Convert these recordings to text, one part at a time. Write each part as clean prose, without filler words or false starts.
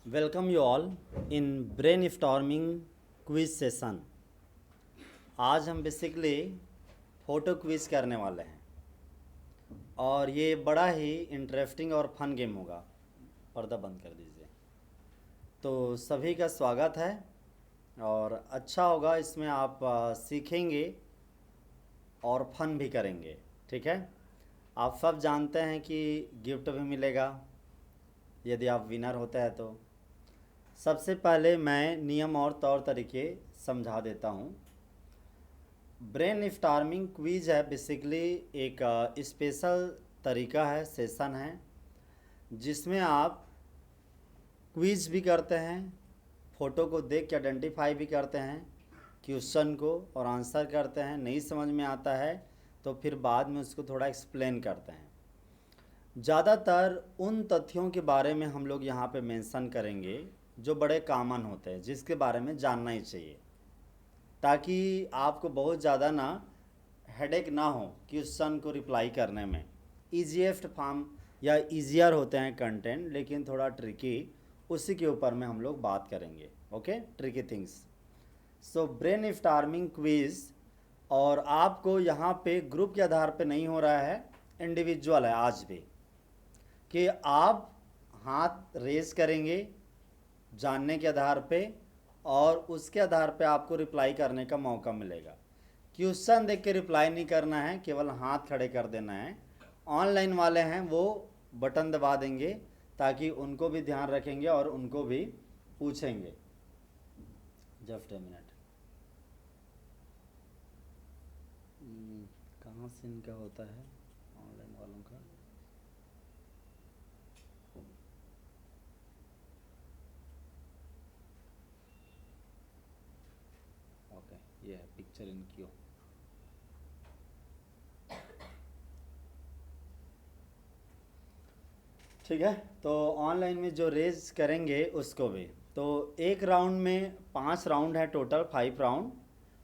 Welcome you all in brain storming quiz session. आज हम basically photo quiz करने वाले हैं और ये बड़ा ही इंटरेस्टिंग और फन गेम होगा। पर्दा बंद कर दीजिए। तो सभी का स्वागत है और अच्छा होगा, इसमें आप सीखेंगे और फन भी करेंगे। ठीक है, आप सब जानते हैं कि गिफ्ट भी मिलेगा यदि आप विनर होते हैं तो। सबसे पहले मैं नियम और तौर तरीके समझा देता हूँ। ब्रेन स्टॉर्मिंग क्विज है बेसिकली एक स्पेशल तरीका है, सेशन है जिसमें आप क्विज भी करते हैं, फ़ोटो को देख के आइडेंटिफाई भी करते हैं, क्वेश्चन को और आंसर करते हैं। नहीं समझ में आता है तो फिर बाद में उसको थोड़ा एक्सप्लेन करते हैं। ज़्यादातर उन तथ्यों के बारे में हम लोग यहाँ पे मेंशन करेंगे जो बड़े कॉमन होते हैं, जिसके बारे में जानना ही चाहिए, ताकि आपको बहुत ज़्यादा ना हेडेक ना हो क्वेश्चन को रिप्लाई करने में। ईजीएस्ट फॉर्म या ईजियर होते हैं कंटेंट, लेकिन थोड़ा ट्रिकी, उसी के ऊपर में हम लोग बात करेंगे। Okay, tricky things. So brain storming quiz, और आपको यहाँ पे ग्रुप के आधार पे नहीं हो रहा है, इंडिविजुअल है आज भी, कि आप हाथ रेज करेंगे जानने के आधार पे और उसके आधार पे आपको रिप्लाई करने का मौका मिलेगा। क्वेश्चन देख के रिप्लाई नहीं करना है, केवल हाथ खड़े कर देना है। ऑनलाइन वाले हैं वो बटन दबा देंगे ताकि उनको भी ध्यान रखेंगे और उनको भी पूछेंगे। जस्ट ए मिनट, कहाँ से इनका होता है ऑनलाइन वालों का? ओके, ये है पिक्चर इन क्यू। ठीक है, तो ऑनलाइन में जो रेज करेंगे उसको भी, तो एक राउंड में 5 राउंड है total, 5 round.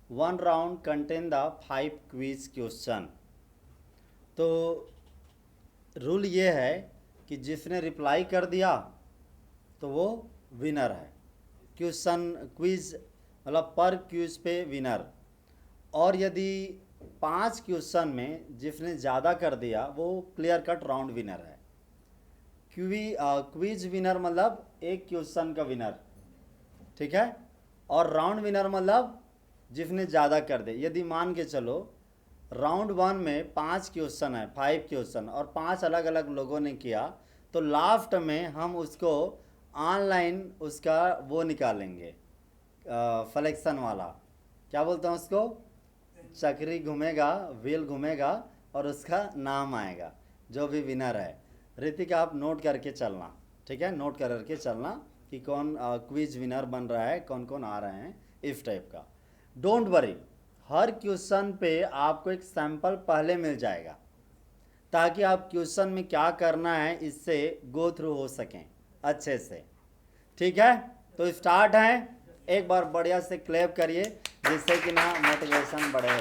1 round contain the 5 quiz question. तो रूल ये है कि जिसने रिप्लाई कर दिया तो वो विनर है। क्वेश्चन क्विज मतलब पर क्विज पे विनर। और यदि 5 क्वेश्चन में जिसने ज़्यादा कर दिया वो क्लियर कट राउंड विनर है। क्विज विनर मतलब एक क्वेश्चन का विनर, ठीक है। और राउंड विनर मतलब जिसने ज़्यादा कर दे। यदि मान के चलो राउंड 1 में 5 क्वेश्चन है, 5 क्वेश्चन, और 5 अलग अलग लोगों ने किया, तो लास्ट में हम उसको ऑनलाइन उसका वो निकालेंगे, फ्लेक्शन वाला, क्या बोलते हैं उसको, चक्री घूमेगा, व्हील घूमेगा और उसका नाम आएगा जो भी विनर है। ऋतिका आप नोट करके चलना, ठीक है, नोट करके चलना कि कौन क्विज विनर बन रहा है, कौन कौन आ रहे हैं, इस टाइप का। डोंट वरी, हर क्वेश्चन पे आपको एक सैंपल पहले मिल जाएगा ताकि आप क्वेश्चन में क्या करना है इससे गो थ्रू हो सकें अच्छे से। ठीक है, तो स्टार्ट है। एक बार बढ़िया से क्लैप करिए जिससे कि ना मोटिवेशन बढ़े।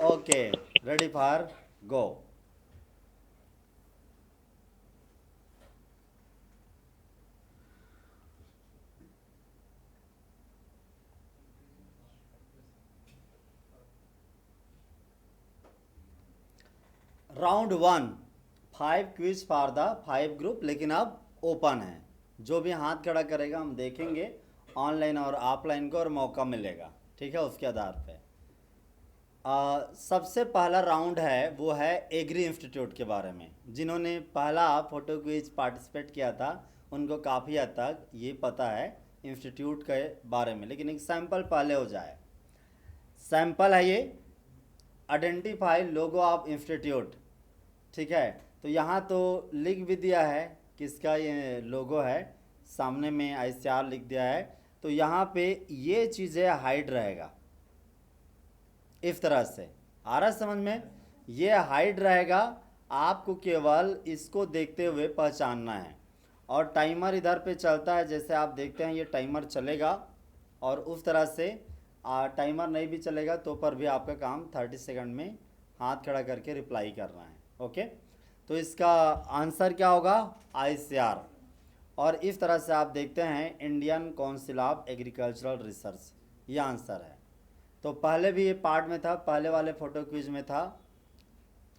Okay, ready for go. Round 1, 5 quiz for the 5 group, लेकिन अब ओपन है। जो भी हाथ खड़ा करेगा हम देखेंगे ऑनलाइन और ऑफलाइन को, और मौका मिलेगा, ठीक है, उसके आधार पे। सबसे पहला राउंड है वो है एग्री इंस्टीट्यूट के बारे में। जिन्होंने पहला फोटो क्विज पार्टिसिपेट किया था उनको काफ़ी हद तक ये पता है इंस्टीट्यूट के बारे में, लेकिन एक सैंपल पहले हो जाए। सैंपल है ये, आइडेंटिफाई लोगो ऑफ इंस्टीट्यूट, ठीक है। तो यहाँ तो लिख भी दिया है किसका ये लोगो है, सामने में ICR लिख दिया है। तो यहाँ पे ये चीज़ें हाइड रहेगा, इस तरह से आ रहा समझ में, ये हाइड रहेगा। आपको केवल इसको देखते हुए पहचानना है। और टाइमर इधर पे चलता है, जैसे आप देखते हैं ये टाइमर चलेगा, और उस तरह से टाइमर नहीं भी चलेगा तो पर भी आपका काम 30 सेकंड में हाथ खड़ा करके रिप्लाई करना है। ओके, तो इसका आंसर क्या होगा, ICR। और इस तरह से आप देखते हैं Indian council of agricultural research, ये आंसर है। तो पहले भी ये पार्ट में था, पहले वाले फोटो क्विज में था।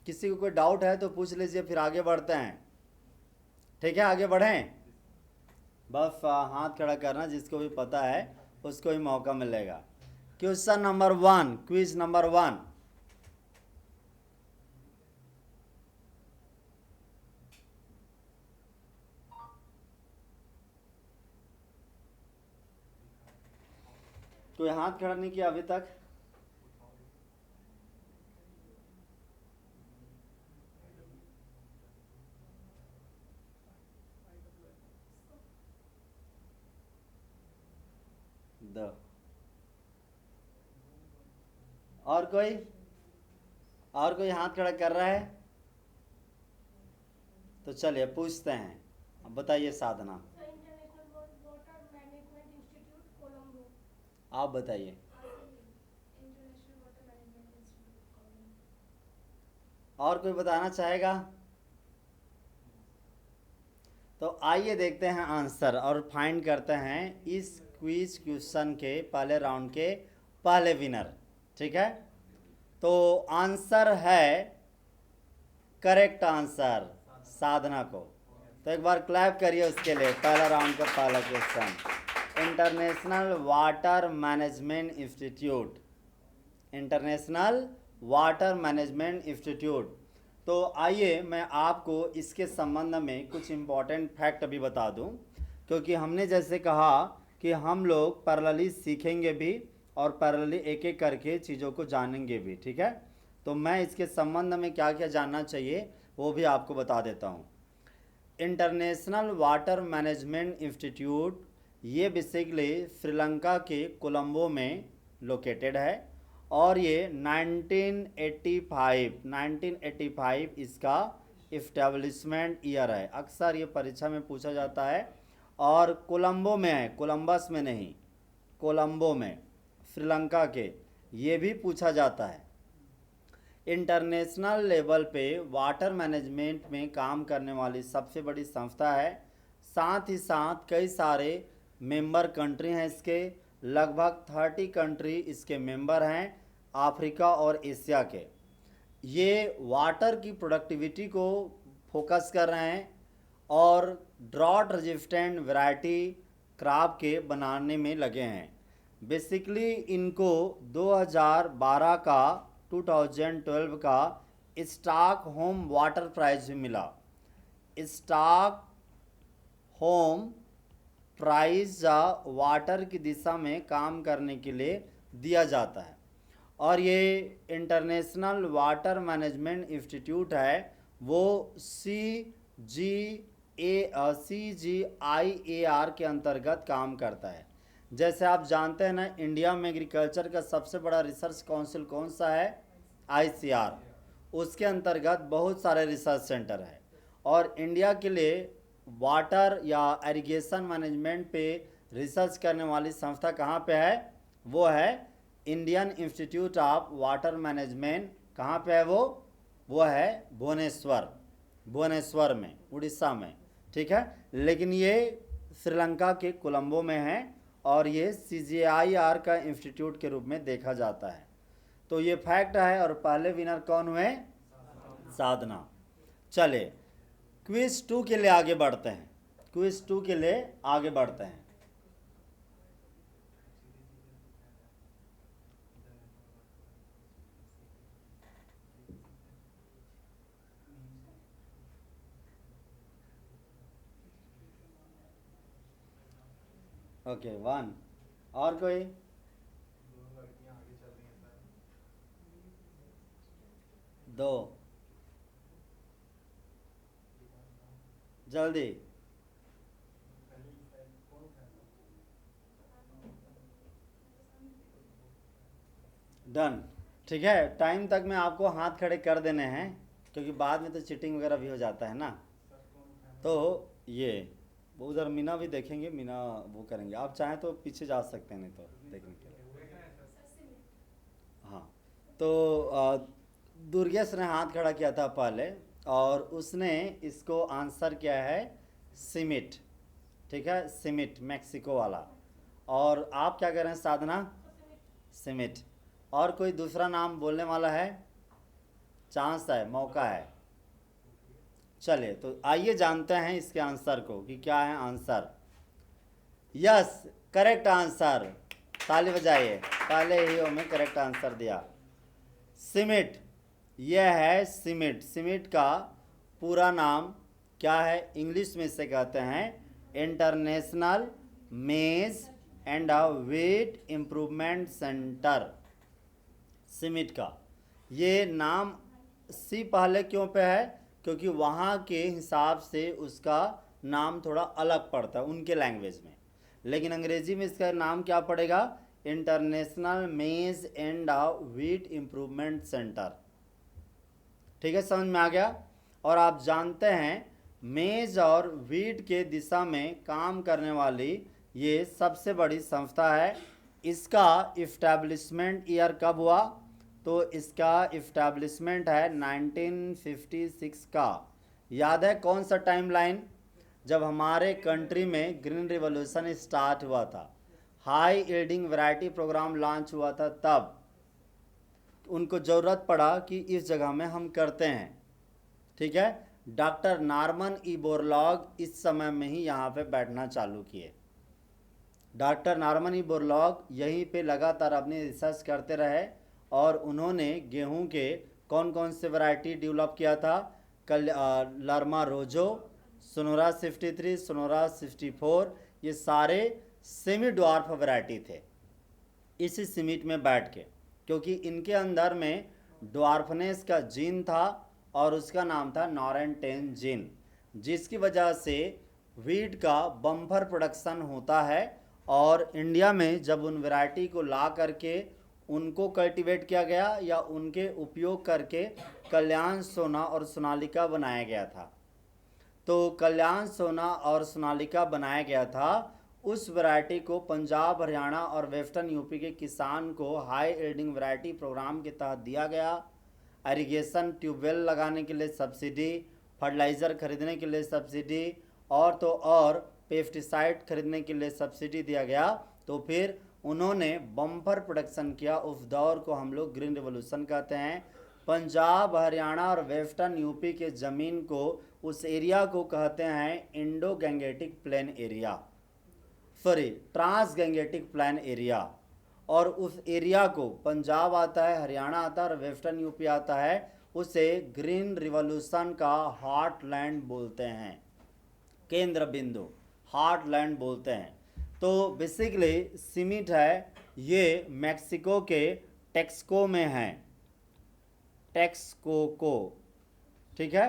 किसी को कोई डाउट है तो पूछ लीजिए, फिर आगे बढ़ते हैं। ठीक है, आगे बढ़ें। बस हाथ खड़ा करना, जिसको भी पता है उसको ही मौका मिलेगा। Question number 1, quiz number 1। कोई हाथ खड़ा नहीं किया अभी तक? दो। और कोई हाथ खड़ा कर रहा है? तो चलिए पूछते हैं। अब बताइए Sadhana, International Water Management Institute Colombo. आप बताइए। International Water Management Institute Colombo. और कोई बताना चाहेगा? तो आइए देखते हैं आंसर और फाइंड करते हैं इस क्विज क्वेश्चन के पहले राउंड के पहले विनर। ठीक है, तो आंसर है, करेक्ट आंसर साधना को। तो एक बार क्लैप करिए उसके लिए। पहला राउंड का पहला question, international Water Management institute, international Water Management institute. तो आइए मैं आपको इसके संबंध में कुछ इम्पॉर्टेंट फैक्ट अभी बता दूं, क्योंकि हमने जैसे कहा कि हम लोग पैरेलली सीखेंगे भी और पैरेलली एक एक करके चीज़ों को जानेंगे भी। ठीक है, तो मैं इसके संबंध में क्या क्या जानना चाहिए वो भी आपको बता देता हूँ। इंटरनेशनल वाटर मैनेजमेंट इंस्टीट्यूट ये बेसिकली श्रीलंका के कोलंबो में लोकेटेड है और ये 1985 इसका इस्टेब्लिशमेंट ईयर है। अक्सर ये परीक्षा में पूछा जाता है और कोलंबो में है, कोलंबस में नहीं, कोलंबो में, श्रीलंका के, ये भी पूछा जाता है। इंटरनेशनल लेवल पे वाटर मैनेजमेंट में काम करने वाली सबसे बड़ी संस्था है। साथ ही साथ कई सारे मेंबर कंट्री हैं इसके, लगभग 30 कंट्री इसके मेंबर हैं, अफ्रीका और एशिया के। ये वाटर की प्रोडक्टिविटी को फोकस कर रहे हैं और ड्रॉट रेजिस्टेंट वैरायटी क्रॉप के बनाने में लगे हैं। बेसिकली इनको 2012 का स्टॉक होम वाटर प्राइज भी मिला। स्टॉक होम प्राइज वाटर की दिशा में काम करने के लिए दिया जाता है। और ये इंटरनेशनल वाटर मैनेजमेंट इंस्टीट्यूट है वो CGIAR के अंतर्गत काम करता है। जैसे आप जानते हैं ना, इंडिया में एग्रीकल्चर का सबसे बड़ा रिसर्च काउंसिल कौन सा है? ICR। उसके अंतर्गत बहुत सारे रिसर्च सेंटर है और इंडिया के लिए वाटर या इरिगेशन मैनेजमेंट पे रिसर्च करने वाली संस्था कहाँ पे है? वो है Indian institute of water management. कहाँ पे है वो है भुवनेश्वर में, उड़ीसा में। ठीक है, लेकिन ये श्रीलंका के कोलंबो में है और ये CGIAR का इंस्टीट्यूट के रूप में देखा जाता है। तो ये फैक्ट है। और पहले विनर कौन हुए? साधना। चले क्विज 2 के लिए आगे बढ़ते हैं। क्विज 2 के लिए आगे बढ़ते हैं। ओके, 1। और कोई? 2। जल्दी। डन। ठीक है, टाइम तक में आपको हाथ खड़े कर देने हैं, क्योंकि बाद में तो चीटिंग वगैरह भी हो जाता है ना। तो ये वो उधर मीना भी देखेंगे, मीना वो करेंगे। आप चाहें तो पीछे जा सकते हैं, नहीं तो देखने के लिए। हाँ, तो दुर्गेश ने हाथ खड़ा किया था पहले और उसने इसको आंसर किया है सीमेंट। ठीक है, सिमिट मैक्सिको वाला। और आप क्या कह रहे हैं साधना? सिमिट। और कोई दूसरा नाम बोलने वाला है? चांस है, मौका है। चलिए तो आइए जानते हैं इसके आंसर को कि क्या है आंसर। यस, करेक्ट आंसर, ताली बजाइए, पहले ही हमें करेक्ट आंसर दिया। सिमिट, यह है सिमिट। सिमिट का पूरा नाम क्या है? इंग्लिश में इसे कहते हैं international maize and wheat improvement centre. CIMMYT का ये नाम सी पहले क्यों पे है? क्योंकि वहाँ के हिसाब से उसका नाम थोड़ा अलग पड़ता है उनके लैंग्वेज में, लेकिन अंग्रेजी में इसका नाम क्या पड़ेगा? International maize and wheat improvement centre. ठीक है, समझ में आ गया। और आप जानते हैं मेज और व्हीट के दिशा में काम करने वाली ये सबसे बड़ी संस्था है। इसका इस्टेब्लिशमेंट ईयर कब हुआ? तो इसका इस्टेब्लिशमेंट है 1956 का। याद है कौन सा टाइम लाइन? जब हमारे कंट्री में ग्रीन रिवॉल्यूशन स्टार्ट हुआ था, high yielding variety programme launch हुआ था, तब उनको ज़रूरत पड़ा कि इस जगह में हम करते हैं। ठीक है, डॉक्टर नॉर्मन ई बोरलॉग इस समय में ही यहाँ पे बैठना चालू किए। डॉक्टर नॉर्मन ई बोरलॉग यहीं पे लगातार अपनी रिसर्च करते रहे और उन्होंने गेहूं के कौन कौन से वैरायटी डेवलप किया था? लर्मा रोजो, सोनोरा 63, सोनोरा 64, ये सारे सेमी ड्वार्फ वैरायटी थे इसी सीमिट में बैठ के, क्योंकि इनके अंदर में ड्वार्फनेस का जीन था और उसका नाम था नॉरेंटेन जीन, जिसकी वजह से वीट का बम्पर प्रोडक्शन होता है। और इंडिया में जब उन वैरायटी को ला करके उनको कल्टीवेट किया गया या उनके उपयोग करके कल्याण सोना और सोनालिका बनाया गया था। तो कल्याण सोना और सोनालिका बनाया गया था, उस वैरायटी को पंजाब, हरियाणा और वेस्टर्न यूपी के किसान को हाई यील्डिंग वैरायटी प्रोग्राम के तहत दिया गया। इरिगेशन ट्यूबवेल लगाने के लिए सब्सिडी, फर्टिलाइज़र खरीदने के लिए सब्सिडी, और तो और पेस्टिसाइड खरीदने के लिए सब्सिडी दिया गया। तो फिर उन्होंने बम्पर प्रोडक्शन किया। उस दौर को हम लोग ग्रीन रिवॉल्यूशन कहते हैं। पंजाब, हरियाणा और वेस्टर्न यूपी के ज़मीन को, उस एरिया को कहते हैं Indo Gangetic plain area, sorry trans Gangetic plain area. और उस एरिया को पंजाब आता है, हरियाणा आता है और वेस्टर्न यूपी आता है, उसे ग्रीन रिवॉल्यूशन का हार्टलैंड बोलते हैं, केंद्र बिंदु, हार्टलैंड बोलते हैं। तो बेसिकली सिमिट है, ये मैक्सिको के टेक्सको में है, टेक्सकोको। ठीक है,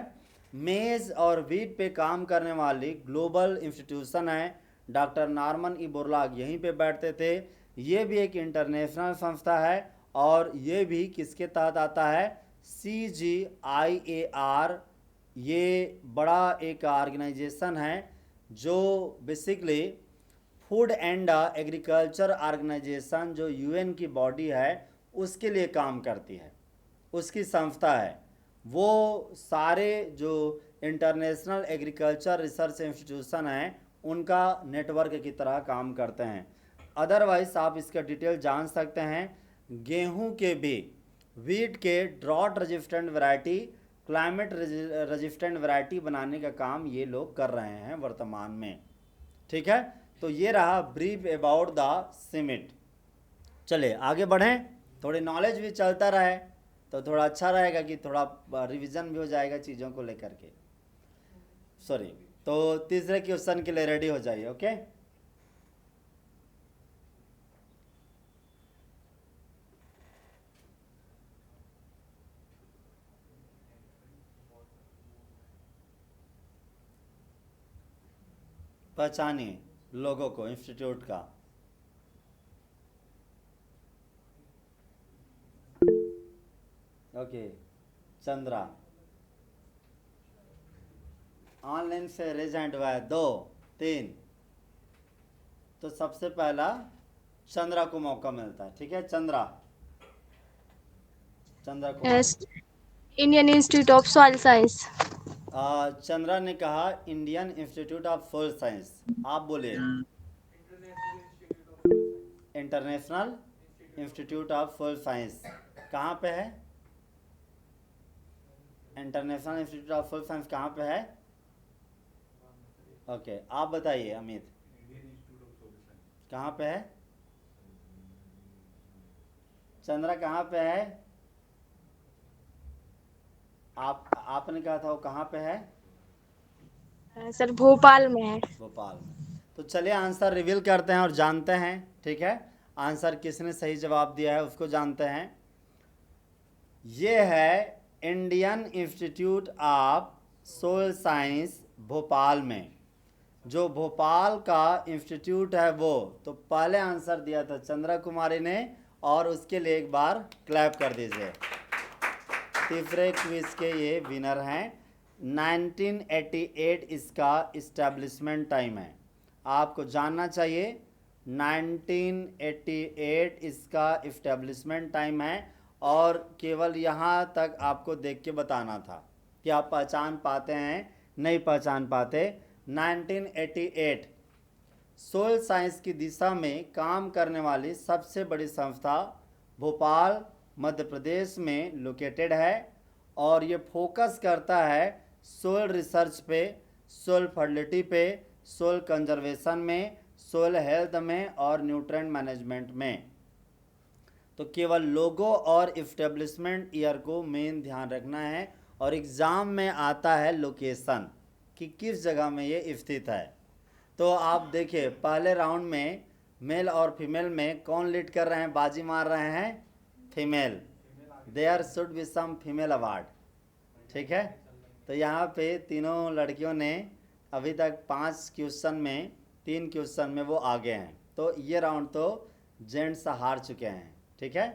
मेज और वीट पे काम करने वाली ग्लोबल इंस्टीट्यूशन है। डॉक्टर नॉर्मन ई बोरलॉग यहीं पे बैठते थे। ये भी एक इंटरनेशनल संस्था है और ये भी किसके तहत आता है? CGIAR। ये बड़ा एक ऑर्गेनाइजेशन है जो basically food and agriculture organisation, जो UN की बॉडी है, उसके लिए काम करती है, उसकी संस्था है। वो सारे जो इंटरनेशनल एग्रीकल्चर रिसर्च इंस्टीट्यूशन हैं उनका नेटवर्क की तरह काम करते हैं। अदरवाइज आप इसका डिटेल जान सकते हैं। गेहूं के भी, वीट के drought resistant variety, climate resistant variety बनाने का काम ये लोग कर रहे हैं वर्तमान में। ठीक है, तो ये रहा ब्रीफ अबाउट द सिमिट। चले आगे बढ़ें, थोड़ी नॉलेज भी चलता रहे तो थोड़ा अच्छा रहेगा कि थोड़ा रिवीजन भी हो जाएगा चीज़ों को लेकर के। सॉरी, तो तीसरे क्वेश्चन के लिए रेडी हो जाइए। ओके, पहचानिए लोगों को इंस्टीट्यूट का। ओके, चंद्रा ऑनलाइन से रेज हैंड हुआ है 2 3, तो सबसे पहला चंद्रा को मौका मिलता है। ठीक है, चंद्रा, चंद्रा को। Yes, Indian Institute of Soil Science. Chandra ने कहा Indian institute of soil science. आप बोलिए। International institute of soil science कहाँ पे है? International institute of soil science कहाँ पे है? ओके, आप बताइए अमित, कहाँ पे है? चंद्रा कहाँ पे है? आपने कहा था वो कहाँ पे है? सर भोपाल में है। भोपाल में। तो चलिए आंसर रिवील करते हैं और जानते हैं। ठीक है, आंसर किसने सही जवाब दिया है उसको जानते हैं। ये है Indian institute of soil science Bhopal में। जो भोपाल का इंस्टीट्यूट है वो, तो पहले आंसर दिया था चंद्रा कुमारी ने, और उसके लिए एक बार क्लैप कर दीजिए। तीसरे क्विज के ये विनर हैं। 1988 इसका इस्टेब्लिशमेंट टाइम है, आपको जानना चाहिए। 1988 इसका इस्टेब्लिशमेंट टाइम है, और केवल यहाँ तक आपको देख के बताना था कि आप पहचान पाते हैं नहीं पहचान पाते। 1988 सोल साइंस की दिशा में काम करने वाली सबसे बड़ी संस्था भोपाल मध्य प्रदेश में लोकेटेड है, और ये फोकस करता है सोल रिसर्च पे, सोल फर्टिलिटी पे, सोल कंजर्वेशन में, सोल हेल्थ में और न्यूट्रिएंट मैनेजमेंट में। तो केवल लोगो और इस्टेब्लिशमेंट ईयर को मेन ध्यान रखना है, और एग्ज़ाम में आता है लोकेशन कि किस जगह में ये स्थित है। तो आप देखिए पहले राउंड में मेल और फीमेल में कौन लीड कर रहे हैं, बाजी मार रहे हैं? Female. There should be some female award. ठीक है, तो यहाँ पे तीनों लड़कियों ने अभी तक 5 क्वेश्चन में 3 क्वेश्चन में वो आगे हैं। तो ये राउंड तो जेंट्स हार चुके हैं। ठीक है,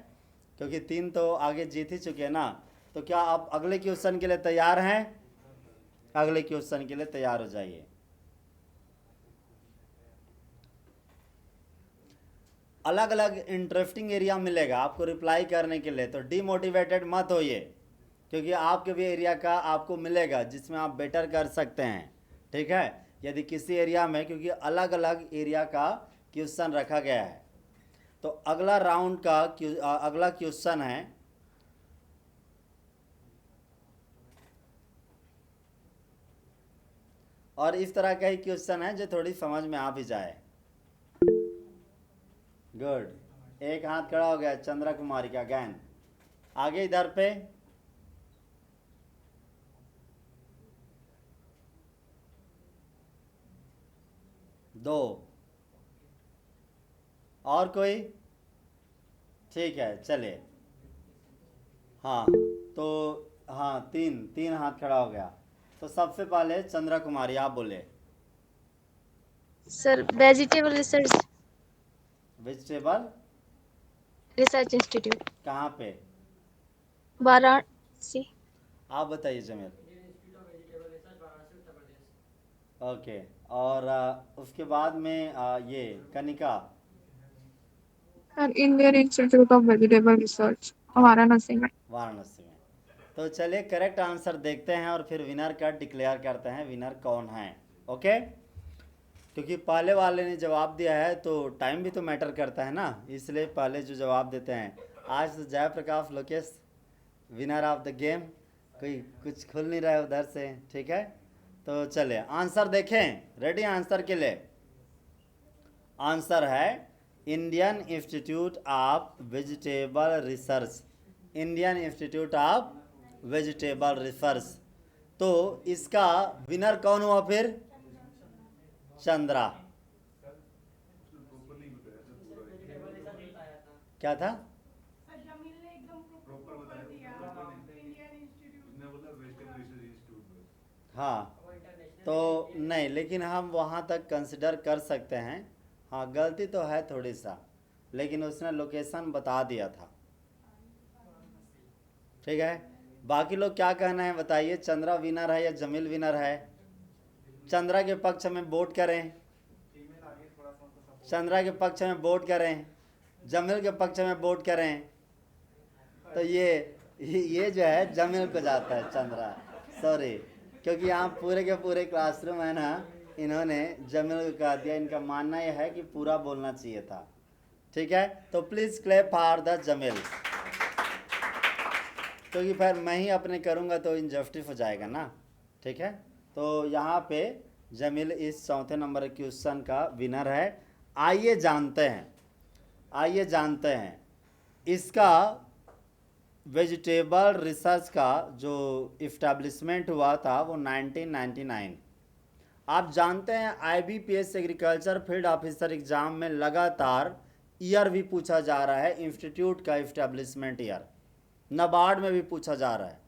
क्योंकि 3 तो आगे जीत ही चुके हैं ना। तो क्या आप अगले क्वेश्चन के लिए तैयार हैं? अगले क्वेश्चन के लिए तैयार हो जाइए। अलग अलग इंटरेस्टिंग एरिया मिलेगा आपको रिप्लाई करने के लिए, तो डीमोटिवेटेड मत होइए, क्योंकि आपके भी एरिया का आपको मिलेगा जिसमें आप बेटर कर सकते हैं। ठीक है, यदि किसी एरिया में, क्योंकि अलग अलग एरिया का क्वेश्चन रखा गया है। तो अगला राउंड का अगला क्वेश्चन है, और इस तरह का ही क्वेश्चन है जो थोड़ी समझ में आ भी जाए। गुड, एक हाथ खड़ा हो गया चंद्रा कुमारी का। गैन आगे इधर पे। दो और कोई? ठीक है, चलिए। हाँ, तो हाँ, तीन हाथ खड़ा हो गया। तो सबसे पहले चंद्रा कुमारी आप बोले। Sir vegetable research vegetable research institute कहाँ पे? वाराणसी। आप बताइए जमील। ओके, और उसके बाद में ये Kanika. Sir Indian institute of vegetable research Varanasi में। वाराणसी में। तो चलिए करेक्ट आंसर देखते हैं और फिर विनर का डिक्लेयर करते हैं, विनर कौन है। ओके, क्योंकि पहले वाले ने जवाब दिया है तो टाइम भी तो मैटर करता है ना, इसलिए पहले जो जवाब देते हैं। आज तो Jayprakash Lokesh winner of the game. कोई कुछ खुल नहीं रहा है उधर से। ठीक है, तो चले आंसर देखें। रेडी आंसर के लिए? आंसर है Indian institute of vegetable research. Indian institute of vegetable research. तो इसका विनर कौन हुआ फिर? चंद्रा। क्या था? सर जमील ने एकदम प्रॉपर दिया इंडियन इंस्टीट्यूट। हाँ, तो नहीं, लेकिन हम वहाँ तक कंसिडर कर सकते हैं। हाँ, गलती तो है थोड़ी सा, लेकिन उसने लोकेशन बता दिया था। ठीक है, बाकी लोग क्या कहना है बताइए। चंद्रा विनर है या जमील विनर है? चंद्रा के पक्ष में वोट करें, चंद्रा के पक्ष में वोट करें, जमील के पक्ष में वोट करें। तो ये जो है जमील को जाता है, चंद्रा, सॉरी। क्योंकि यहाँ पूरे के पूरे क्लासरूम है ना, इन्होंने जमील को कह दिया। इनका मानना यह है कि पूरा बोलना चाहिए था। ठीक है, तो please clap for the Jameel, क्योंकि फिर मैं ही अपने करूँगा तो इनजस्टिस हो जाएगा ना। ठीक है, तो यहाँ पे जमील इस चौथे नंबर क्वेश्चन का विनर है। आइए जानते हैं इसका वेजिटेबल रिसर्च का जो इस्टेब्लिशमेंट हुआ था वो 1999। आप जानते हैं IBPS agriculture field officer exam में लगातार ईयर भी पूछा जा रहा है, इंस्टीट्यूट का इस्टेब्लिशमेंट ईयर। नाबार्ड में भी पूछा जा रहा है,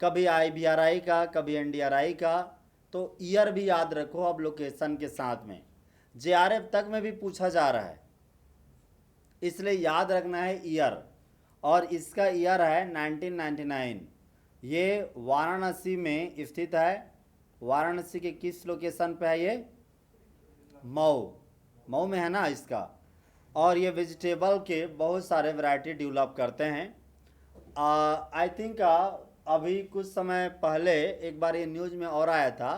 कभी IBRI का, कभी NDRI का। तो ईयर भी याद रखो अब लोकेशन के साथ में। JRF तक में भी पूछा जा रहा है, इसलिए याद रखना है ईयर। और इसका ईयर है 1999। ये वाराणसी में स्थित है। वाराणसी के किस लोकेशन पे है ये? मऊ में है ना इसका। और ये वेजिटेबल के बहुत सारे वैरायटी डेवलप करते हैं। आई थिंक अभी कुछ समय पहले एक बार ये न्यूज़ में और आया था,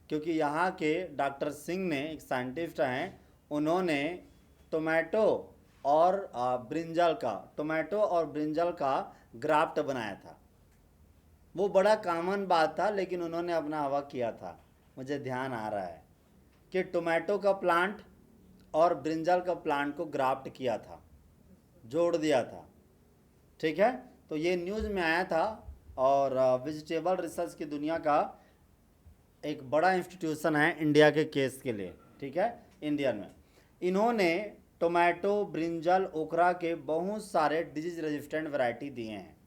क्योंकि यहाँ के डॉक्टर सिंह ने, एक साइंटिस्ट हैं, उन्होंने टोमेटो और ब्रिंजल का ग्राफ्ट बनाया था। वो बड़ा कॉमन बात था, लेकिन उन्होंने अपना हवा किया था। मुझे ध्यान आ रहा है कि टोमेटो का प्लांट और ब्रिंजल का प्लांट को ग्राफ्ट किया था, जोड़ दिया था। ठीक है, तो ये न्यूज़ में आया था। और वेजिटेबल रिसर्च की दुनिया का एक बड़ा इंस्टीट्यूशन है इंडिया के केस के लिए। ठीक है, इंडियन में इन्होंने टोमेटो, ब्रिंजल, ओकरा के बहुत सारे डिजीज रेजिस्टेंट वैरायटी दिए हैं।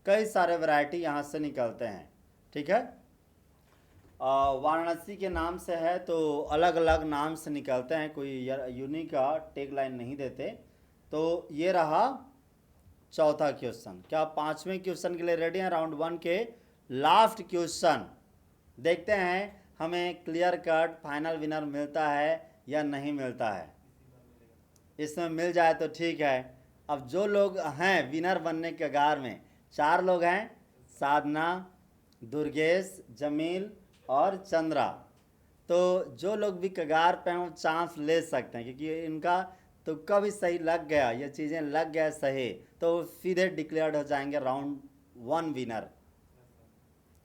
कई सारे वैरायटी यहाँ से निकलते हैं। ठीक है, वाराणसी के नाम से है तो अलग अलग नाम से निकलते हैं, कोई यूनिक का टैग लाइन नहीं देते। तो ये रहा चौथा क्वेश्चन। क्या आप पांचवें क्वेश्चन के लिए रेडी हैं? राउंड 1 के लास्ट क्वेश्चन देखते हैं, हमें क्लियर कट फाइनल विनर मिलता है या नहीं मिलता है। इसमें मिल जाए तो ठीक है। अब जो लोग हैं विनर बनने के कगार में, 4 लोग हैं, साधना, दुर्गेश, जमील और चंद्रा। तो जो लोग भी कगार पे हैं चांस ले सकते हैं, क्योंकि इनका तुक्का भी सही लग गया, ये चीज़ें लग गया सही, तो सीधे डिक्लेयर्ड हो जाएंगे राउंड 1 विनर,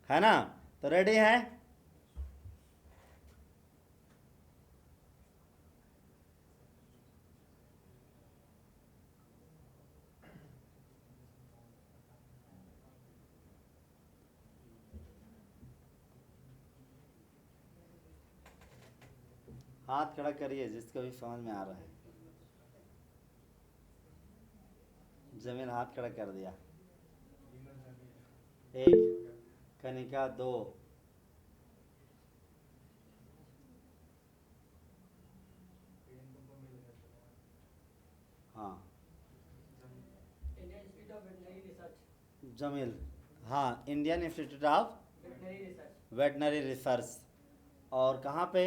है ना। तो रेडी हैं? हाथ खड़ा करिए जिसको भी समझ में आ रहा है। जमील हाथ खड़ा कर दिया। 1, कनिका 2, हाँ जमील, हाँ Indian institute of veterinary research. और कहाँ पे?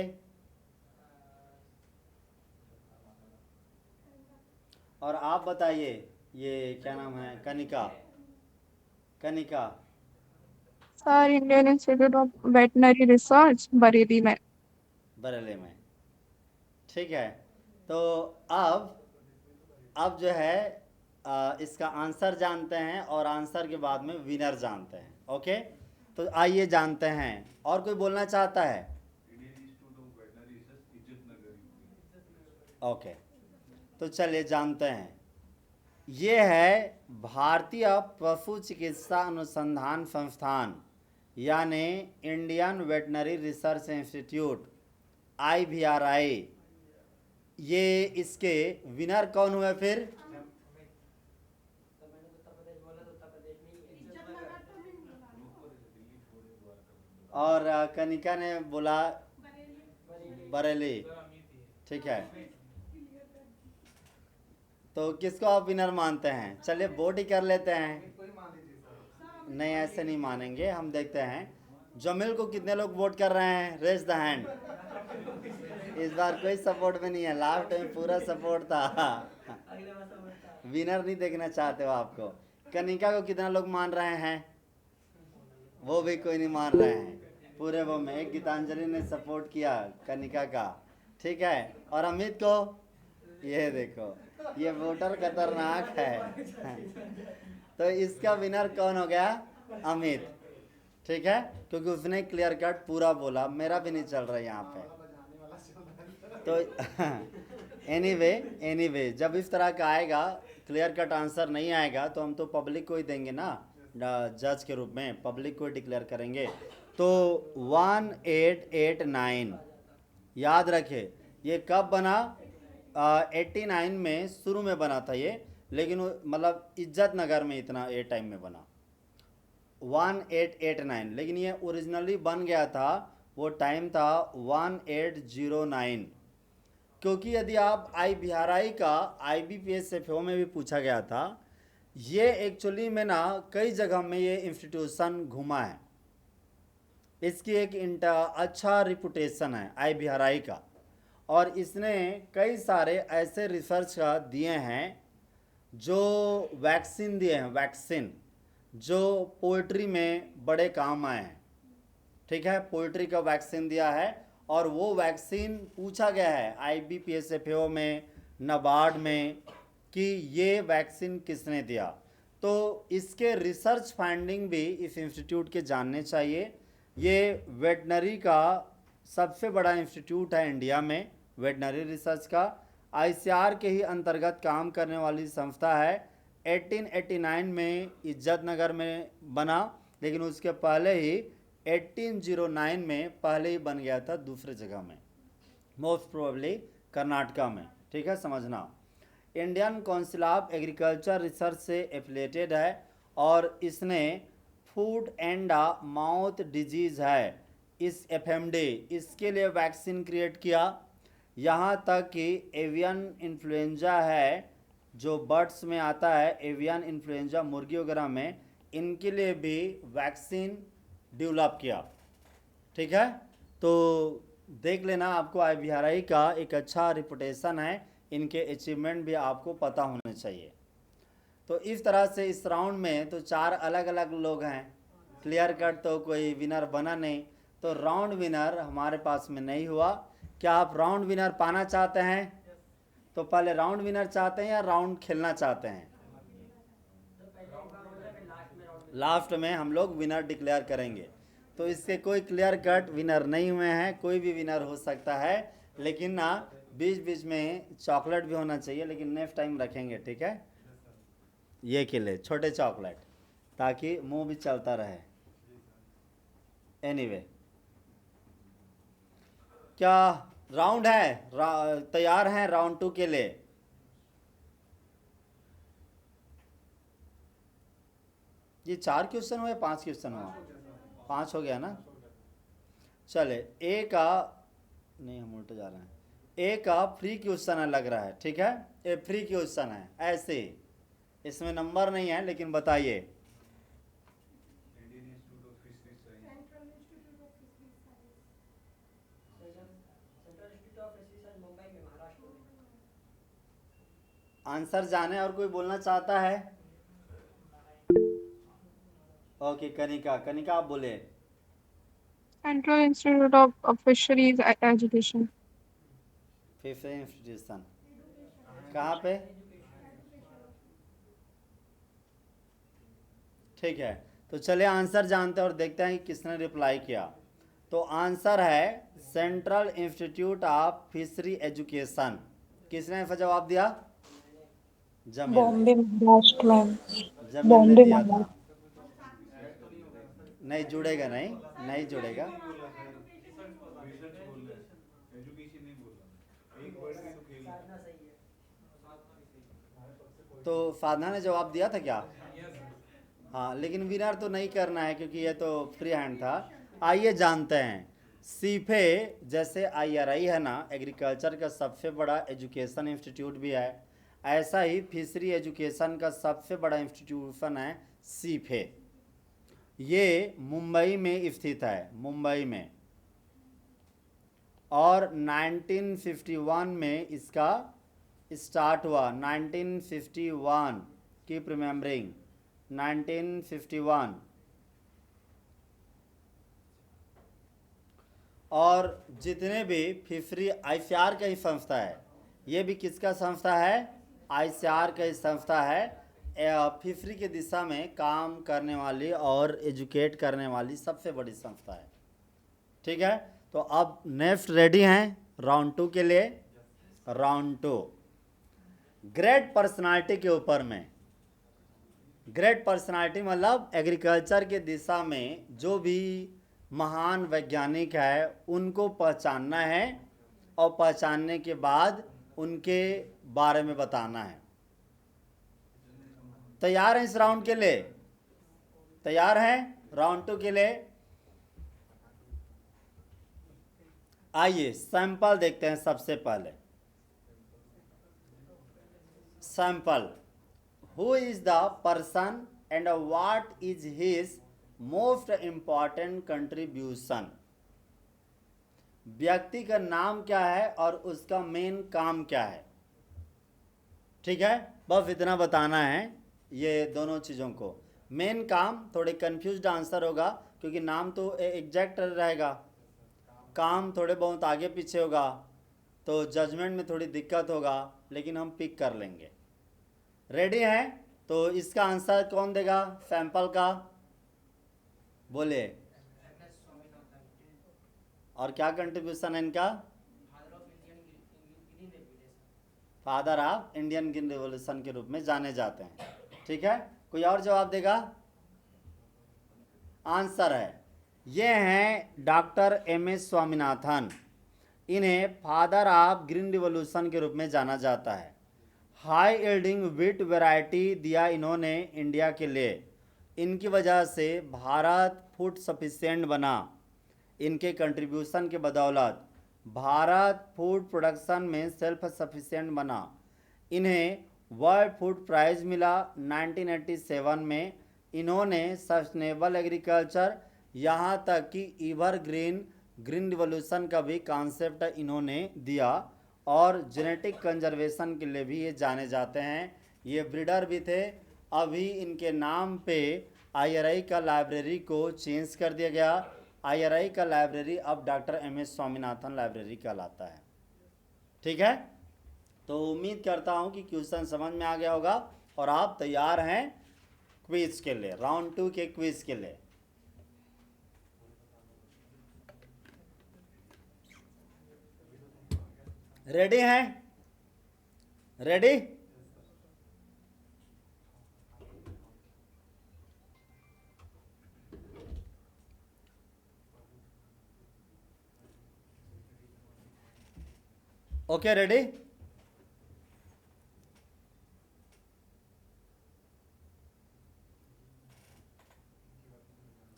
और आप बताइए, ये क्या नाम है? Kanika sir Indian institute of veterinary research, Bareilly में। बरेली में। ठीक है, तो अब जो है इसका आंसर जानते हैं और आंसर के बाद में विनर जानते हैं। ओके, तो आइए जानते हैं। और कोई बोलना चाहता है? ओके, तो चलिए जानते हैं। ये है भारतीय पशु चिकित्सा अनुसंधान संस्थान, यानी Indian veterinary research institute, IVRI। ये इसके विनर कौन हुए फिर? और कनिका ने बोला बरेली। ठीक है, तो किसको आप विनर मानते हैं? चलिए वोट ही कर लेते हैं। नहीं, ऐसे नहीं मानेंगे, हम देखते हैं जमील को कितने लोग वोट कर रहे हैं। Raise the hand. इस बार कोई सपोर्ट में नहीं है, लास्ट में पूरा सपोर्ट था। विनर नहीं देखना चाहते हो आपको। कनिका को कितना लोग मान रहे हैं? वो भी कोई नहीं मान रहे हैं। पूरे वो में गीतांजलि ने सपोर्ट किया कनिका का, ठीक है। और अमित को, ये देखो ये वोटर खतरनाक है। तो इसका विनर कौन हो गया? अमित, ठीक है, क्योंकि उसने क्लियर कट पूरा बोला। मेरा भी नहीं चल रहा है यहाँ पे। तो एनीवे जब इस तरह का आएगा, क्लियर कट आंसर नहीं आएगा, तो हम तो पब्लिक को ही देंगे ना, जज के रूप में पब्लिक को डिक्लेयर करेंगे। तो 1889 याद रखे, ये कब बना? 89 में शुरू में बना था ये, लेकिन मतलब इज्जत नगर में इतना ए टाइम में बना 1889, लेकिन ये ओरिजिनली बन गया था, वो टाइम था 1809। क्योंकि यदि आप आई बिहाराई का IBPS FO में भी पूछा गया था, ये एक्चुअली में ना कई जगह में ये इंस्टीट्यूशन घुमा है, इसकी एक अच्छा रिपुटेशन है आई बिहाराई का, और इसने कई सारे ऐसे रिसर्च का दिए हैं जो वैक्सीन दिए हैं, वैक्सीन जो पोल्ट्री में बड़े काम आए हैं, ठीक है। पोल्ट्री का वैक्सीन दिया है, और वो वैक्सीन पूछा गया है IBPS FO में, नाबार्ड में, कि ये वैक्सीन किसने दिया। तो इसके रिसर्च फाइंडिंग भी इस इंस्टीट्यूट के जानने चाहिए। ये वेटनरी का सबसे बड़ा इंस्टीट्यूट है इंडिया में, वेटनरी रिसर्च का, ICAR के ही अंतर्गत काम करने वाली संस्था है। 1889 में इज्जत नगर में बना, लेकिन उसके पहले ही 1809 में पहले ही बन गया था दूसरे जगह में, मोस्ट प्रोबेबली कर्नाटका में, ठीक है, समझना। Indian council of agriculture research से एफिलेटेड है, और इसने फूड एंड माउथ डिजीज़ है, इस FMD, इसके लिए वैक्सीन क्रिएट किया। यहाँ तक कि एवियन इन्फ्लुएंजा है, जो बर्ड्स में आता है, एवियन इन्फ्लुएंजा मुर्गी वगैरह में, इनके लिए भी वैक्सीन डेवलप किया, ठीक है। तो देख लेना, आपको आई बिहाराई का एक अच्छा रिपुटेशन है, इनके अचीवमेंट भी आपको पता होने चाहिए। तो इस तरह से इस राउंड में तो 4 अलग अलग लोग हैं, क्लियर कट तो कोई विनर बना नहीं, तो राउंड विनर हमारे पास में नहीं हुआ। क्या आप राउंड विनर पाना चाहते हैं? तो पहले राउंड विनर चाहते हैं या राउंड खेलना चाहते हैं? लास्ट में हम लोग विनर डिक्लेयर करेंगे। तो इसके कोई क्लियर कट विनर नहीं हुए हैं, कोई भी विनर हो सकता है, लेकिन ना बीच बीच में चॉकलेट भी होना चाहिए, लेकिन नेक्स्ट टाइम रखेंगे, ठीक है। ये के लिए छोटे चॉकलेट, ताकि मुंह भी चलता रहे। एनीवे क्या राउंड है, तैयार हैं राउंड 2 के लिए? ये 4 क्वेश्चन हुए, 5 क्वेश्चन हुआ? 5 हो गया ना। चले, ए का नहीं, हम उल्टे जा रहे हैं। ए का फ्री क्वेश्चन है लग रहा है, ठीक है, ये फ्री क्वेश्चन है, ऐसे इसमें नंबर नहीं है, लेकिन बताइए। Central institute of fisheries science. Answer जाने और कोई बोलना चाहता है? ओके, कनिका, कनिका आप बोले। Central Institute of Fisheries Education. Fifth institution कहाँ पे? ठीक है, तो चलिए आंसर जानते हैं और देखते हैं कि किसने रिप्लाई किया। तो आंसर है central institute of fishery education. किसने जवाब दिया? जमील ने। बॉम्बे महाराष्ट्र में। जमील ने बॉम्बे दिया था। महाराष्ट्र। नहीं जुड़ेगा, नहीं नहीं जुड़ेगा। तो साधना ने जवाब दिया था क्या? हाँ, लेकिन विनर तो नहीं करना है, क्योंकि ये तो फ्री हैंड था। आइए जानते हैं। सीफे जैसे IRI है ना, एग्रीकल्चर का सबसे बड़ा एजुकेशन इंस्टीट्यूट भी है, ऐसा ही फिशरी एजुकेशन का सबसे बड़ा इंस्टीट्यूशन है सीफे। ये मुंबई में स्थित है, मुंबई में, और 1951 में इसका स्टार्ट हुआ। 1951, कीप रिमेम्बरिंग, 1951। और जितने भी फिफरी आईसीआर का ही संस्था है, ये भी किसका संस्था है? आईसीआर का ही संस्था है। फिफरी की दिशा में काम करने वाली और एजुकेट करने वाली सबसे बड़ी संस्था है। ठीक है, तो अब नेक्स्ट रेडी हैं राउंड 2 के लिए। राउंड 2 ग्रेट पर्सनालिटी के ऊपर में। ग्रेट पर्सनालिटी मतलब एग्रीकल्चर के दिशा में जो भी महान वैज्ञानिक है उनको पहचानना है और पहचानने के बाद उनके बारे में बताना है। तैयार हैं इस राउंड के लिए? तैयार हैं राउंड 2 के लिए? आइए सैंपल देखते हैं। सबसे पहले sample, who is the person and what is his most important contribution. व्यक्ति का नाम क्या है और उसका मेन काम क्या है। ठीक है, बस इतना बताना है ये दोनों चीज़ों को। मेन काम थोड़े कंफ्यूज्ड आंसर होगा क्योंकि नाम तो एग्जैक्ट रहेगा, काम थोड़े बहुत आगे पीछे होगा तो जजमेंट में थोड़ी दिक्कत होगा, लेकिन हम पिक कर लेंगे। रेडी हैं? तो इसका आंसर कौन देगा सैंपल का? बोले। और क्या कंट्रीब्यूशन है इनका? Father of Indian green revolution के रूप में जाने जाते हैं। ठीक है, कोई और जवाब देगा? आंसर है, ये हैं डॉक्टर एम.एस. स्वामीनाथन। इन्हें फादर ऑफ ग्रीन रिवॉल्यूशन के रूप में जाना जाता है। हाई यील्डिंग व्हीट वैरायटी दिया इन्होंने इंडिया के लिए। इनकी वजह से भारत फूड सफिशिएंट बना। इनके कंट्रीब्यूशन के बदौलत भारत फूड प्रोडक्शन में सेल्फ सफिशिएंट बना। इन्हें वर्ल्ड फूड प्राइज मिला 1987 में। इन्होंने सस्टेनेबल एग्रीकल्चर यहाँ तक कि एवरग्रीन ग्रीन रिवॉल्यूशन का भी कॉन्सेप्ट इन्होंने दिया और जेनेटिक कंजर्वेशन के लिए भी ये जाने जाते हैं। ये ब्रीडर भी थे। अभी इनके नाम पे आईआरआई का लाइब्रेरी को चेंज कर दिया गया। आईआरआई का लाइब्रेरी अब डॉक्टर एम.एस. स्वामीनाथन लाइब्रेरी कहलाता है। ठीक है, तो उम्मीद करता हूँ कि क्वेश्चन समझ में आ गया होगा और आप तैयार हैं क्विज के लिए, राउंड 2 के क्विज के लिए। रेडी हैं? रेडी? Okay, ready?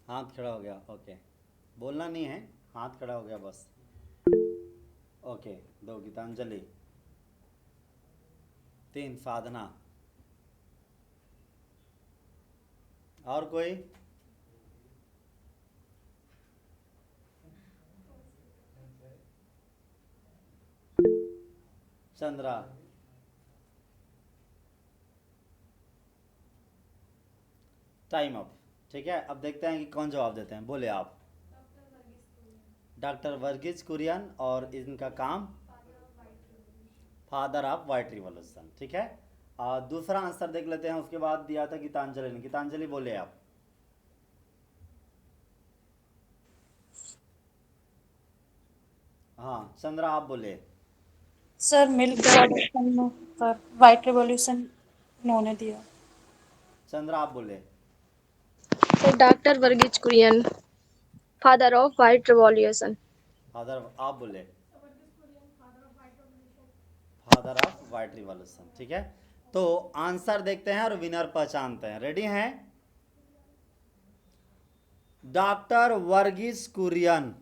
हाथ खड़ा हो गया। ओके, बोलना नहीं है, हाथ खड़ा हो गया बस। ओके, 2 गीतांजलि, 3 साधना, और कोई? Chandra, time up. ठीक है, अब देखते हैं कि कौन जवाब देते हैं। बोले आप। डॉक्टर वर्गीज कुरियन, और इनका काम फादर ऑफ वाइट रिवॉल्यूशन। ठीक है, दूसरा आंसर देख लेते हैं। उसके बाद दिया था गीतांजलि ने। गीतांजलि बोले आप। हाँ, चंद्रा आप बोले। सर मिल्क प्रोडक्शन में सर वाइट रिवॉल्यूशन इन्होंने दिया। चंद्रा आप बोले। Sir doctor Verghese Kurien, father of white revolution. Father आप बोले। Father of white revolution. ठीक है, तो आंसर देखते हैं और विनर पहचानते हैं। रेडी हैं? डॉक्टर वर्गीज कुरियन,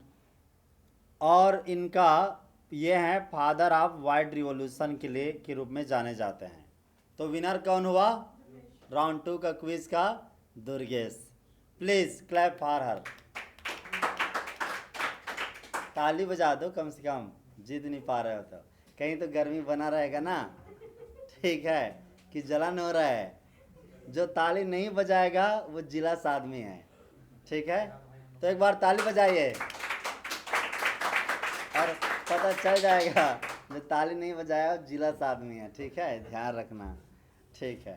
और इनका ये है फादर ऑफ वाइट रिवॉल्यूशन के लिए के रूप में जाने जाते हैं। तो विनर कौन हुआ राउंड 2 का क्विज का? Durgesh. Please clap for her. ताली बजा दो कम से कम, जीत नहीं पा रहे हो तो। कहीं तो गर्मी बना रहेगा ना, ठीक है, कि जलन हो रहा है। जो ताली नहीं बजाएगा वो जिला आदमी है। ठीक है, तो एक बार ताली बजाइए। और पता चल जाएगा, जो ताली नहीं बजाया वो जिलस आदमी है, ठीक है, ध्यान रखना, ठीक है।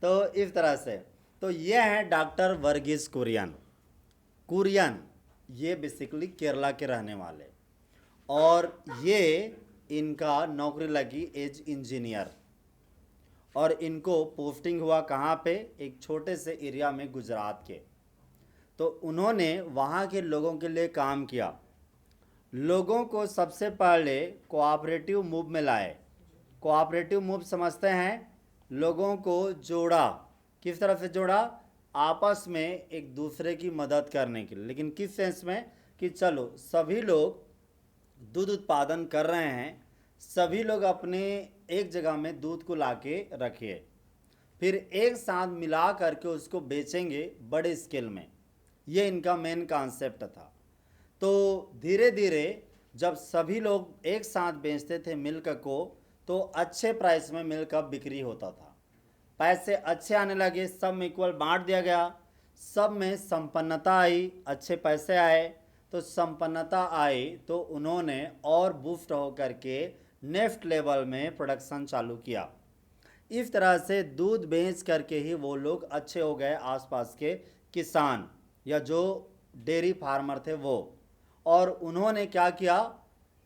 तो इस तरह से, तो ये है डॉक्टर वर्गीस कुरियन। कुरियन ये बेसिकली केरला के रहने वाले, और ये इनका नौकरी लगी एज इंजीनियर, और इनको पोस्टिंग हुआ कहाँ पे, एक छोटे से एरिया में गुजरात के। तो उन्होंने वहाँ के लोगों के लिए काम किया, लोगों को सबसे पहले कोऑपरेटिव मूव में लाए। कोऑपरेटिव मूव समझते हैं, लोगों को जोड़ा, किस तरह से जोड़ा, आपस में एक दूसरे की मदद करने के लिए। लेकिन किस सेंस में, कि चलो सभी लोग दूध उत्पादन कर रहे हैं, सभी लोग अपने एक जगह में दूध को लाके रखिए, फिर एक साथ मिला करके उसको बेचेंगे बड़े स्केल में। ये इनका मेन कॉन्सेप्ट था। तो धीरे धीरे जब सभी लोग एक साथ बेचते थे मिल्क को, तो अच्छे प्राइस में मिल्क का बिक्री होता था, पैसे अच्छे आने लगे, सब में इक्वल बांट दिया गया, सब में संपन्नता आई, अच्छे पैसे आए। तो संपन्नता आई तो उन्होंने और बूस्ट हो करके नेक्स्ट लेवल में प्रोडक्शन चालू किया। इस तरह से दूध बेच करके ही वो लोग अच्छे हो गए, आसपास के किसान या जो डेयरी फार्मर थे वो। और उन्होंने क्या किया,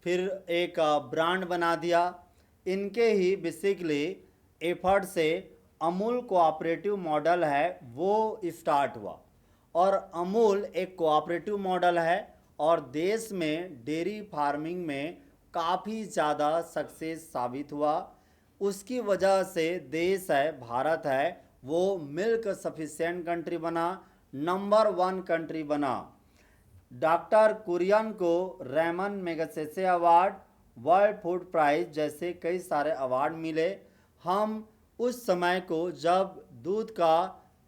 फिर एक ब्रांड बना दिया। इनके ही बेसिकली एफर्ट से अमूल कोऑपरेटिव मॉडल है वो स्टार्ट हुआ, और अमूल एक कोऑपरेटिव मॉडल है और देश में डेयरी फार्मिंग में काफ़ी ज़्यादा सक्सेस साबित हुआ। उसकी वजह से देश है, भारत है, वो मिल्क सफिशिएंट कंट्री बना, नंबर 1 कंट्री बना। डॉक्टर कुरियन को Ramon Magsaysay award, world food prize जैसे कई सारे अवार्ड मिले। हम उस समय को जब दूध का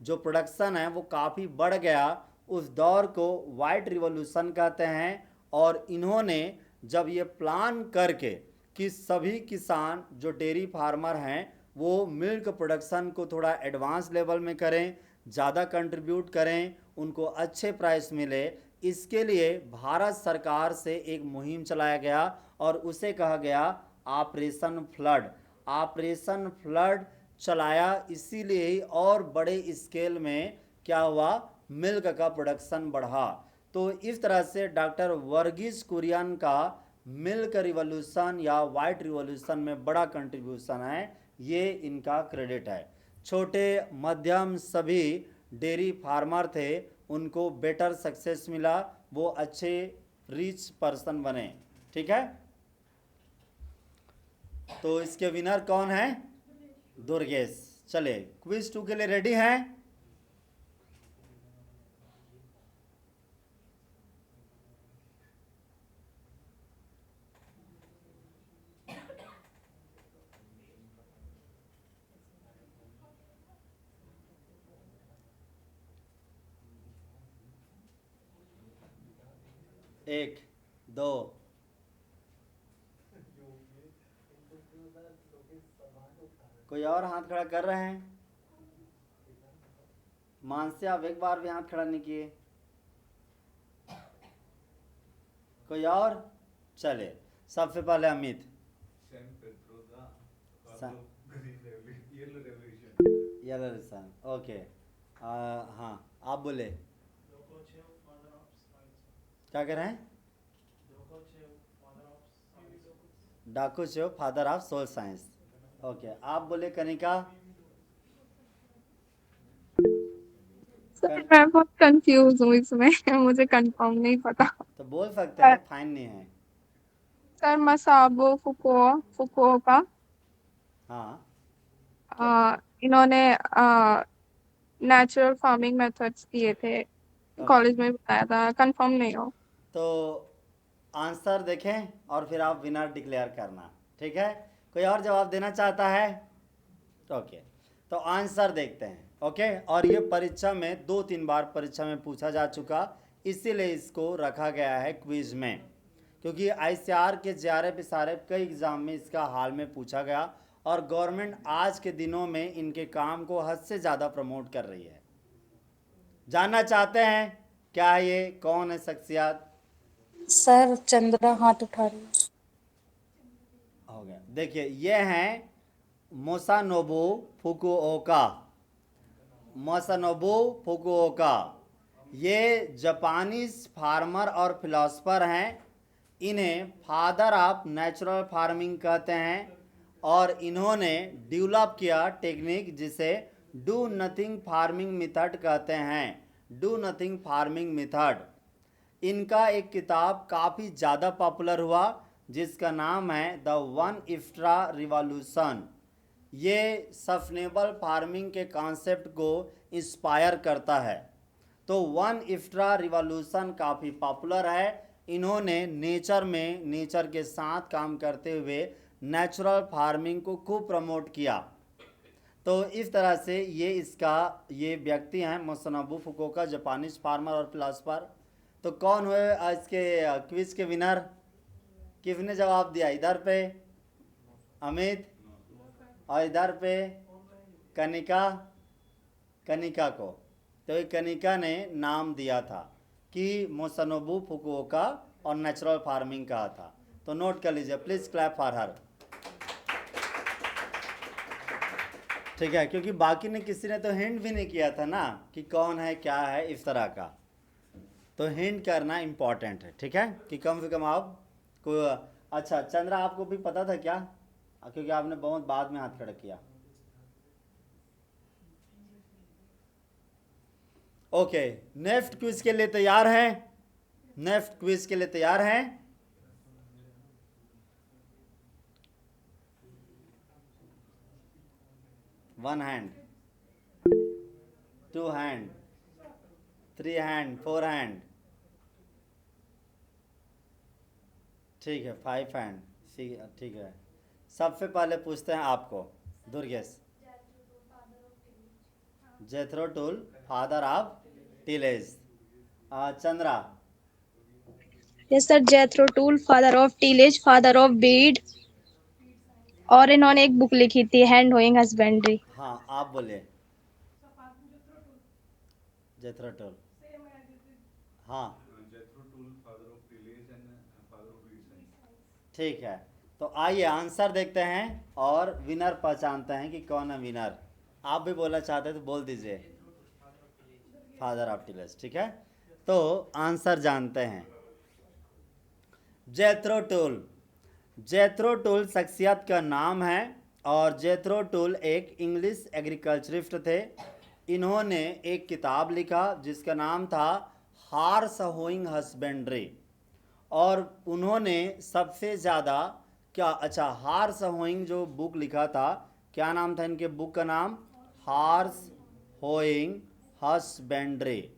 जो प्रोडक्शन है वो काफ़ी बढ़ गया, उस दौर को वाइट रिवॉल्यूशन कहते हैं। और इन्होंने जब ये प्लान करके कि सभी किसान जो डेयरी फार्मर हैं वो मिल्क प्रोडक्शन को थोड़ा एडवांस लेवल में करें, ज़्यादा कंट्रीब्यूट करें, उनको अच्छे प्राइस मिले, इसके लिए भारत सरकार से एक मुहिम चलाया गया और उसे कहा गया ऑपरेशन फ्लड। ऑपरेशन फ्लड चलाया इसीलिए ही और बड़े स्केल में क्या हुआ, मिल्क का प्रोडक्शन बढ़ा। तो इस तरह से डॉक्टर वर्गीस कुरियन का मिल्क रिवॉल्यूशन या वाइट रिवॉल्यूशन में बड़ा कंट्रीब्यूशन है, ये इनका क्रेडिट है। छोटे मध्यम सभी डेयरी फार्मर थे, उनको बेटर सक्सेस मिला, वो अच्छे रिच पर्सन बने, ठीक है। तो इसके विनर कौन है, दुर्गेश। चले क्विज 2 के लिए रेडी हैं? एक, दो, कोई और हाथ खड़ा कर रहे हैं? मानसी आप एक बार भी हाथ खड़ा नहीं किए। कोई और? चले सबसे पहले अमित। Yellow revolution, okay. हाँ आप बोले, क्या कह रहे हैं? Dokuchaev father of soil science, okay. आप बोले कनिका? सर मैं बहुत कंफ्यूज हूँ इसमें मुझे कंफर्म नहीं पता। तो बोल सकते हैं, फाइन नहीं है। सर मसाबो फुको का हाँ इन्होंने नेचुरल फार्मिंग मेथड्स दिए थे, कॉलेज में बताया था, कंफर्म नहीं हो। तो आंसर देखें और फिर आप विनर डिक्लेयर करना, ठीक है। कोई और जवाब देना चाहता है? ओके, तो आंसर देखते हैं, ओके। और ये परीक्षा में 2-3 बार परीक्षा में पूछा जा चुका, इसीलिए इसको रखा गया है क्विज में, क्योंकि ICAR के JRF SRF कई एग्ज़ाम में इसका हाल में पूछा गया, और गवर्नमेंट आज के दिनों में इनके काम को हद से ज़्यादा प्रमोट कर रही है। जानना चाहते हैं क्या ये कौन है शख्सियत? सर चंद्रा हाथ उठा रही है। हो गया। देखिए ये हैं मोसानोबु फुकुओका। मोसानोबु फुकुओका ये जापानीज फार्मर और फिलोसफर हैं। इन्हें फादर ऑफ नेचुरल फार्मिंग कहते हैं और इन्होंने डेवलप किया टेक्निक जिसे डू नथिंग फार्मिंग मेथड कहते हैं। Do nothing farming method. इनका एक किताब काफ़ी ज़्यादा पॉपुलर हुआ जिसका नाम है द वन इफ्ट्रा रिवॉल्यूशन। ये सस्टेनेबल फार्मिंग के कॉन्सेप्ट को इंस्पायर करता है। तो वन इफ्ट्रा रिवॉल्यूशन काफ़ी पॉपुलर है। इन्होंने नेचर के साथ काम करते हुए नेचुरल फार्मिंग को खूब प्रमोट किया। तो इस तरह से ये व्यक्ति हैं मोसानोबु फुकुओका, जापानीज फार्मर और फिलोसफर। तो कौन हुए आज के क्विज के विनर? किसने जवाब दिया? इधर पे अमित और इधर पे कनिका को। तो ये कनिका ने नाम दिया था कि मोसानोबु फुकुओका और नेचुरल फार्मिंग कहा था। तो नोट कर लीजिए, प्लीज क्लैप फॉर हर। ठीक है, क्योंकि बाकी ने किसी ने तो हिंट भी नहीं किया था ना कि कौन है क्या है इस तरह का। तो हिंट करना इम्पॉर्टेंट है, ठीक है, कि कम से कम आप को। अच्छा चंद्रा, आपको भी पता था क्या? क्योंकि आपने बहुत बाद में हाथ खड़ा किया। ओके, नेक्स्ट क्विज के लिए तैयार हैं? नेक्स्ट क्विज के लिए तैयार हैं? One hand, two hand, three hand, four hand, ठीक है, फाइव हैंड, ठीक है। सबसे पहले पूछते हैं आपको Durgesh. Jethro Tull father of tillage. Chandra. Yes sir, Jethro Tull father of tillage, father of बीड, और इन्होंने एक बुक लिखी थी हैंड होइंग हस्बेंड्री। हाँ आप बोलिए। जेथरो टूल। हाँ ठीक है, तो आइए आंसर देखते हैं और विनर पहचानते हैं कि कौन है विनर। आप भी बोलना चाहते हैं तो बोल दीजिए, फादर ऑफ टिलेज, ठीक है। तो आंसर जानते हैं। जेथरो टूल। जेथरो टूल शख्सियत का नाम है और जेथरो टूल एक इंग्लिश एग्रीकल्चरिस्ट थे। इन्होंने एक किताब लिखा जिसका नाम था हार्स होइंग हस्बेंड्री, और उन्होंने सबसे ज़्यादा हार्स होइंग जो बुक लिखा था, क्या नाम था इनके बुक का नाम? Horse hoeing husbandry.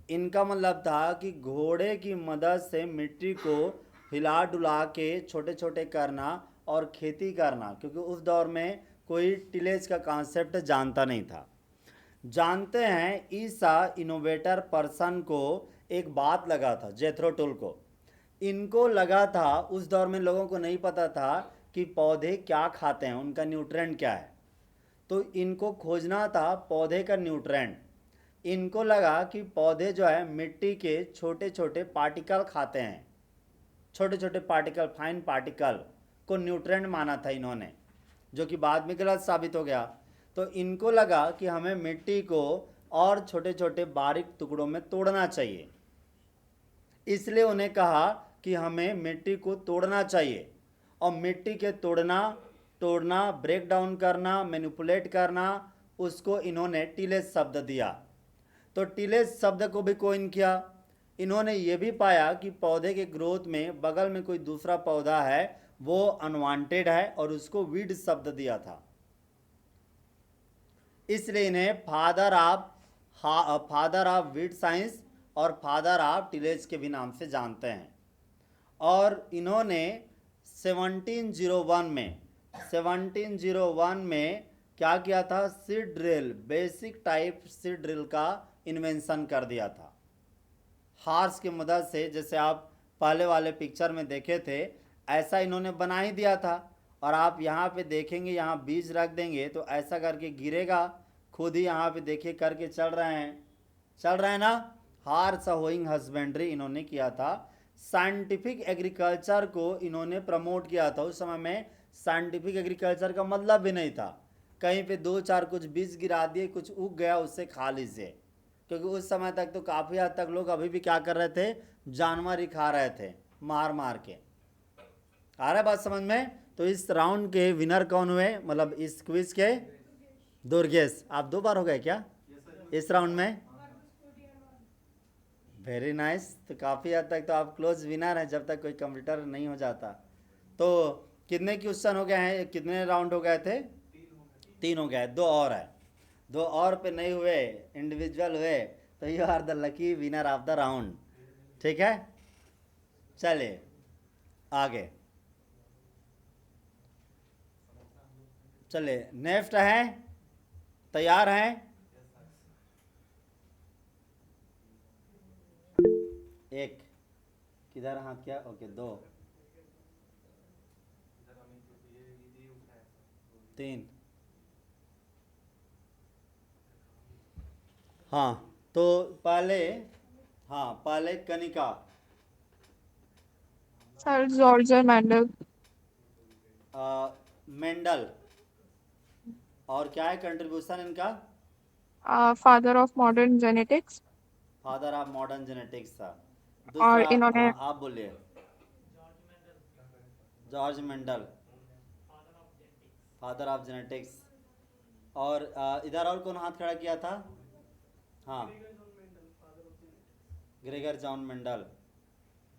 इनका मतलब था कि घोड़े की मदद से मिट्टी को हिला डुला के छोटे छोटे करना और खेती करना, क्योंकि उस दौर में कोई टिलेज का कॉन्सेप्ट जानता नहीं था। जानते हैं ईसा इनोवेटर पर्सन को एक बात लगा था, जेथरो टूल को। इनको लगा था, उस दौर में लोगों को नहीं पता था कि पौधे क्या खाते हैं, उनका न्यूट्रेंट क्या है। तो इनको खोजना था पौधे का न्यूट्रेंट। इनको लगा कि पौधे जो है मिट्टी के छोटे छोटे पार्टिकल खाते हैं, छोटे छोटे पार्टिकल, फाइन पार्टिकल को न्यूट्रेंट माना था इन्होंने, जो कि बाद में गलत साबित हो गया। तो इनको लगा कि हमें मिट्टी को और छोटे छोटे बारीक टुकड़ों में तोड़ना चाहिए, इसलिए उन्हें कहा कि हमें मिट्टी को तोड़ना चाहिए। और मिट्टी के तोड़ना, ब्रेक डाउन करना, मैनिपुलेट करना, उसको इन्होंने टिलेज शब्द दिया। तो टिलेज शब्द को भी कोइन किया। इन्होंने ये भी पाया कि पौधे के ग्रोथ में बगल में कोई दूसरा पौधा है वो अनवांटेड है, और उसको वीड शब्द दिया था। इसलिए इन्हें फादर ऑफ वीड साइंस और फादर ऑफ टिलेज के भी नाम से जानते हैं। और इन्होंने 1701 में क्या किया था? Seed drill, basic type seed drill का इन्वेंशन कर दिया था। हार्स की मदद से, जैसे आप पहले वाले पिक्चर में देखे थे, ऐसा इन्होंने बना ही दिया था। और आप यहाँ पे देखेंगे, यहाँ बीज रख देंगे तो ऐसा करके गिरेगा, खुद ही यहाँ पे देखिए करके चल रहे हैं ना। हार्स होइंग हस्बेंड्री इन्होंने किया था, साइंटिफिक एग्रीकल्चर को इन्होंने प्रमोट किया था। उस समय में साइंटिफिक एग्रीकल्चर का मतलब भी नहीं था, कहीं पे दो चार कुछ बीज गिरा दिए, कुछ उग गया उससे खा लीजिए, क्योंकि उस समय तक तो काफ़ी हद तक लोग अभी भी क्या कर रहे थे, जानवर ही खा रहे थे मार मार के। आ रहा है बात समझ में? तो इस राउंड के विनर कौन हुए, मतलब इस क्विज के? दुर्गेश। आप 2 बार हो गए क्या इस राउंड में? Very nice. तो काफ़ी हद तक तो आप क्लोज विनर हैं, जब तक कोई कंप्यूटर नहीं हो जाता। तो कितने क्वेश्चन हो गए हैं, कितने राउंड हो गए थे? 3 हो गए, 2 और है। 2 और पे नहीं हुए, इंडिविजुअल हुए, तो you are the lucky winner of the round. ठीक है, चलिए आगे चलिए। नेक्स्ट है, तैयार हैं? एक किधर हाथ क्या? ओके, 2 3। हाँ, तो पहले, हाँ पहले Kanika. Sir, George Mendel. Mendel. और क्या है कंट्रीब्यूशन इनका? Father of modern genetics. Father of modern genetics था। और दूसरा, इन्होंने हाँ आप बोलिए। George Mendel, father of genetics. और इधर और कौन हाथ खड़ा किया था? हाँ, Gregor John Mendel.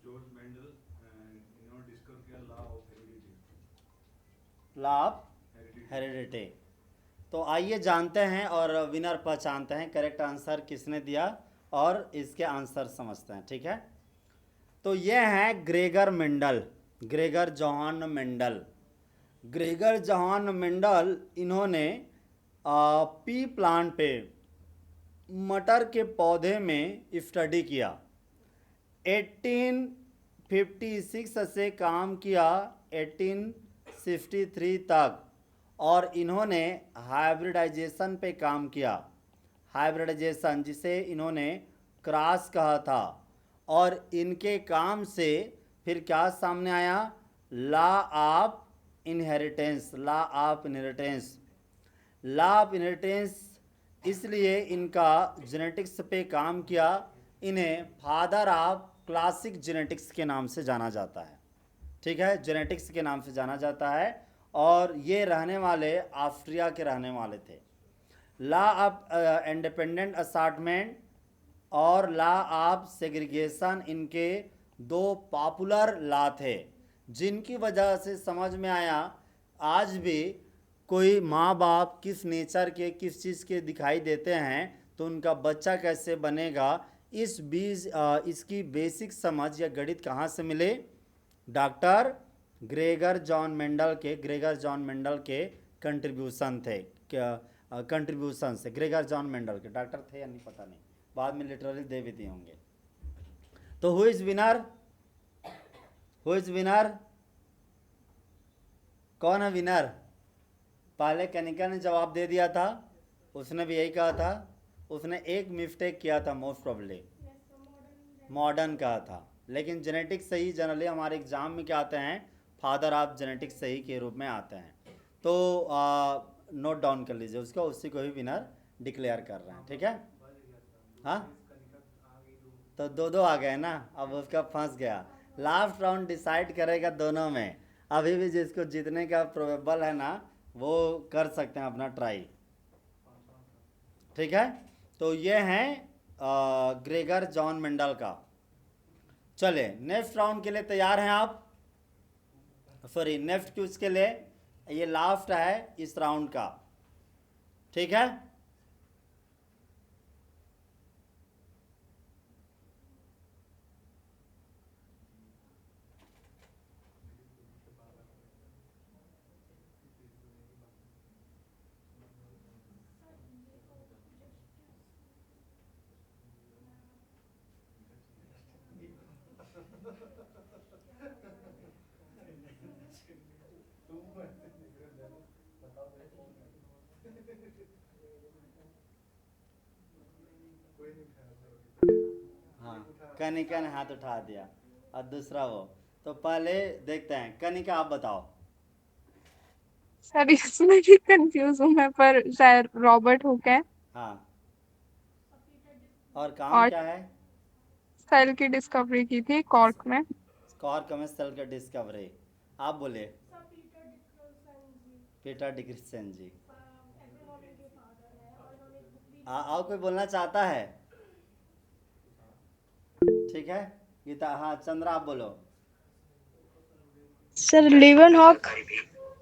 George Mendel इन्होंने डिस्कवर किया law of heredity. Law of heredity. तो आइए जानते हैं और विनर पहचानते हैं, करेक्ट आंसर किसने दिया और इसके आंसर समझते हैं। ठीक है, तो ये है Gregor Mendel, Gregor John Mendel. Gregor John Mendel इन्होंने पी प्लांट पे, मटर के पौधे में स्टडी किया। 1856 से काम किया 1863 तक, और इन्होंने हाइब्रिडाइजेशन पे काम किया। हाइब्रिडाइजेशन जिसे इन्होंने क्रॉस कहा था। और इनके काम से फिर क्या सामने आया? Law of inheritance. Law of inheritance, law of inheritance, इसलिए इनका जेनेटिक्स पे काम किया। इन्हें फादर ऑफ क्लासिक जेनेटिक्स के नाम से जाना जाता है। ठीक है, जेनेटिक्स के नाम से जाना जाता है। और ये रहने वाले ऑस्ट्रिया के रहने वाले थे। लॉ ऑफ इंडिपेंडेंट असार्टमेंट और लॉ ऑफ सेग्रीगेशन इनके 2 पॉपुलर लॉ थे, जिनकी वजह से समझ में आया आज भी कोई माँ बाप किस नेचर के, किस चीज़ के दिखाई देते हैं, तो उनका बच्चा कैसे बनेगा, इसकी बेसिक समझ या गणित कहाँ से मिले? डॉक्टर ग्रेगर जॉन मेंडल के कंट्रीब्यूशन थे। कंट्रीब्यूशन से ग्रेगर जॉन मेंडल के, डॉक्टर थे या नहीं पता नहीं, बाद में लिटरली दे भी दिए होंगे। तो who is winner? Who is winner? कौन है विनर? पहले कनिका ने जवाब दे दिया था, उसने भी यही कहा था। उसने एक मिस्टेक किया था, मोस्ट प्रॉब्ली मॉडर्न कहा था, लेकिन जेनेटिक्स सही जनरली हमारे एग्जाम में क्या आते हैं? फादर ऑफ जेनेटिक्स सही के रूप में आते हैं। तो नोट डाउन कर लीजिए उसको, उसी को ही विनर डिक्लेयर कर रहे हैं। ठीक है, हाँ तो 2-2 आ गए ना, अब उसका फंस गया। लास्ट राउंड डिसाइड करेगा दोनों में। अभी भी जिसको जीतने का प्रोबेबल है ना, वो कर सकते हैं अपना ट्राई। ठीक है, तो ये हैं ग्रेगर जॉन मेंडल का। चले नेक्स्ट राउंड के लिए तैयार हैं आप? सॉरी, नेक्स्ट क्विज के लिए, ये लास्ट है इस राउंड का। ठीक है, हाँ कनिका ने हाथ उठा दिया। और दूसरा वो। तो पहले देखते हैं, कनिका आप बताओ। सर इसमें भी कंफ्यूज हूँ मैं, पर शायद रॉबर्ट हुक है। हाँ, और काम और क्या है? सेल की डिस्कवरी की थी कॉर्क में। कॉर्क में सेल का डिस्कवरी। आप बोले। सब पीटर डिक्सन जी पीटर डिक्सन जी। एग्रोनॉमी के फादर हैं और इन्होंने एक बुक भी और कोई बोलना चाहता है? ठीक है गीता। हाँ चंद्रा आप बोलो। Sir Leeuwenhoek.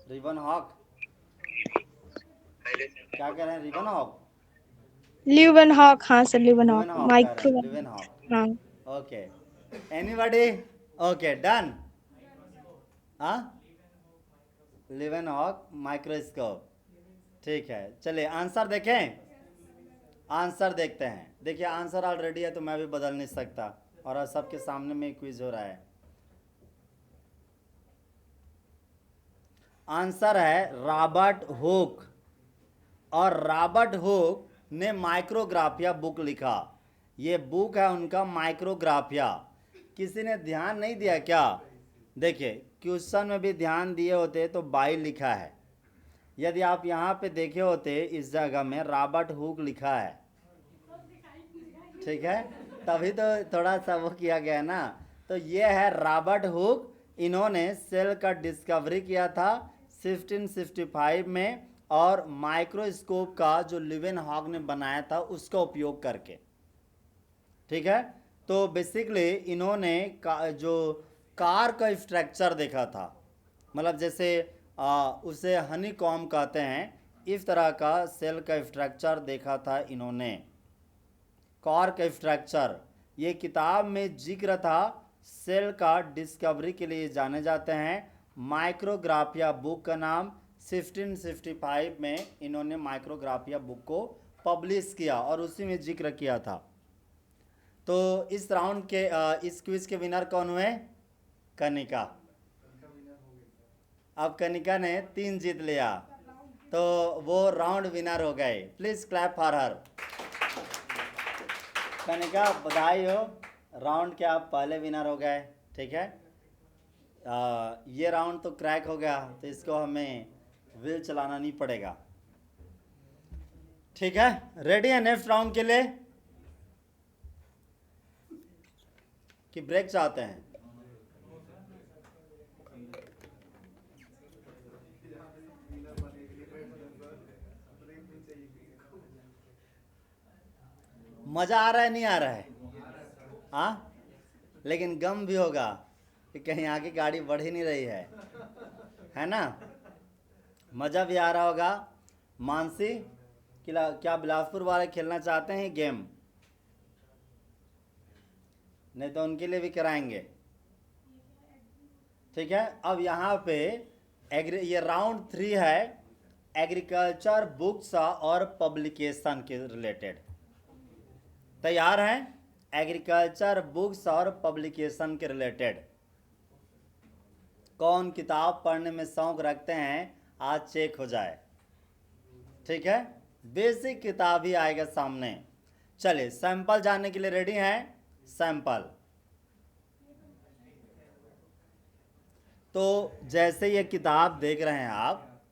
Leeuwenhoek. क्या कह रहे हैं, रिबन हॉक? लिवन हॉक, हाँ सर लिवन लिवन हॉक हॉक कह रहे माइक्रो। हैं, लिवन हॉक। हाँ ओके, एनीबॉडी? Okay done. हाँ, लिवन हॉक माइक्रोस्कोप। ठीक है, चलिए आंसर देखें। आंसर देखते हैं। देखिए आंसर ऑलरेडी है तो मैं भी बदल नहीं सकता, और अब सबके सामने में क्विज हो रहा है। आंसर है रॉबर्ट हुक। और रॉबर्ट हुक ने माइक्रोग्राफिया बुक लिखा। ये बुक है उनका माइक्रोग्राफिया। किसी ने ध्यान नहीं दिया क्या? देखिए क्वेश्चन में भी ध्यान दिए होते तो बाई लिखा है। यदि आप यहाँ पे देखे होते इस जगह में रॉबर्ट हुक लिखा है, ठीक है, तभी तो थोड़ा सा वो किया गया ना। तो ये है रॉबर्ट हुक। इन्होंने सेल का डिस्कवरी किया था 1665 में, और माइक्रोस्कोप का जो लिवन हॉक ने बनाया था उसका उपयोग करके। ठीक है, तो बेसिकली इन्होंने जो कार का स्ट्रक्चर देखा था, मतलब जैसे उसे हनी कॉम कहते हैं, इस तरह का सेल का स्ट्रक्चर देखा था इन्होंने। कार का स्ट्रक्चर, ये किताब में जिक्र था। सेल का डिस्कवरी के लिए जाने जाते हैं। माइक्रोग्राफिया बुक का नाम 1665 में इन्होंने माइक्रोग्राफिया बुक को पब्लिश किया और उसी में जिक्र किया था। तो इस राउंड के इस क्विज के विनर कौन हुए? कनिका। अब कनिका ने 3 जीत लिया, तो वो राउंड विनर हो गए। Please clap for her. Kanika बधाई हो, राउंड के आप पहले विनर हो गए। ठीक है, ये राउंड तो क्रैक हो गया, तो इसको हमें व्हील चलाना नहीं पड़ेगा। ठीक है, रेडी है नेक्स्ट राउंड के लिए कि ब्रेक चाहते हैं? मजा आ रहा है नहीं आ रहा है? हाँ, लेकिन गम भी होगा कि कहीं आगे गाड़ी बढ़ ही नहीं रही है ना? मजा भी आ रहा होगा। मानसी, क्या बिलासपुर वाले खेलना चाहते हैं गेम? नहीं तो उनके लिए भी कराएंगे। ठीक है, अब यहाँ पे ये राउंड 3 है एग्रीकल्चर बुक्स और पब्लिकेशन के रिलेटेड। तैयार हैं? एग्रीकल्चर बुक्स और पब्लिकेशन के रिलेटेड कौन किताब पढ़ने में शौक रखते हैं, आज चेक हो जाए। ठीक है, बेसिक किताब ही आएगा सामने। चलिए सैंपल जानने के लिए रेडी हैं? सैंपल तो जैसे ये किताब देख रहे हैं आप,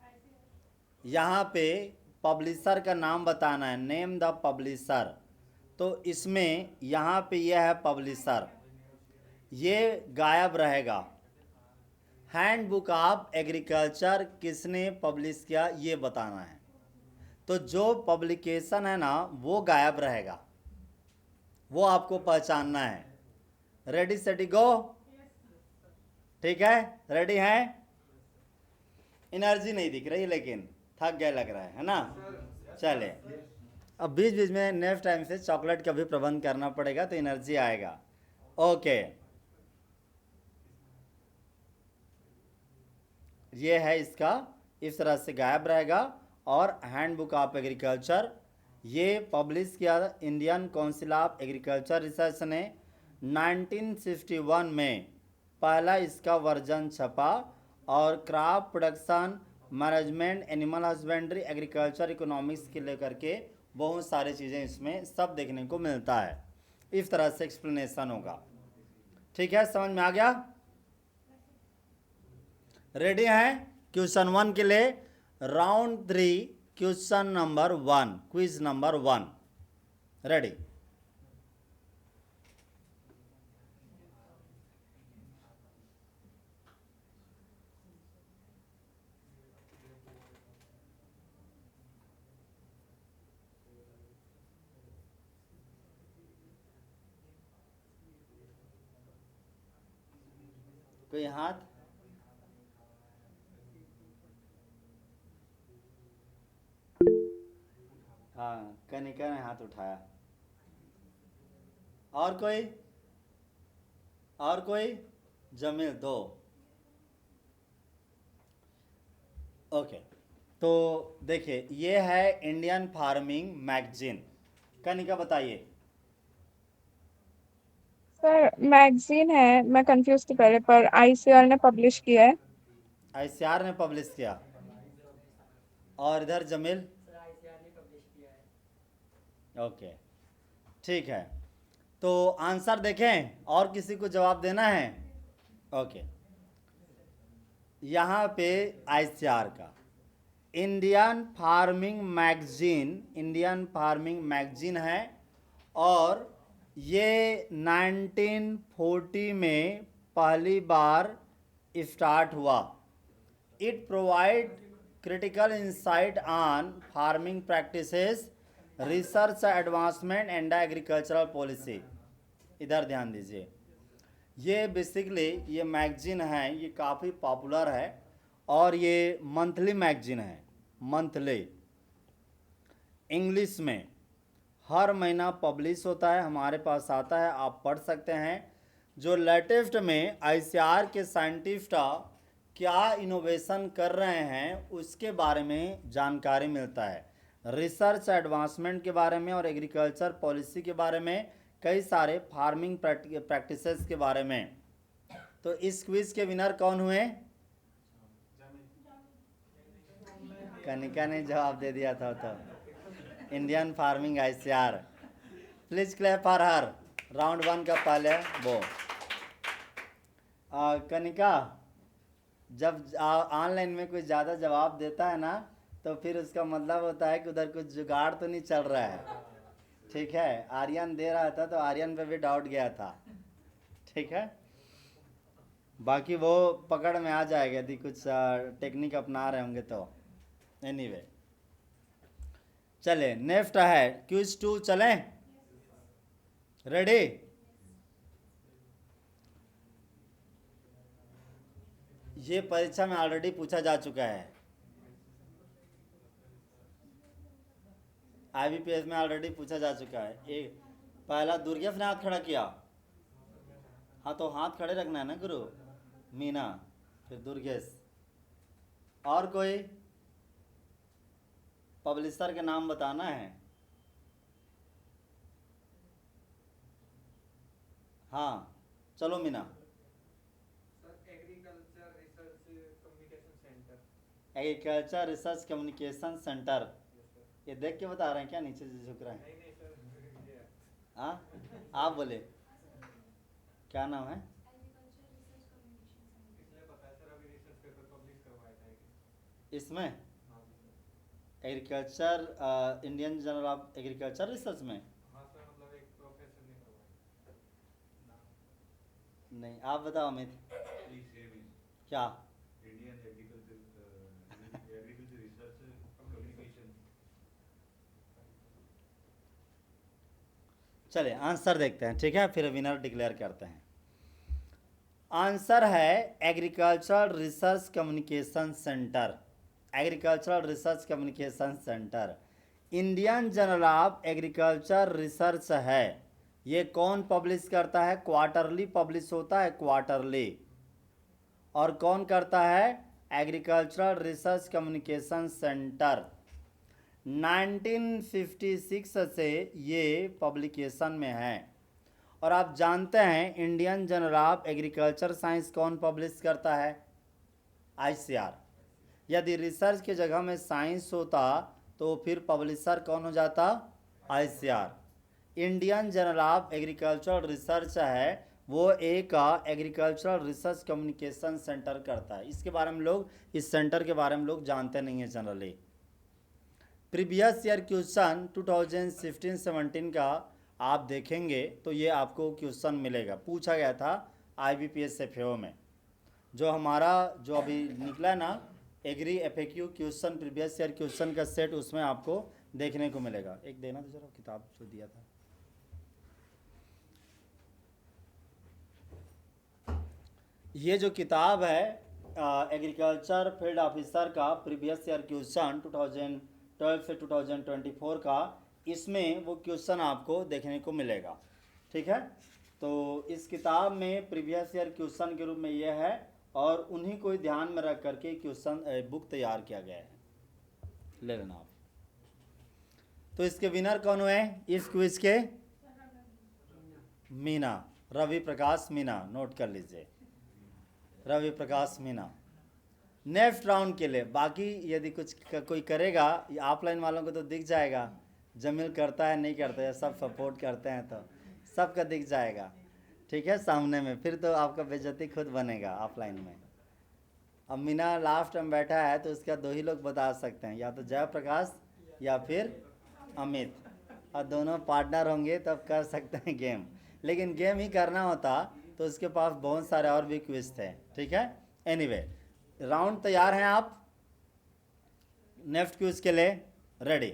यहाँ पे पब्लिशर का नाम बताना है, नेम द पब्लिशर। तो इसमें यहाँ पे यह है पब्लिशर, ये गायब रहेगा। हैंडबुक ऑफ एग्रीकल्चर किसने पब्लिश किया ये बताना है। तो जो पब्लिकेशन है ना वो गायब रहेगा, वो आपको पहचानना है। रेडी सेटी गो। ठीक है, रेडी हैं? एनर्जी नहीं दिख रही लेकिन थक गए लग रहा है ना? चले, अब बीच बीच में नेक्स्ट टाइम से चॉकलेट का भी प्रबंध करना पड़ेगा तो एनर्जी आएगा। ओके, ये है इसका, इस तरह से गायब रहेगा। और हैंडबुक ऑफ एग्रीकल्चर ये पब्लिश किया Indian council of agriculture research ने 1961 में पहला इसका वर्जन छपा। और crop production management, animal husbandry, agriculture economics के लेकर के बहुत सारी चीज़ें इसमें सब देखने को मिलता है। इस तरह से एक्सप्लेनेशन होगा। ठीक है, समझ में आ गया? रेडी हैं क्वेश्चन 1 के लिए? Round 3 question number 1, quiz number 1। Ready? कोई हाथ? हाँ, कनिका ने हाथ उठाया। और कोई? और कोई? जमील 2। ओके, तो देखिए ये है इंडियन फार्मिंग मैगजीन। कनिका बताइए। सर मैगजीन है, मैं कंफ्यूज थी पहले, पर आईसीआर ने पब्लिश किया है। आईसीआर ने पब्लिश किया। और इधर जमील? ओके, ठीक है। तो आंसर देखें, और किसी को जवाब देना है? ओके, यहाँ पे आईसीआर का इंडियन फार्मिंग मैगजीन है, और ये 1940 में पहली बार स्टार्ट हुआ। It provide critical insight on farming practices, research advancement and agricultural policy। इधर ध्यान दीजिए, ये बेसिकली ये मैगजीन है, ये काफ़ी पॉपुलर है, और ये मंथली मैगजीन है। मंथली इंग्लिश में हर महीना पब्लिश होता है, हमारे पास आता है, आप पढ़ सकते हैं। जो लेटेस्ट में आईसीआर के साइंटिस्ट क्या इनोवेशन कर रहे हैं उसके बारे में जानकारी मिलता है, रिसर्च एडवांसमेंट के बारे में और एग्रीकल्चर पॉलिसी के बारे में, कई सारे फार्मिंग प्रैक्टिसेस के बारे में। तो इस क्विज के विनर कौन हुए? कनिका ने जवाब दे दिया था। तो Indian farming ICR, please clap for her. Round 1 का पहले वो कनिका, जब ऑनलाइन में कोई ज़्यादा जवाब देता है ना, तो फिर उसका मतलब होता है कि उधर कुछ जुगाड़ तो नहीं चल रहा है। ठीक है, आर्यन दे रहा था तो आर्यन पे भी डाउट गया था। ठीक है, बाकी वो पकड़ में आ जाएगा यदि कुछ टेक्निक अपना रहे होंगे तो। एनीवे, चले नेक्स्ट है क्विज 2। चलें? रेडी? ये परीक्षा में ऑलरेडी पूछा जा चुका है, आईबीपीएस में ऑलरेडी पूछा जा चुका है। एक पहला दुर्गेश ने हाथ खड़ा किया। हाँ, तो हाथ खड़े रखना है ना गुरु। मीना, फिर दुर्गेश। और कोई? पब्लिशर के नाम बताना है। हाँ, चलो Meena. Agriculture research communication centre. ये देख के बता रहे हैं क्या? नीचे से झुक रहे हैं। हाँ, आप बोले क्या नाम है? इसमें agriculture Indian journal of agriculture research में? नहीं, आप बताओ अमित। क्या? चलिए आंसर देखते हैं, ठीक है, फिर विनर डिक्लेयर करते हैं। आंसर है agricultural research communication centre. Agricultural research communication centre Indian journal of agriculture research है। ये कौन पब्लिश करता है? क्वार्टरली पब्लिश होता है, क्वार्टरली। और कौन करता है? Agricultural research communication centre. 1956 से ये पब्लिकेशन में है। और आप जानते हैं Indian journal of agriculture science कौन पब्लिश करता है? आईसीआर। यदि रिसर्च की जगह में साइंस होता तो फिर पब्लिशर कौन हो जाता? ICR. Indian journal of agriculture research है, वो एक एग्रीकल्चरल रिसर्च कम्युनिकेशन सेंटर करता है। इसके बारे में लोग, इस सेंटर के बारे में लोग जानते नहीं हैं जनरली। प्रीवियस ईयर क्वेश्चन 2016-17 का आप देखेंगे तो ये आपको क्वेश्चन मिलेगा, पूछा गया था IBPS FAO में। जो हमारा जो अभी निकला ना agri FAQ question, previous year question का सेट, उसमें आपको देखने को मिलेगा। एक देना तो जरा किताब जो दिया था। ये जो किताब है एग्रीकल्चर फील्ड ऑफिसर का प्रीवियस ईयर क्वेश्चन 2012 से 2024 का, इसमें वो क्वेश्चन आपको देखने को मिलेगा। ठीक है, तो इस किताब में प्रीवियस ईयर क्वेश्चन के रूप में ये है, और उन्हीं को ध्यान में रख करके क्वेश्चन बुक तैयार किया गया है। ले लेना आप। तो इसके विनर कौन हुए इस क्विज के? मीना, रवि प्रकाश मीना, नोट कर लीजिए, रवि प्रकाश मीना। नेक्स्ट राउंड के लिए बाकी यदि कुछ कोई करेगा, ऑफलाइन वालों को तो दिख जाएगा, जमील करता है नहीं करता है, सब सपोर्ट करते हैं तो सबका दिख जाएगा। ठीक है, सामने में, फिर तो आपका बेइज्जती खुद बनेगा ऑफलाइन में। अब मीना लास्ट में बैठा है तो उसका दो ही लोग बता सकते हैं, या तो जयप्रकाश या फिर अमित, और दोनों पार्टनर होंगे तब कर सकते हैं गेम। लेकिन गेम ही करना होता तो उसके पास बहुत सारे और भी क्विज थे। ठीक है, एनीवे राउंड तैयार हैं आप नेक्स्ट क्विज के लिए? रेडी?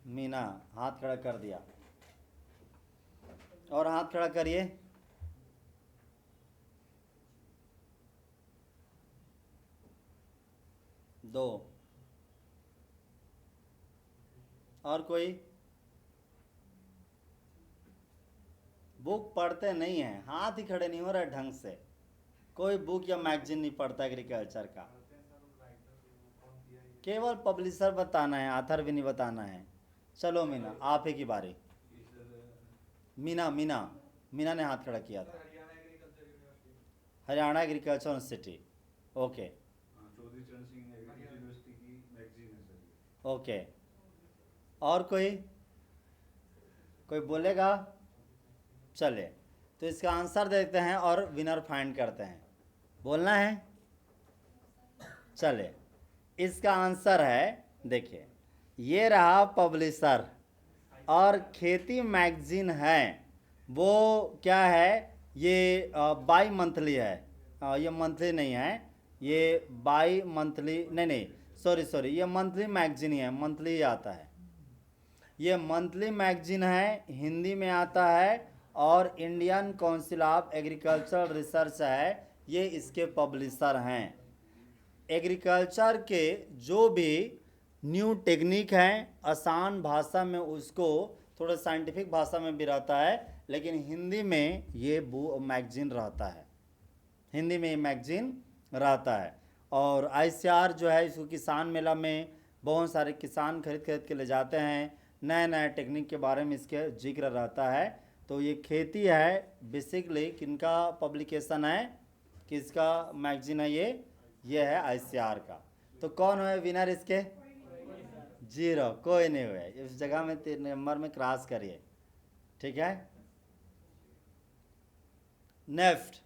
मीना हाथ खड़ा कर दिया, और हाथ खड़ा करिए। दो और कोई? बुक पढ़ते नहीं हैं, हाथ ही खड़े नहीं हो रहा ढंग से। कोई बुक या मैगजीन नहीं पढ़ता एग्रीकल्चर का, केवल पब्लिशर बताना है, आथर भी नहीं बताना है। चलो मीना, आप ही की बारी। मीना मीना मीना ने हाथ खड़ा किया था। Haryana agriculture university, okay Chaudhary Charan Singh agriculture university की मैगजीन है सर। ओके, और कोई बोलेगा? चले, तो इसका आंसर देखते हैं और विनर फाइंड करते हैं। बोलना है? चले, इसका आंसर है, देखिए ये रहा पब्लिशर, और खेती मैगजीन है वो क्या है, ये बाई मंथली है, ये मंथली नहीं है, ये बाई मंथली नहीं, सॉरी, ये मंथली मैगजीन ही है, मंथली ही आता है। ये मंथली मैगजीन है, हिंदी में आता है, और Indian council of agricultural research है, ये इसके पब्लिशर हैं। एग्रीकल्चर के जो भी न्यू टेक्निक हैं, आसान भाषा में उसको, थोड़ा साइंटिफिक भाषा में भी रहता है, लेकिन हिंदी में ये मैगजीन रहता है, हिंदी में ये मैगजीन रहता है। और ICR जो है, इसको किसान मेला में बहुत सारे किसान खरीद के ले जाते हैं, नए नए टेक्निक के बारे में इसके जिक्र रहता है। तो ये खेती है बेसिकली, किनका पब्लिकेशन है, किसका मैगजीन है ये है ICR का। तो कौन है विनर इसके? 0, कोई नहीं हुए। इस जगह में 3 नंबर में क्रॉस करिए। ठीक है, नेक्स्ट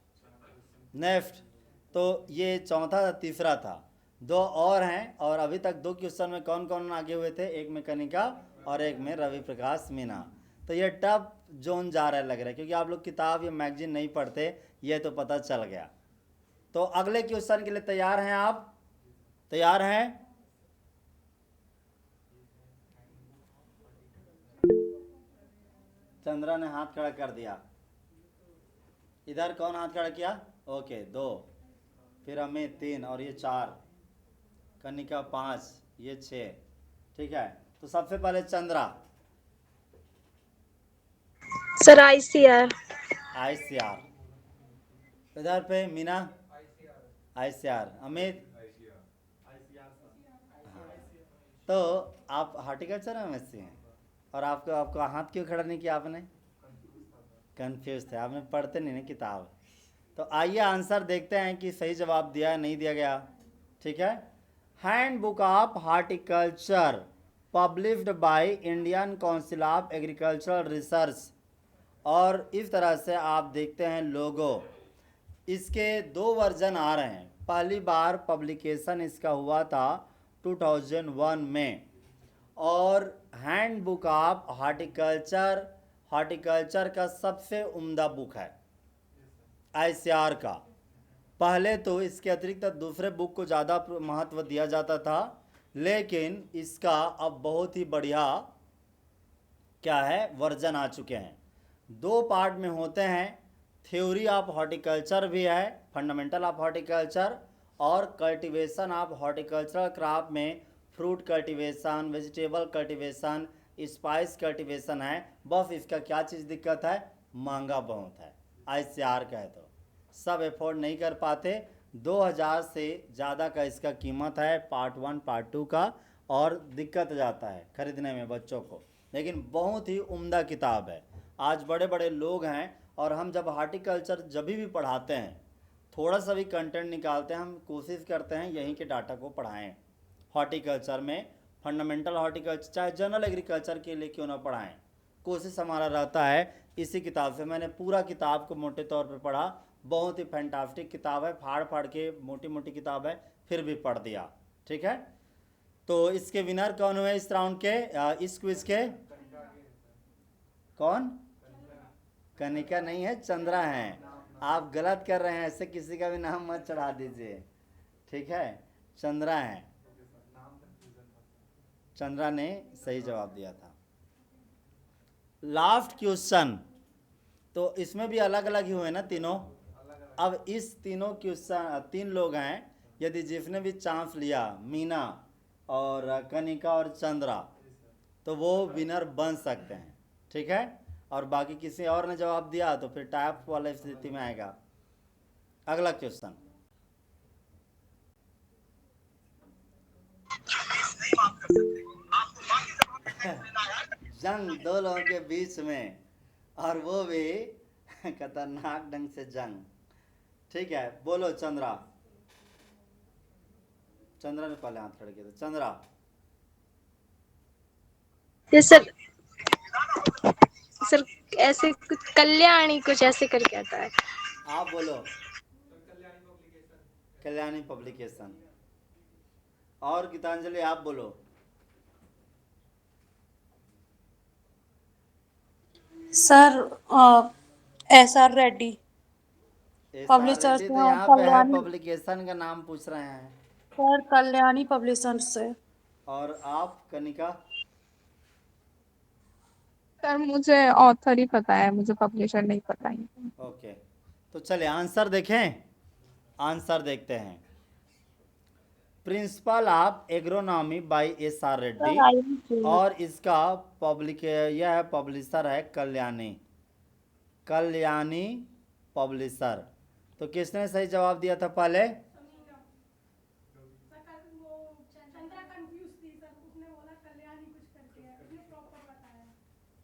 तो ये चौथा था, तीसरा था, 2 और हैं, और अभी तक 2 क्वेश्चन में कौन कौन आगे हुए थे, एक में कनिका और एक में रवि प्रकाश मीना। तो ये टफ जोन जा रहा है लग रहा है, क्योंकि आप लोग किताब या मैगजीन नहीं पढ़ते, ये तो पता चल गया। तो अगले क्वेश्चन के लिए तैयार हैं आप? तैयार हैं? चंद्रा ने हाथ खड़ा कर दिया। इधर कौन हाथ खड़ा किया? ओके, 2, फिर अमित 3, और ये 4, कनिका 5, ये 6। ठीक है, तो सबसे पहले चंद्रा। Sir ICR। इधर पे मीना ICR, अमित। तो आप हॉर्टिकल्चर में MSc हैं, और आपको हाथ क्यों खड़ा नहीं किया आपने? कंफ्यूज थे, आपने पढ़ते नहीं ना किताब। तो आइए आंसर देखते हैं कि सही जवाब दिया है नहीं दिया गया। ठीक है, hand book of horticulture published by Indian council of agricultural research. और इस तरह से आप देखते हैं लोगो, इसके 2 वर्जन आ रहे हैं। पहली बार पब्लिकेशन इसका हुआ था 2001 में, और हैंडबुक ऑफ हॉर्टिकल्चर का सबसे उम्दा बुक है ICAR का। पहले तो इसके अतिरिक्त दूसरे बुक को ज़्यादा महत्व दिया जाता था, लेकिन इसका अब बहुत ही बढ़िया क्या है वर्जन आ चुके हैं। 2 पार्ट में होते हैं, थ्योरी ऑफ हॉर्टिकल्चर भी है, फंडामेंटल ऑफ हॉर्टिकल्चर, और कल्टीवेशन ऑफ हॉर्टिकल्चरल क्रॉप में fruit cultivation, vegetable cultivation, spice cultivation है। बस इसका क्या चीज़ दिक्कत है, महंगा बहुत है। ICAR का है तो सब एफोर्ड नहीं कर पाते। 2000 से ज़्यादा का इसका कीमत है पार्ट 1 पार्ट 2 का, और दिक्कत जाता है खरीदने में बच्चों को, लेकिन बहुत ही उम्दा किताब है। आज बड़े बड़े लोग हैं, और हम जब हॉर्टिकल्चर जब भी पढ़ाते हैं, थोड़ा सा भी कंटेंट निकालते हैं, हम कोशिश करते हैं यहीं के डाटा को पढ़ाएं। हॉर्टिकल्चर में फंडामेंटल हॉर्टिकल्चर चाहे जनरल एग्रीकल्चर के लिए क्यों ना पढ़ाएं, कोशिश हमारा रहता है। इसी किताब से मैंने पूरा किताब को मोटे तौर पे पढ़ा, बहुत ही फैंटास्टिक किताब है, फाड़ फाड़ के मोटी मोटी किताब है, फिर भी पढ़ दिया। ठीक है, तो इसके विनर कौन हुए इस राउंड के, इस क्विज के? कौन? कनिका नहीं है, चंद्रा हैं। आप गलत कर रहे हैं, ऐसे किसी का भी नाम मत चढ़ा दीजिए। ठीक है, चंद्रा हैं। चंद्रा ने सही जवाब दिया था। लास्ट क्वेश्चन, तो इसमें भी अलग अलग ही हुए ना तीनों। अब इस तीनों क्वेश्चन, 3 लोग हैं, यदि जिसने भी चांस लिया, मीना और कनिका और चंद्रा, तो वो विनर बन सकते हैं। ठीक है, और बाकी किसी और ने जवाब दिया तो फिर टाइप वाले स्थिति में आएगा। अगला क्वेश्चन, जंग 2 लोगों के बीच में, और वो भी खतरनाक ढंग से जंग। ठीक है, बोलो चंद्रा। चंद्रा ने पहले हाथ खड़े किया था। चंद्रा। Yes sir. सर ऐसे कुछ कल्याणी कुछ ऐसे करके आता है। आप बोलो। कल्याणी पब्लिकेशन। और गीतांजलि आप बोलो। Sir SR Reddy publishers Reddy तो यहाँ पे है, कल्याणी। पब्लिकेशन का नाम पूछ रहे हैं। सर कल्याणी पब्लिशर्स से। और आप कनिका? सर मुझे ऑथर ही पता है, मुझे पब्लिशर नहीं पता है। ओके, तो चलिए आंसर देखें। आंसर देखते हैं। Principle of agronomy by SR Reddy, और इसका यह है पब्लिशर है कल्याणी पब्लिशर। तो किसने सही जवाब दिया था पहले? समीना। सर वो चंद्रा कंफ्यूज थी सर, उसने बोला कल्याणी कुछ करके है, उसने प्रॉपर बताया।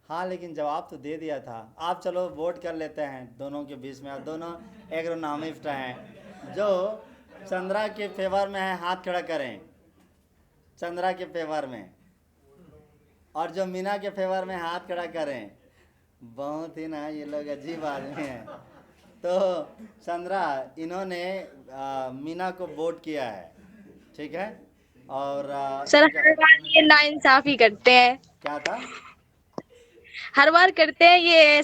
हाँ, लेकिन जवाब तो दे दिया था। आप चलो वोट कर लेते हैं दोनों के बीच में। आप दोनों एग्रोनॉमिस्ट हैं। जो चंद्रा के फेवर में है हाथ खड़ा करें, चंद्रा के फेवर में, और जो मीना के फेवर में हाथ खड़ा करें। बहुत ही ना ये लोग अजीब आदमी हैं। तो चंद्रा, इन्होंने मीना को वोट किया है। ठीक है, और सर हर बार ये नाइंसाफी करते हैं, क्या था? हर बार करते हैं ये।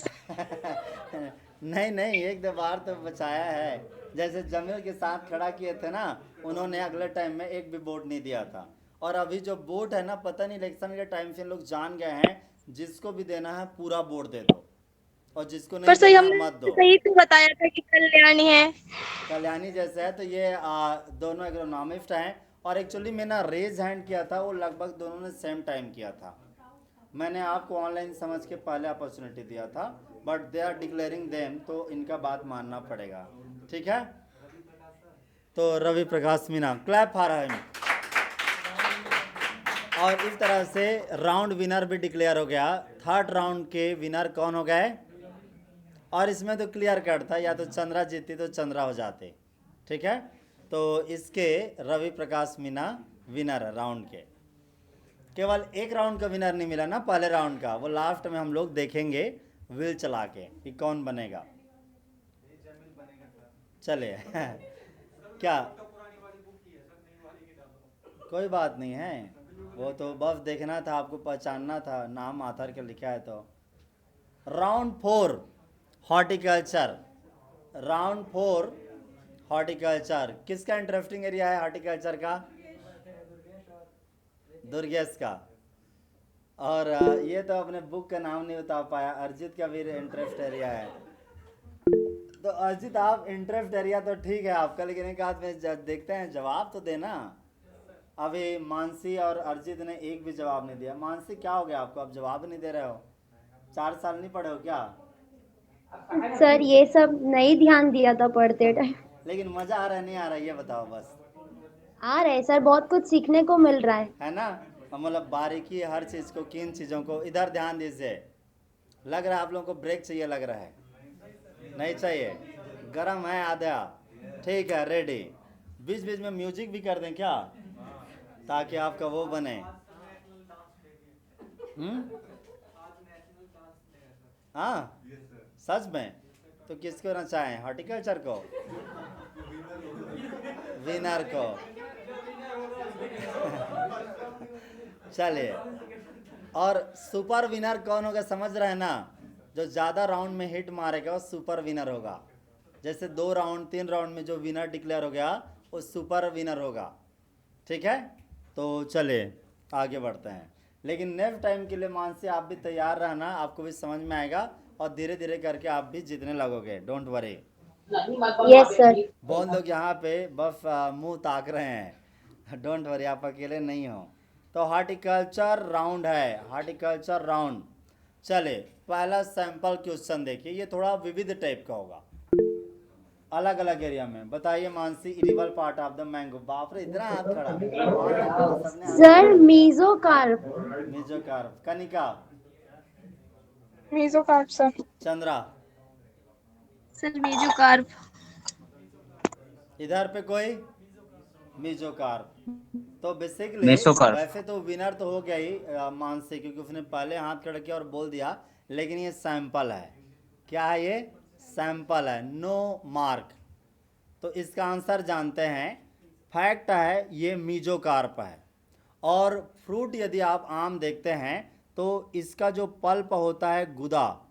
नहीं नहीं, 1-2 बार तो बचाया है। जैसे जमील के साथ खड़ा किए थे ना, उन्होंने अगले टाइम में एक भी वोट नहीं दिया था। और अभी जो वोट है ना, पता नहीं इलेक्शन के टाइम से लोग जान गए हैं, जिसको भी देना है पूरा वोट दे दो, और जिसको पर नहीं सही देना हमने है मत दो। सही तो बताया था कि कल्याणी है। कल्याणी जैसे है, तो ये दोनों एग्रोनॉमिस्ट हैं। और एक्चुअली मैंने रेज हैंड किया था, वो लगभग दोनों ने सेम टाइम किया था। मैंने आपको ऑनलाइन समझ के पहले अपॉर्चुनिटी दिया था, but they are declaring them, तो इनका बात मानना पड़ेगा। ठीक है, तो Ravi Prakash Meena, clap for him. और इस तरह से राउंड विनर भी डिक्लेयर हो गया। 3rd राउंड के विनर कौन हो गए? और इसमें तो क्लियर कट था, या तो चंद्रा जीती तो चंद्रा हो जाते। ठीक है, तो इसके रवि प्रकाश मीना विनर है राउंड के। केवल एक राउंड का विनर नहीं मिला ना पहले राउंड का, वो लास्ट में हम लोग देखेंगे व्हील चला के कि कौन बनेगा। चले क्या कोई बात नहीं है, वो तो बस देखना था, आपको पहचानना था, नाम आथर के लिखा है तो। Round 4 horticulture. राउंड 4 हॉर्टिकल्चर किसका इंटरेस्टिंग एरिया है हॉर्टिकल्चर का? दुर्गेश का। और ये तो अपने बुक का नाम नहीं बता पाया, अर्जित का भी इंटरेस्ट एरिया है। तो अर्जित आप इंटरेस्ट एरिया तो ठीक है आपका, लेकिन एक आध में देखते हैं जवाब तो देना। अभी मानसी और अर्जित ने एक भी जवाब नहीं दिया। मानसी क्या हो गया आपको, आप जवाब नहीं दे रहे हो? 4 साल नहीं पढ़े हो क्या? सर ये सब नहीं ध्यान दिया था पढ़ते टाइम। लेकिन मजा आ रहा है नहीं आ रहा है ये बताओ बस। आ रहा है सर, बहुत कुछ सीखने को मिल रहा है ना? मतलब बारीकी हर चीज़ को, किन चीज़ों को, इधर ध्यान दीजिए। लग रहा है आप लोगों को ब्रेक चाहिए, लग रहा है नहीं चाहिए, गरम है आधा, ठीक है रेडी। बीच बीच में म्यूजिक भी कर दें क्या, ताकि आपका वो बने। हाँ सच में? तो किसको ना चाहें, हॉर्टिकल्चर को, विनर को? चलिए, और सुपर विनर कौन होगा समझ रहे हैं ना? जो ज़्यादा राउंड में हिट मारेगा वो सुपर विनर होगा। जैसे 2 राउंड 3 राउंड में जो विनर डिक्लेयर हो गया वो सुपर विनर होगा, ठीक है? तो चलिए आगे बढ़ते हैं, लेकिन नेक्स्ट टाइम के लिए मानसी आप भी तैयार रहना, आपको भी समझ में आएगा और धीरे धीरे करके आप भी जीतने लगोगे, डोंट वरी। Yes sir. बहुत लोग यहाँ पे बस मुंह ताक रहे हैं, डोंट वरी आप अकेले नहीं हो। तो हॉर्टिकल्चर राउंड है, हॉर्टिकल्चर राउंड। चले पहला सैंपल क्वेश्चन देखिए, ये थोड़ा विविध टाइप का होगा, अलग अलग एरिया में। बताइए Mansi, edible part of the mango. बाप रे इतना हाथ खड़ा। Sir mesocarp. Mesocarp. Kanika? Mesocarp sir. Chandra? Sir mesocarp. इधर पे कोई? मीजोकार्प। तो बेसिकली मेसोकार्प। वैसे तो विनर तो हो गया ही मानसी, क्योंकि उसने पहले हाथ खड़ा किया और बोल दिया, लेकिन ये सैंपल है। क्या है ये? सैंपल है, नो मार्क। तो इसका आंसर जानते हैं। फैक्ट है ये मीजोकार्प है। और फ्रूट यदि आप आम देखते हैं तो इसका जो पल्प होता है गुदा,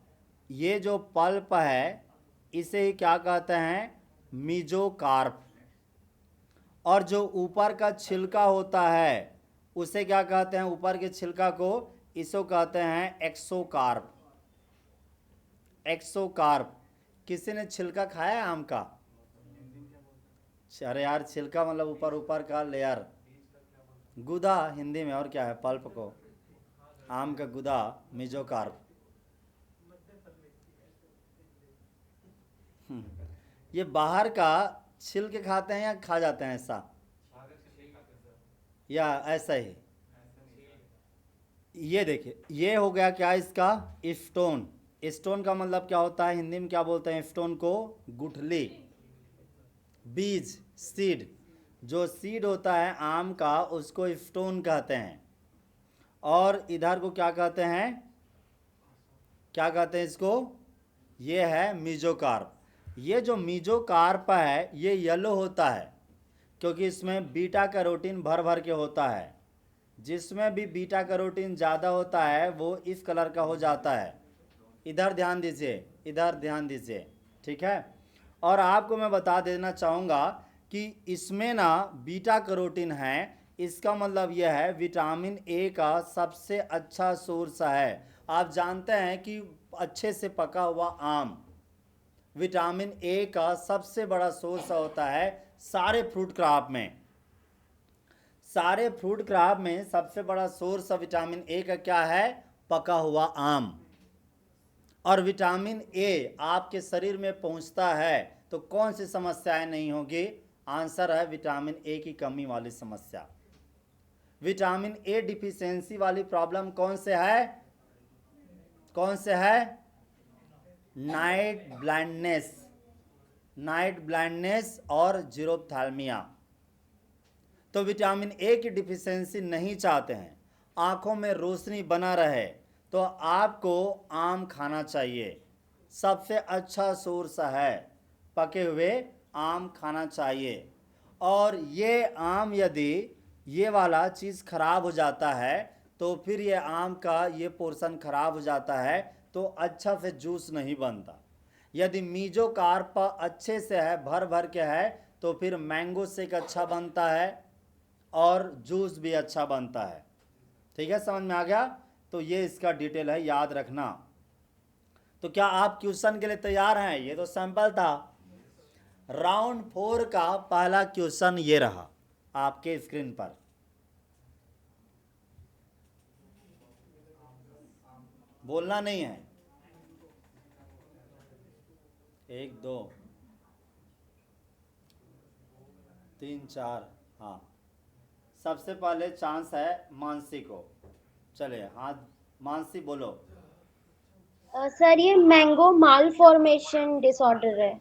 ये जो पल्प है इसे ही क्या कहते हैं? मीजोकार्प। और जो ऊपर का छिलका होता है उसे क्या कहते हैं? ऊपर के छिलका को इसको कहते हैं एक्सोकार्प। एक्सोकार्प। किसी ने छिलका खाया है आम का? अरे यार छिलका मतलब ऊपर ऊपर का लेयर, गुदा हिंदी में, और क्या है? पल्प को, आम का गुदा, मीजोकार्प। ये बाहर का छिल के खाते हैं या खा जाते हैं ऐसा, या ऐसा ही? ये देखिए, ये हो गया क्या इसका? स्टोन। स्टोन का मतलब क्या होता है हिंदी में, क्या बोलते हैं स्टोन को? गुठली। बीज, सीड, जो सीड होता है आम का उसको स्टोन कहते हैं। और इधर को क्या कहते हैं? क्या कहते हैं इसको? ये है मीजोकार्प। ये जो मीजोकार्प है ये येलो होता है क्योंकि इसमें बीटा कैरोटीन भर भर के होता है। जिसमें भी बीटा कैरोटीन ज़्यादा होता है वो इस कलर का हो जाता है। इधर ध्यान दीजिए, इधर ध्यान दीजिए, ठीक है? और आपको मैं बता देना चाहूँगा कि इसमें ना बीटा कैरोटीन है, इसका मतलब यह है विटामिन ए का सबसे अच्छा सोर्स है। आप जानते हैं कि अच्छे से पका हुआ आम विटामिन ए का सबसे बड़ा सोर्स होता है सारे फ्रूट क्रॉप में। सारे फ्रूट क्रॉप में सबसे बड़ा सोर्स विटामिन ए का क्या है? पका हुआ आम। और विटामिन ए आपके शरीर में पहुंचता है तो कौन सी समस्याएं नहीं होगी? आंसर है विटामिन ए की कमी वाली समस्या। विटामिन ए डिफिशियंसी वाली प्रॉब्लम कौन से है? कौन से है? नाइट ब्लाइंडनेस, नाइट ब्लाइंडनेस और जीरोप्थैल्मिया। तो विटामिन ए की डिफिशियंसी नहीं चाहते हैं। आँखों में रोशनी बना रहे तो आपको आम खाना चाहिए। सबसे अच्छा सोर्स है, पके हुए आम खाना चाहिए। और ये आम यदि ये वाला चीज़ खराब हो जाता है तो फिर ये आम का ये पोर्शन खराब हो जाता है तो अच्छा से जूस नहीं बनता। यदि मीजो कार्प अच्छे से है, भर भर के है, तो फिर मैंगो शेक अच्छा बनता है और जूस भी अच्छा बनता है। ठीक है, समझ में आ गया? तो ये इसका डिटेल है, याद रखना। तो क्या आप क्वेश्चन के लिए तैयार हैं? ये तो सैंपल था। राउंड 4 का पहला क्वेश्चन ये रहा आपके स्क्रीन पर। बोलना नहीं है। 1 2 3 4। हाँ, सबसे पहले चांस है मानसी को। चले हाथ, मानसी बोलो। सर ये मैंगो माल फॉर्मेशन डिसऑर्डर है।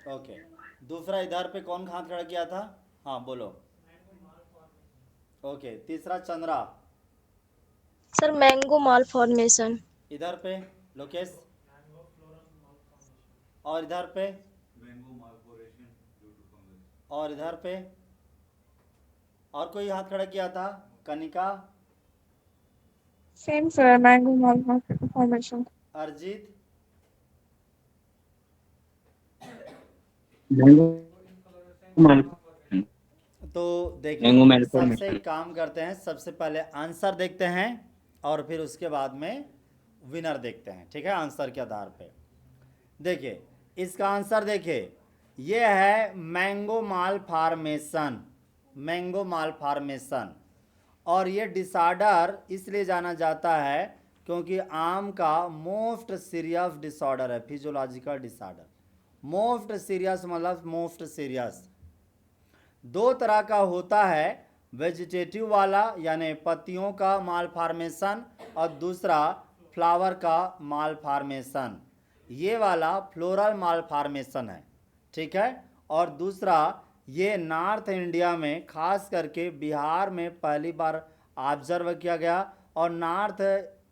ओके, दूसरा इधर पे कौन हाथ खड़ा किया था? हाँ बोलो। ओके, तीसरा चंद्रा। सर मैंगो माल फॉर्मेशन। इधर पे लोकेश। और इधर पे, मैंगो मालफोरेशन ड्यू टू फंगस। और इधर पे और कोई हाथ खड़ा किया था? Kanika, Same sir, mango malformation. Arijit, तो देखिए मैंगो सबसे malformation। काम करते हैं, सबसे पहले आंसर देखते हैं और फिर उसके बाद में विनर देखते हैं। ठीक है, आंसर के आधार पे देखिए इसका आंसर। देखिए ये है मैंगो माल फार्मेशन, मैंगो माल फार्मेशन। और ये डिसऑर्डर इसलिए जाना जाता है क्योंकि आम का मोस्ट सीरियस डिसऑर्डर है, फिजियोलॉजिकल डिसऑर्डर। मोस्ट सीरियस मतलब मोस्ट सीरियस। 2 तरह का होता है, वेजिटेटिव वाला यानी पत्तियों का माल फार्मेशन, और दूसरा फ्लावर का माल फार्मेशन। ये वाला फ्लोरल माल फार्मेशन है। ठीक है, और दूसरा ये नॉर्थ इंडिया में खास करके बिहार में पहली बार ऑब्जर्व किया गया, और नॉर्थ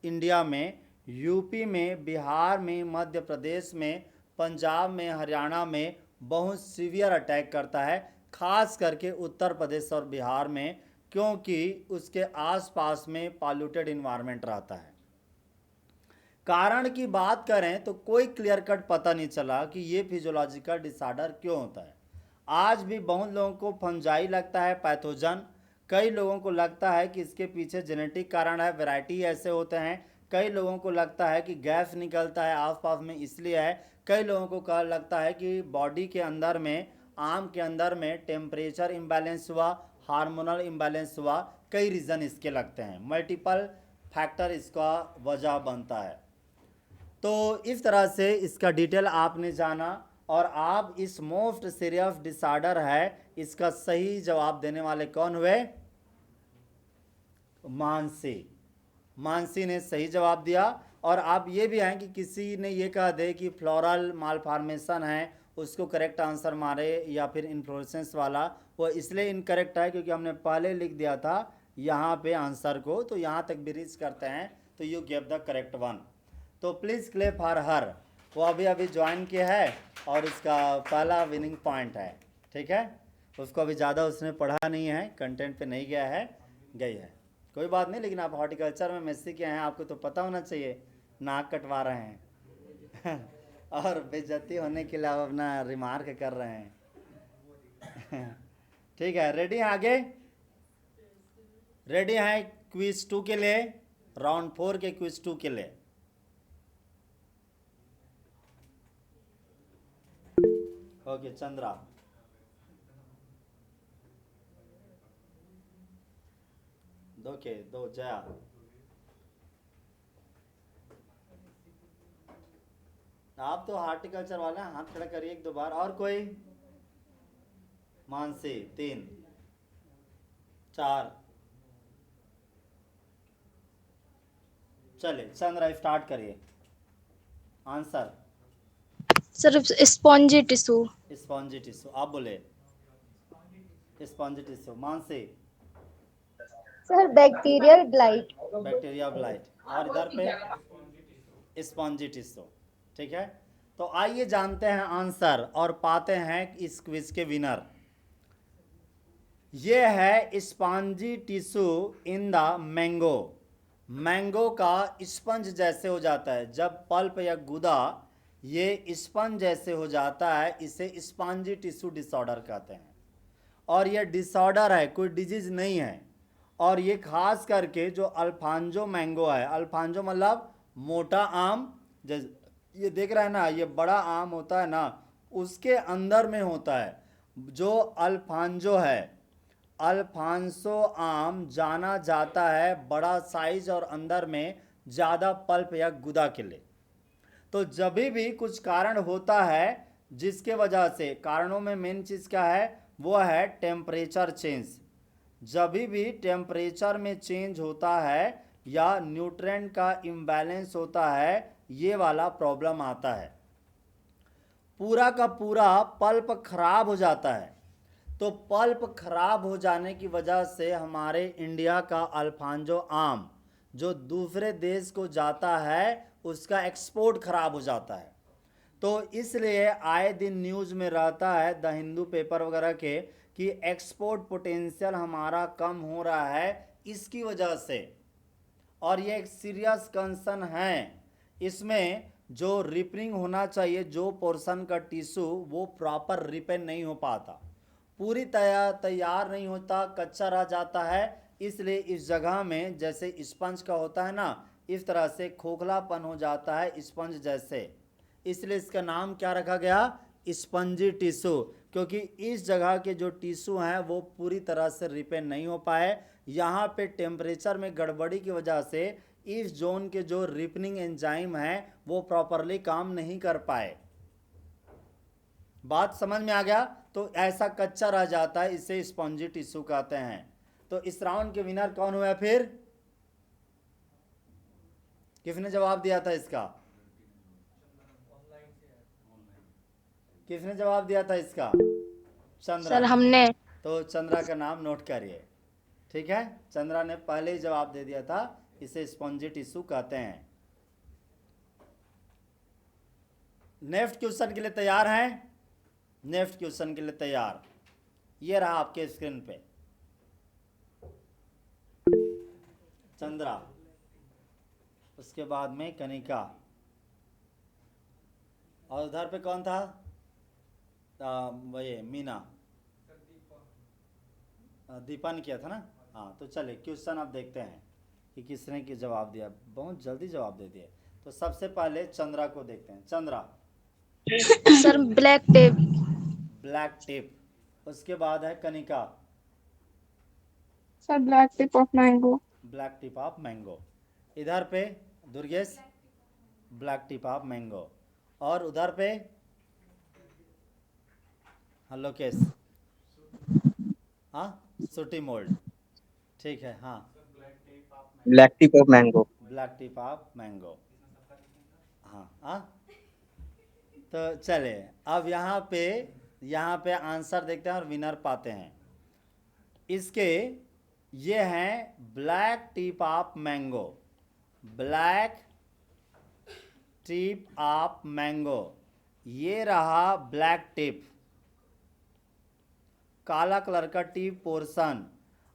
इंडिया में यूपी में, बिहार में, मध्य प्रदेश में, पंजाब में, हरियाणा में बहुत सीवियर अटैक करता है, खास करके उत्तर प्रदेश और बिहार में, क्योंकि उसके आसपास में पॉल्यूटेड इन्वायरमेंट रहता है। कारण की बात करें तो कोई क्लियर कट पता नहीं चला कि ये फिजियोलॉजिकल डिसऑर्डर क्यों होता है। आज भी बहुत लोगों को फंजाई लगता है, पैथोजन। कई लोगों को लगता है कि इसके पीछे जेनेटिक कारण है, वैरायटी ऐसे होते हैं। कई लोगों को लगता है कि गैस निकलता है आसपास में इसलिए है। कई लोगों को लगता है कि बॉडी के अंदर में, आम के अंदर में टेम्परेचर इम्बैलेंस हुआ, हार्मोनल इम्बैलेंस हुआ। कई रीज़न इसके लगते हैं, मल्टीपल फैक्टर इसका वजह बनता है। तो इस तरह से इसका डिटेल आपने जाना, और आप इस मोस्ट सीरियस डिसऑर्डर है इसका सही जवाब देने वाले कौन हुए? मानसी। मानसी ने सही जवाब दिया। और आप ये भी हैं कि किसी ने ये कहा दे कि फ्लोरल मालफॉर्मेशन है, उसको करेक्ट आंसर मारे, या फिर इन्फ्लोरेसेंस वाला, वो इसलिए इनकरेक्ट है क्योंकि हमने पहले लिख दिया था यहाँ पे आंसर को, तो यहाँ तक भी रीच करते हैं तो you gave the correct one. तो प्लीज़ क्लेप फॉर हर। वो अभी ज्वाइन किया है और इसका पहला विनिंग पॉइंट है। ठीक है, उसको अभी ज़्यादा उसने पढ़ा नहीं है, कंटेंट पे नहीं गया है, गई है, कोई बात नहीं। लेकिन आप हॉर्टिकल्चर में मेसी के हैं, आपको तो पता होना चाहिए। नाक कटवा रहे हैं और बेइज्जती होने के लिए आप अपना रिमार्क कर रहे हैं। ठीक है, रेडी हैं आगे? रेडी हैं क्विज 2 के लिए, राउंड 4 के क्विज 2 के लिए? ओके चंद्रा, दो जया, आप तो हार्टिकल्चर वाले हैं, हाथ खड़ा करिए 1 2 बार। और कोई? मानसी 3 4। चले चंद्रा स्टार्ट करिए। Answer sir spongy tissue. Spongy tissue, आप बोले spongy tissue. Mansi? Sir bacterial blight. Bacteria of light, और इधर पे स्पॉन्जी टिश्यू। ठीक है, तो आइए जानते हैं आंसर और पाते हैं इस क्विज के विनर। ये है spongy tissue in the mango. Mango का स्पंज जैसे हो जाता है, जब पल्प या गुदा ये स्पंज जैसे हो जाता है, इसे स्पॉन्जी टिश्यू डिसऑर्डर कहते हैं। और ये डिसऑर्डर है, कोई डिजीज नहीं है। और ये खास करके जो अल्फांजो मैंगो है, अल्फांजो मतलब मोटा आम, ये देख रहे हैं ना, ये बड़ा आम होता है ना, उसके अंदर में होता है। जो अल्फांजो है, अल्फांसो आम जाना जाता है बड़ा साइज और अंदर में ज़्यादा पल्प या गुदा के लिए। तो जब भी कुछ कारण होता है जिसके वजह से, कारणों में मेन चीज़ क्या है, वो है टेम्परेचर चेंज। जब भी टेम्परेचर में चेंज होता है या न्यूट्रिएंट का इम्बैलेंस होता है, ये वाला प्रॉब्लम आता है। पूरा का पूरा पल्प खराब हो जाता है। तो पल्प खराब हो जाने की वजह से हमारे इंडिया का अल्फांजो आम जो दूसरे देश को जाता है, उसका एक्सपोर्ट खराब हो जाता है। तो इसलिए आए दिन न्यूज़ में रहता है, द हिंदू पेपर वगैरह के, कि एक्सपोर्ट पोटेंशियल हमारा कम हो रहा है इसकी वजह से। और ये एक सीरियस कंसर्न है। इसमें जो रिपेयरिंग होना चाहिए, जो पोर्शन का टिश्यू, वो प्रॉपर रिपेयर नहीं हो पाता, पूरी तैयार नहीं होता, कच्चा रह जाता है। इसलिए इस जगह में जैसे स्पंज का होता है ना, इस तरह से खोखलापन हो जाता है स्पंज जैसे। इसलिए इसका नाम क्या रखा गया, स्पंजी टिश्यू, क्योंकि इस जगह के जो टिश्यू हैं वो पूरी तरह से रिपेयर नहीं हो पाए। यहाँ पे टेम्परेचर में गड़बड़ी की वजह से इस जोन के जो रिपेयरिंग एंजाइम हैं वो प्रॉपरली काम नहीं कर पाए। बात समझ में आ गया? तो ऐसा कच्चा रह जाता है, इसे स्पॉन्जी टिश्यू कहते हैं। तो इस राउंड के विनर कौन हुआ फिर? किसने जवाब दिया था इसका? किसने जवाब दिया था इसका? चंद्रा। सर हमने। तो चंद्रा का नाम नोट करिए। ठीक है, चंद्रा ने पहले ही जवाब दे दिया था, इसे स्पॉन्जी टिश्यू कहते हैं। नेक्स्ट क्वेश्चन के लिए तैयार हैं? नेक्स्ट क्वेश्चन के लिए तैयार? ये रहा आपके स्क्रीन पे चंद्रा, उसके बाद में कनिका, और उधर पे कौन था? ये मीना, दीपा ने किया था ना। हाँ, तो चलिए क्वेश्चन आप देखते हैं कि किसने की जवाब दिया। बहुत जल्दी जवाब दे दिए। तो सबसे पहले चंद्रा को देखते हैं। Chandra. Sir black tape. Black tape. उसके बाद है Kanika. Sir black tip of mango. Black tip of mango. इधर पे Durgesh, black tip of mango. और उधर पे लोकेश, हाँ, सूटी मोल्ड। ठीक है, हाँ, black tip of mango. Black tip of mango. हाँ हाँ। तो चले अब यहाँ पे आंसर देखते हैं और विनर पाते हैं इसके। ये हैं black tip of mango, black tip of mango. ये रहा ब्लैक टिप, काला कलर का टिप पोर्शन।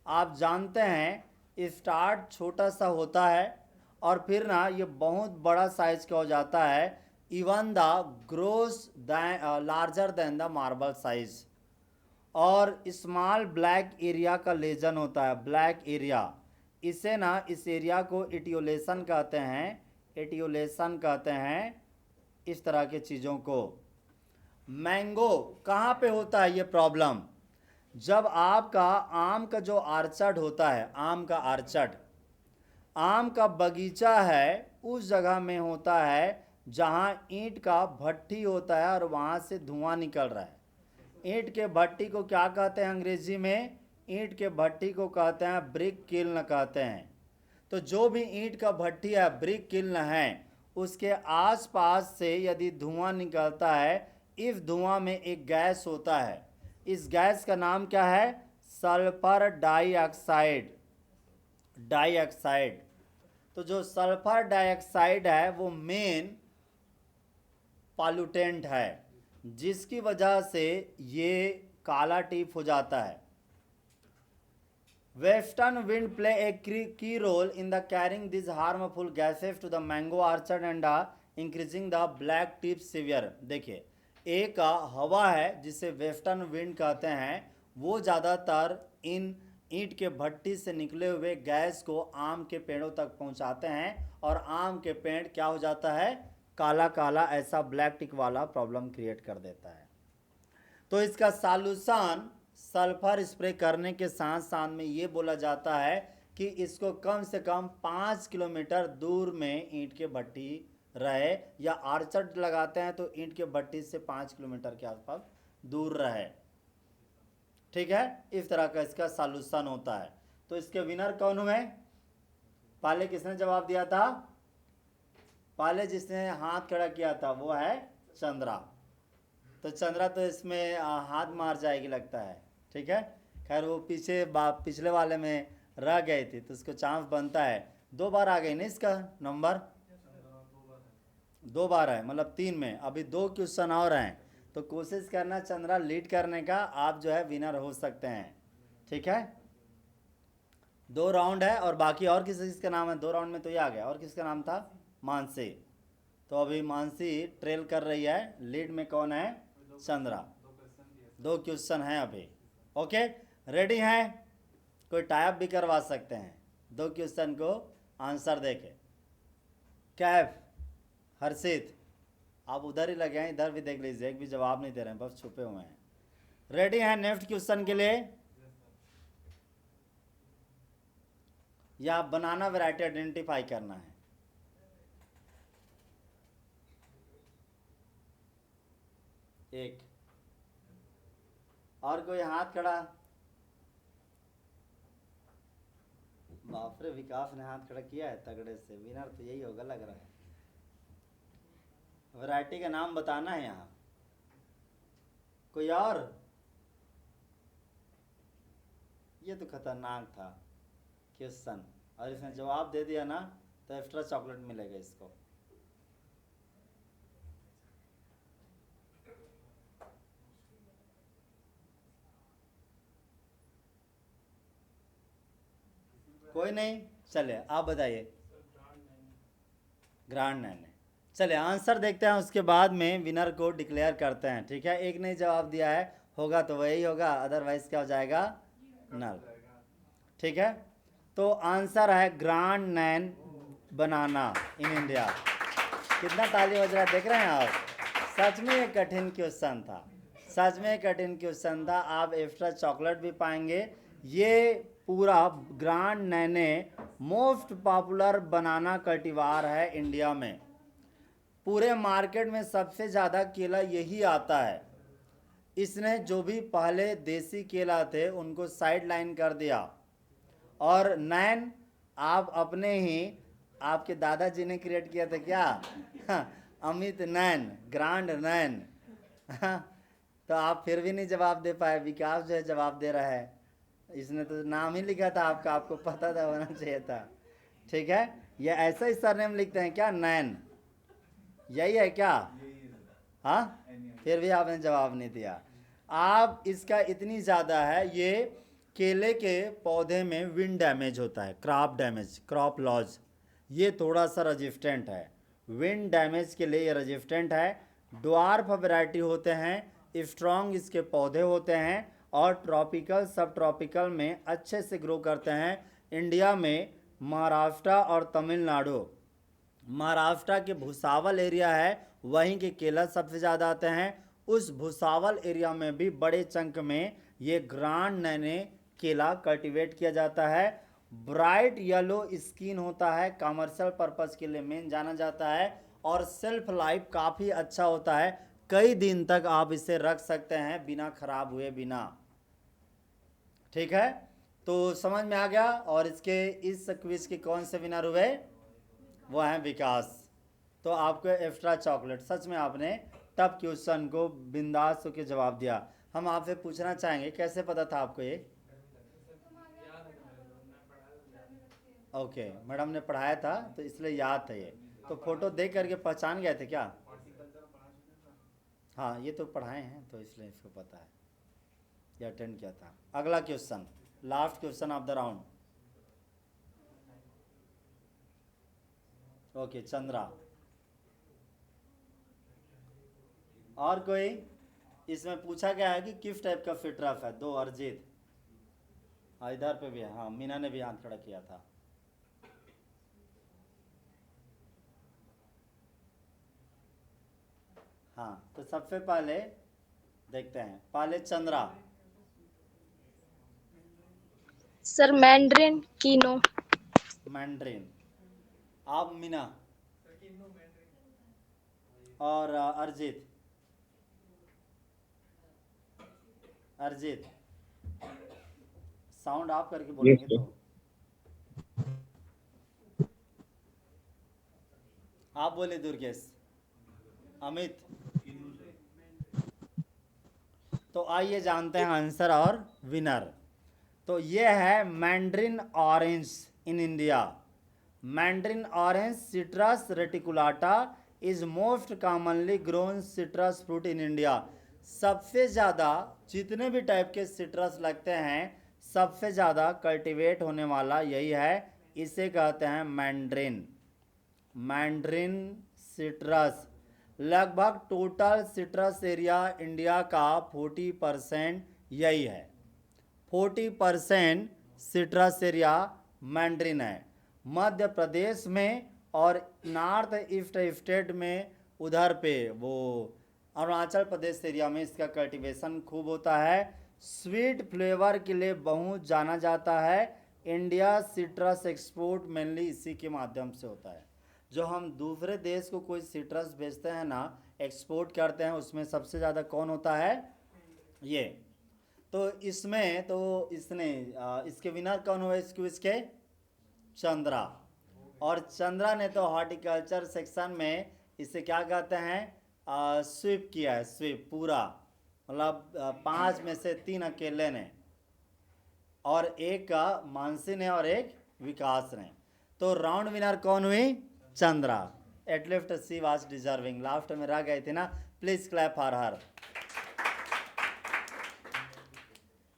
आप जानते हैं स्टार्ट छोटा सा होता है और फिर ना ये बहुत बड़ा साइज का हो जाता है। Even the gross larger than the marble size. और स्मॉल ब्लैक एरिया का लेजन होता है, ब्लैक एरिया। इसे ना, इस एरिया को एटियोलेशन कहते हैं, एटियोलेशन कहते हैं इस तरह के चीज़ों को। मैंगो कहाँ पे होता है ये प्रॉब्लम? जब आपका आम का जो आर्चर्ड होता है, आम का आर्चर्ड, आम का बगीचा है, उस जगह में होता है जहाँ ईंट का भट्टी होता है और वहाँ से धुआं निकल रहा है। ईंट के भट्टी को क्या कहते हैं अंग्रेजी में? ईंट के भट्टी को कहते हैं ब्रिक किल्न कहते हैं। तो जो भी ईंट का भट्टी है, ब्रिक किल्न है, उसके आसपास से यदि धुआं निकलता है, इस धुआं में एक गैस होता है। इस गैस का नाम क्या है? Sulphur dioxide. डाइऑक्साइड। तो जो सल्फर डाइऑक्साइड है वो मेन पॉल्यूटेंट है, जिसकी वजह से ये काला टीप हो जाता है। Western wind play a key role in the carrying this harmful gases to the mango orchard and increasing the black tip severe. देखिए, एक हवा है जिसे वेस्टर्न विंड कहते हैं, वो ज़्यादातर इन ईंट के भट्टी से निकले हुए गैस को आम के पेड़ों तक पहुंचाते हैं और आम के पेड़ क्या हो जाता है, काला काला ऐसा ब्लैक टिक वाला प्रॉब्लम क्रिएट कर देता है। तो इसका सॉल्यूशन सल्फर स्प्रे करने के साथ साथ में ये बोला जाता है कि इसको कम से कम 5 किलोमीटर दूर में ईंट के भट्टी रहे, या आर्चर्ड लगाते हैं तो ईंट के भट्टी से 5 किलोमीटर के आसपास दूर रहे। ठीक है, इस तरह का इसका सॉल्यूशन होता है। तो इसके विनर कौन हुए? पहले किसने जवाब दिया था? पहले जिसने हाथ खड़ा किया था वो है चंद्रा। तो चंद्रा तो इसमें हाथ मार जाएगी लगता है। ठीक है, खैर वो पिछले वाले में रह गई थी तो उसको चांस बनता है। 2 बार आ गई ना इसका नंबर, 2 बार है, मतलब 3 में। अभी 2 क्वेश्चन और हैं, तो कोशिश करना चंद्रा लीड करने का, आप जो है विनर हो सकते हैं। ठीक है, 2 राउंड है और बाकी और किसका नाम है? 2 राउंड में तो ये आ गया। और किसका नाम था? मानसी। तो अभी मानसी ट्रेल कर रही है, लीड में कौन है? चंद्रा। 2 क्वेश्चन हैं अभी। ओके, रेडी हैं? कोई टाइप भी करवा सकते हैं 2 क्वेश्चन को आंसर देके। कैफ, हर्षित, आप उधर ही लगे हैं, इधर भी देख लीजिए, एक भी जवाब नहीं दे रहे हैं, बस छुपे हुए हैं। रेडी हैं नेक्स्ट क्वेश्चन के लिए? या बनाना वैरायटी आइडेंटिफाई करना है? एक और कोई हाथ खड़ा? बाप रे, विकास ने हाथ खड़ा किया है तगड़े से। विनर तो यही होगा लग रहा है। वैरायटी का नाम बताना है यहाँ। कोई और? ये तो खतरनाक था क्वेश्चन, और इसने जवाब दे दिया ना तो एक्स्ट्रा चॉकलेट मिलेगा इसको। कोई नहीं, चले आप बताइए। ग्रांड नैने। चले आंसर देखते हैं, उसके बाद में विनर को डिक्लेयर करते हैं। ठीक है, एक ने जवाब दिया है, होगा तो वही होगा, अदरवाइज क्या हो जाएगा? नल। ठीक है, तो आंसर है grand Nain banana in India. कितना ताली बज रहा है, देख रहे हैं आप? सच में एक कठिन क्वेश्चन था, सच में एक कठिन क्वेश्चन था। आप एक्स्ट्रा चॉकलेट भी पाएंगे। ये पूरा ग्रांड नैने मोस्ट पॉपुलर बनाना कल्टीवार है इंडिया में। पूरे मार्केट में सबसे ज़्यादा केला यही आता है। इसने जो भी पहले देसी केला थे उनको साइड लाइन कर दिया, और नैन आप अपने ही आपके दादाजी ने क्रिएट किया था क्या? अमित नैन, ग्रांड नैन। तो आप फिर भी नहीं जवाब दे पाए। विकास जो है जवाब दे रहा है, इसने तो नाम ही लिखा था आपका, आपको पता था, होना चाहिए था। ठीक है, ये ऐसा ही सरनेम लिखते हैं क्या? नैन, यही है क्या? हाँ, फिर भी आपने जवाब नहीं दिया। आप इसका इतनी ज़्यादा है, ये केले के पौधे में विंड डैमेज होता है, क्रॉप डैमेज, क्रॉप लॉस, ये थोड़ा सा रेजिस्टेंट है। विंड डैमेज के लिए ये रेजिस्टेंट है। ड्वार्फ वैरायटी होते हैं, स्ट्रॉन्ग इसके पौधे होते हैं, और ट्रॉपिकल सब ट्रॉपिकल में अच्छे से ग्रो करते हैं। इंडिया में महाराष्ट्र और तमिलनाडु, महाराष्ट्र के भुसावल एरिया है, वहीं के केला सबसे ज़्यादा आते हैं। उस भुसावल एरिया में भी बड़े चंक में ये ग्रांड नैने केला कल्टीवेट किया जाता है। ब्राइट येलो स्किन होता है, कमर्शियल पर्पस के लिए मेन जाना जाता है, और सेल्फ लाइफ काफ़ी अच्छा होता है। कई दिन तक आप इसे रख सकते हैं बिना खराब हुए बिना। ठीक है, तो समझ में आ गया। और इसके इस क्विज के कौन से विनर हुए? वो हैं विकास। तो आपको एक्स्ट्रा चॉकलेट। सच में आपने टफ क्वेश्चन को बिंदास होकर जवाब दिया। हम आपसे पूछना चाहेंगे कैसे पता था आपको ये? ओके, मैडम ने पढ़ाया था तो इसलिए याद था ये। तो फोटो देख करके पहचान गए थे क्या? हाँ, ये तो पढ़ाए हैं तो इसलिए इसको पता है, ये अटेंड किया था। अगला question, last question of the round. Okay, Chandra. और कोई? इसमें पूछा गया है कि किस टाइप का फिटरफ है। दो, अरजीत। हाँ, इधर पे भी है। हाँ, मीना ने भी हाथ खड़ा किया था। हाँ, तो सबसे पहले देखते हैं, पहले चंद्रा। सर मैंड्रिन, कीनो। मैंड्रिन। आप मीना और अरजीत। अरजीत, साउंड ऑफ करके बोलेंगे Yes, तो। आप बोले दुर्गेश। अमित। तो आइए जानते हैं आंसर और विनर। तो ये है mandarin orange in India. Mandarin orange citrus reticulata is most commonly grown citrus fruit in India. सबसे ज़्यादा जितने भी टाइप के सिट्रस लगते हैं, सबसे ज़्यादा कल्टीवेट होने वाला यही है। इसे कहते हैं मैंड्रिन। Mandarin citrus. लगभग टोटल सिट्रस एरिया इंडिया का 40% यही है। 40% सिट्रस एरिया मैंड्रिन है। मध्य प्रदेश में और नॉर्थ ईस्ट स्टेट में, उधर पे वो अरुणाचल प्रदेश एरिया में इसका कल्टीवेशन खूब होता है। स्वीट फ्लेवर के लिए बहुत जाना जाता है। इंडिया सिट्रस एक्सपोर्ट मेनली इसी के माध्यम से होता है। जो हम दूसरे देश को कोई सिट्रस बेचते हैं ना, एक्सपोर्ट करते हैं, उसमें सबसे ज़्यादा कौन होता है? ये। तो इसमें तो इसने इसके विनर कौन हुए इस क्विज के? चंद्रा। और चंद्रा ने तो हॉर्टिकल्चर सेक्शन में इसे क्या कहते हैं, स्वीप किया है। स्वीप पूरा, मतलब 5 में से 3 अकेले ने, और एक का मानसी ने और एक विकास ने। तो राउंड विनर कौन हुई? Chandra. At least she was deserving. Last में रह गए थे ना, प्लीज क्लैप फॉर हर।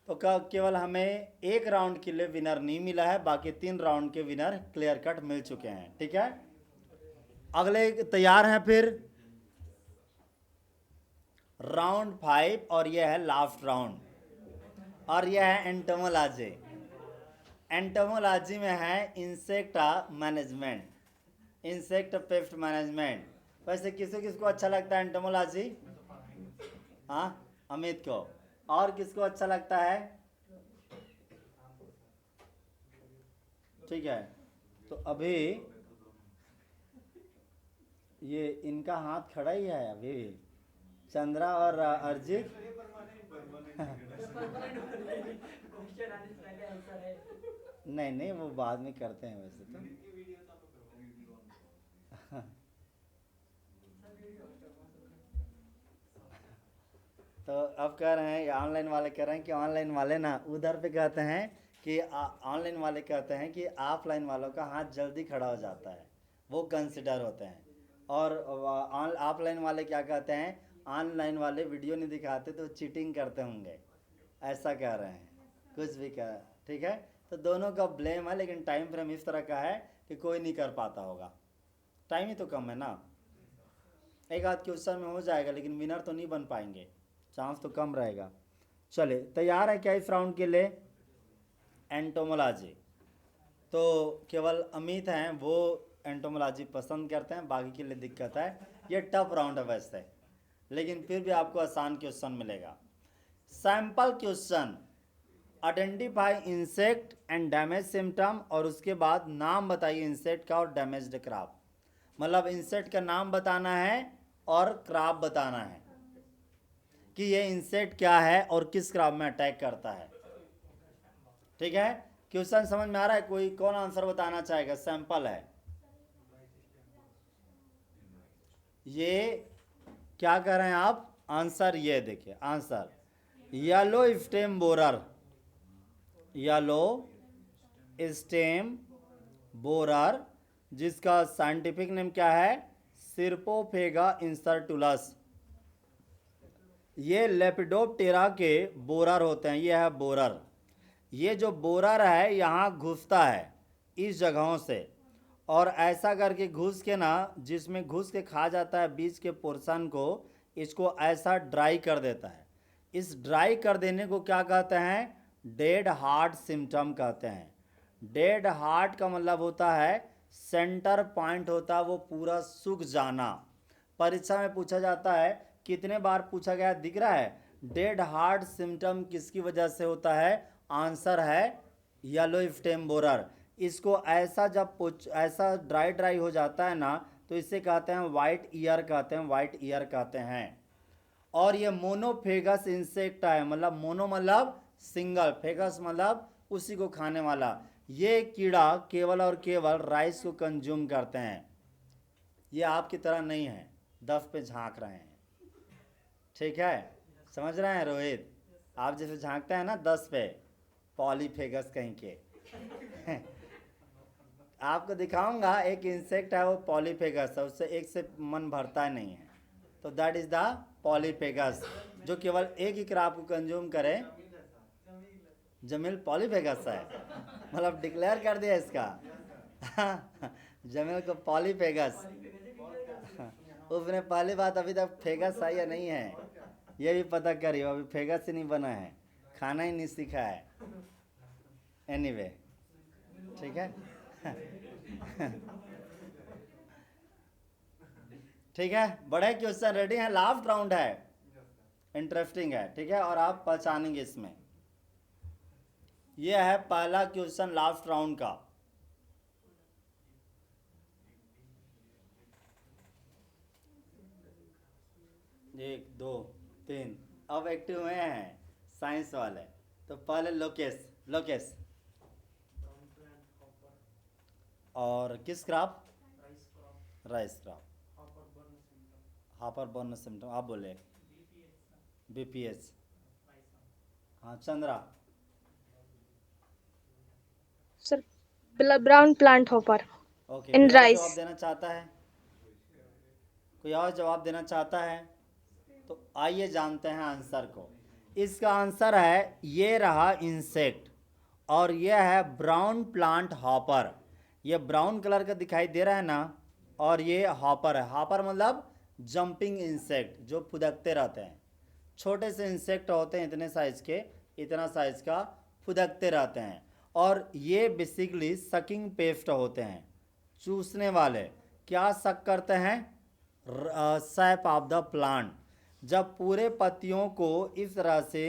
तो केवल हमें एक राउंड के लिए विनर नहीं मिला है, बाकी 3 राउंड के विनर क्लियर कट मिल चुके हैं। ठीक है, अगले तैयार हैं फिर? राउंड 5, और यह है लास्ट राउंड, और यह है एंटोमोलॉजी। एंटोमोलॉजी में है insect management, insect pest management. वैसे किसको अच्छा लगता है एंटोमोलॉजी? हाँ, अमित को। और किसको अच्छा लगता है? ठीक है, तो अभी ये इनका हाथ खड़ा ही है अभी, चंद्रा और अरजीत। नहीं नहीं, वो बाद में करते हैं वैसे तो। तो अब कह रहे हैं, ऑनलाइन वाले कह रहे हैं कि ऑनलाइन वाले ना उधर पे कहते हैं कि ऑनलाइन वाले कहते हैं कि ऑफलाइन वालों का हाथ जल्दी खड़ा हो जाता है, वो कंसिडर होते हैं। और ऑफलाइन वाले क्या कहते हैं, ऑनलाइन वाले वीडियो नहीं दिखाते तो चीटिंग करते होंगे, ऐसा कह रहे हैं। कुछ भी कह, ठीक है। तो दोनों का ब्लेम है, लेकिन टाइम फ्रेम इस तरह का है कि कोई नहीं कर पाता होगा। टाइम ही तो कम है ना, एक आध क्वेश्चन में हो जाएगा, लेकिन विनर तो नहीं बन पाएंगे, चांस तो कम रहेगा। चले, तैयार है क्या इस राउंड के लिए? एंटोमोलॉजी तो केवल अमित हैं वो एंटोमोलॉजी पसंद करते हैं, बाकी के लिए दिक्कत है। ये टफ राउंड है वैसे, लेकिन फिर भी आपको आसान क्वेश्चन मिलेगा। Sample question, identify insect and damage symptom, और उसके बाद नाम बताइए इंसेक्ट का और डैमेज्ड क्रॉप। मतलब इंसेक्ट का नाम बताना है और क्रॉप बताना है कि ये इंसेक्ट क्या है और किस क्रॉप में अटैक करता है। ठीक है, क्वेश्चन समझ में आ रहा है? कोई कौन आंसर बताना चाहेगा? सैंपल है ये। क्या कर रहे हैं आप? आंसर ये देखिए, answer yellow stem borer, yellow stem borer, जिसका साइंटिफिक नेम क्या है? सिरपोफेगा इंसर्टुलस। ये लेपिडोप्टेरा के बोरर होते हैं। ये है बोरर। ये जो बोरर है यहाँ घुसता है इस जगहों से, और ऐसा करके घुस के ना, जिसमें घुस के खा जाता है बीच के पोर्शन को, इसको ऐसा ड्राई कर देता है। इस ड्राई कर देने को क्या कहते हैं? डेड हार्ट सिम्टम कहते हैं। डेड हार्ट का मतलब होता है सेंटर पॉइंट होता है वो पूरा सूख जाना। परीक्षा में पूछा जाता है, कितने बार पूछा गया दिख रहा है? डेड हार्ट सिम्टम किसकी वजह से होता है? आंसर है येलो स्टेम बोरर। इसको ऐसा जब ऐसा ड्राई हो जाता है ना, तो इसे कहते हैं वाइट ईयर कहते हैं, वाइट ईयर कहते हैं। और ये मोनोफेगस इंसेक्ट है, मतलब मोनो मतलब सिंगल, फेगस मतलब उसी को खाने वाला। ये कीड़ा केवल और केवल राइस को कंज्यूम करते हैं। ये आपकी तरह नहीं है 10 पे झांक रहे हैं, ठीक है? समझ रहे हैं रोहित? आप जैसे झांकते हैं ना 10 पे, पॉलीफेगस कहीं के आपको दिखाऊंगा एक इंसेक्ट है, वो पॉलीफेगस है, उससे एक से मन भरता नहीं है। तो दैट इज द पॉलीफेगस, जो केवल एक ही क्रॉप को कंज्यूम करे। जमील पॉलीफेगस है, मतलब डिक्लेयर कर दिया इसका जमील को पॉलीफेगस। उसने पहली बात अभी तक फेगस है या नहीं है ये भी पता करिए, अभी फेगस ही नहीं बना है, खाना ही नहीं सीखा है। एनीवे, ठीक है ठीक है, बड़े क्वेश्चन रेडी हैं। लास्ट राउंड है, इंटरेस्टिंग है, ठीक है, और आप पहचानेंगे इसमें। यह है पहला क्वेश्चन लास्ट राउंड का। एक दो तीन अब एक्टिव हुए हैं साइंस वाले। तो पहले लोकेस, लोकेस और किस क्रॉप? Rice crop. Hopper burn symptom आप बोले? बीपीएच। हाँ Chandra. Sir brown plant hopper okay, इन कोई और राइस। जवाब देना चाहता है? कोई और जवाब देना चाहता है? तो आइए जानते हैं आंसर को। इसका आंसर है, ये रहा इंसेक्ट, और यह है ब्राउन प्लांट हॉपर। ये ब्राउन कलर का दिखाई दे रहा है ना, और ये हॉपर है। हॉपर मतलब जंपिंग इंसेक्ट, जो फुदकते रहते हैं। छोटे से इंसेक्ट होते हैं इतने साइज के, इतना साइज का, फुदकते रहते हैं। और ये बेसिकली सकिंग पेस्ट होते हैं, चूसने वाले। क्या सक करते हैं? SAP of the plant. जब पूरे पत्तियों को इस तरह से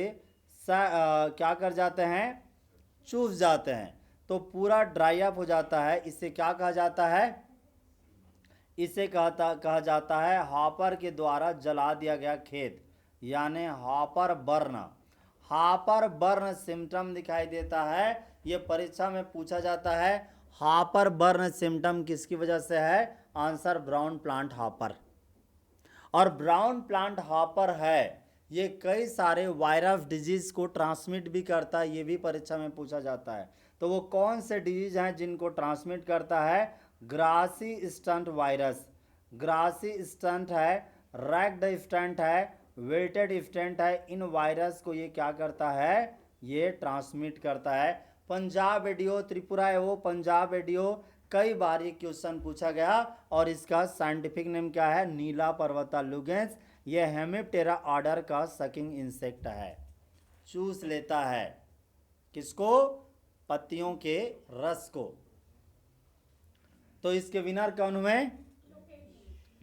क्या कर जाते हैं? चूस जाते हैं, तो पूरा ड्राई अप हो जाता है। इसे क्या कहा जाता है? इसे कहा जाता है हॉपर के द्वारा जला दिया गया खेत, यानी hopper burn. Hopper burn symptom दिखाई देता है। ये परीक्षा में पूछा जाता है, हॉपर बर्न सिम्टम किसकी वजह से है? Answer brown plant hopper. और ब्राउन प्लांट हॉपर है, ये कई सारे वायरस डिजीज को ट्रांसमिट भी करता है, ये भी परीक्षा में पूछा जाता है। तो वो कौन से डिजीज हैं जिनको ट्रांसमिट करता है? Grassy stunt virus. Grassy stunt है, रैक्ड स्टंट है, वेटेड स्टंट है। इन वायरस को ये क्या करता है? ये ट्रांसमिट करता है। पंजाब एडियो, त्रिपुरा है वो पंजाब एडियो, कई बार ये क्वेश्चन पूछा गया। और इसका साइंटिफिक नेम क्या है? नीला पर्वता लुगेंस। ये हेमिप्टेरा ऑर्डर का सकिंग इंसेक्ट है, चूस लेता है किसको? पत्तियों के रस को। तो इसके विनर कौन हुए?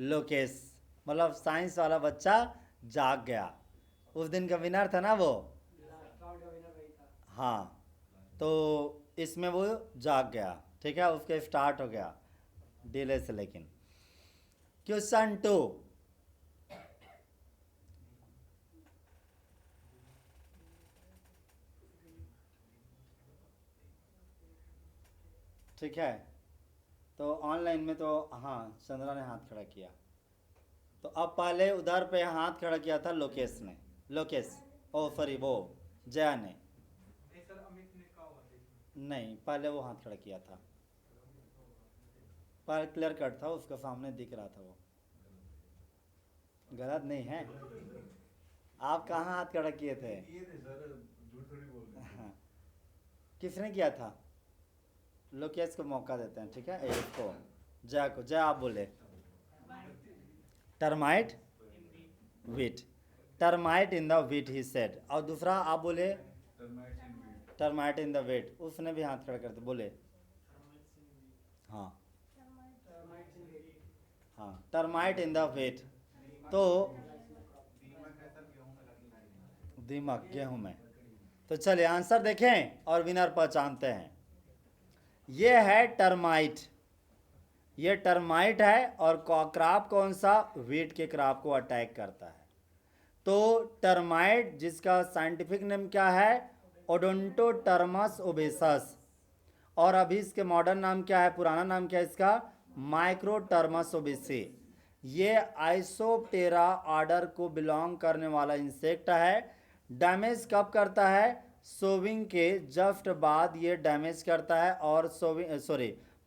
लोकेश। मतलब साइंस वाला बच्चा जाग गया, उस दिन का विनर था ना वो। हाँ, तो इसमें वो जाग गया, ठीक है, उसके स्टार्ट हो गया डिले से। लेकिन क्वेश्चन 2, ठीक है। तो ऑनलाइन में तो हाँ चंद्रा ने हाथ खड़ा किया, तो अब पहले उधर पे हाथ खड़ा किया था लोकेश ने, लोकेश ओ सॉरी वो जया ने। नहीं, पहले वो हाथ खड़ा किया था। पर क्लियर कट था, उसका सामने दिख रहा था वो। गलत नहीं है। आप कहाँ हाथ खड़ा किए थे? किए थे सर, झूठ थोड़ी बोल रहे हैं। हाँ। किसने किया था? लोकेश को मौका देते हैं, ठीक है। इसको जय को, जय आप बोले। Termite wheat, termite in the wheat he said. और दूसरा आप बोले termites in wheat. Termite in the wheat, उसने भी हाथ खड़ा करते बोले। हाँ हाँ, टर्माइट इन द वीट। तो दीमक गेहूं में। तो चलिए आंसर देखें और विनर पहचानते हैं। ये है टर्माइट, ये टर्माइट है। और क्रॉप कौन सा? वीट के क्रॉप को अटैक करता है। तो टर्माइट जिसका साइंटिफिक नेम क्या है? ओडोंटोटर्मस ओबेसस। और अभी इसके मॉडर्न नाम क्या है, पुराना नाम क्या है इसका? माइक्रोटर्मस ओबेसी। ये आइसोप्टेरा ऑर्डर को बिलोंग करने वाला इंसेक्ट है। डैमेज कब करता है? सोविंग के जस्ट बाद ये डैमेज करता है। और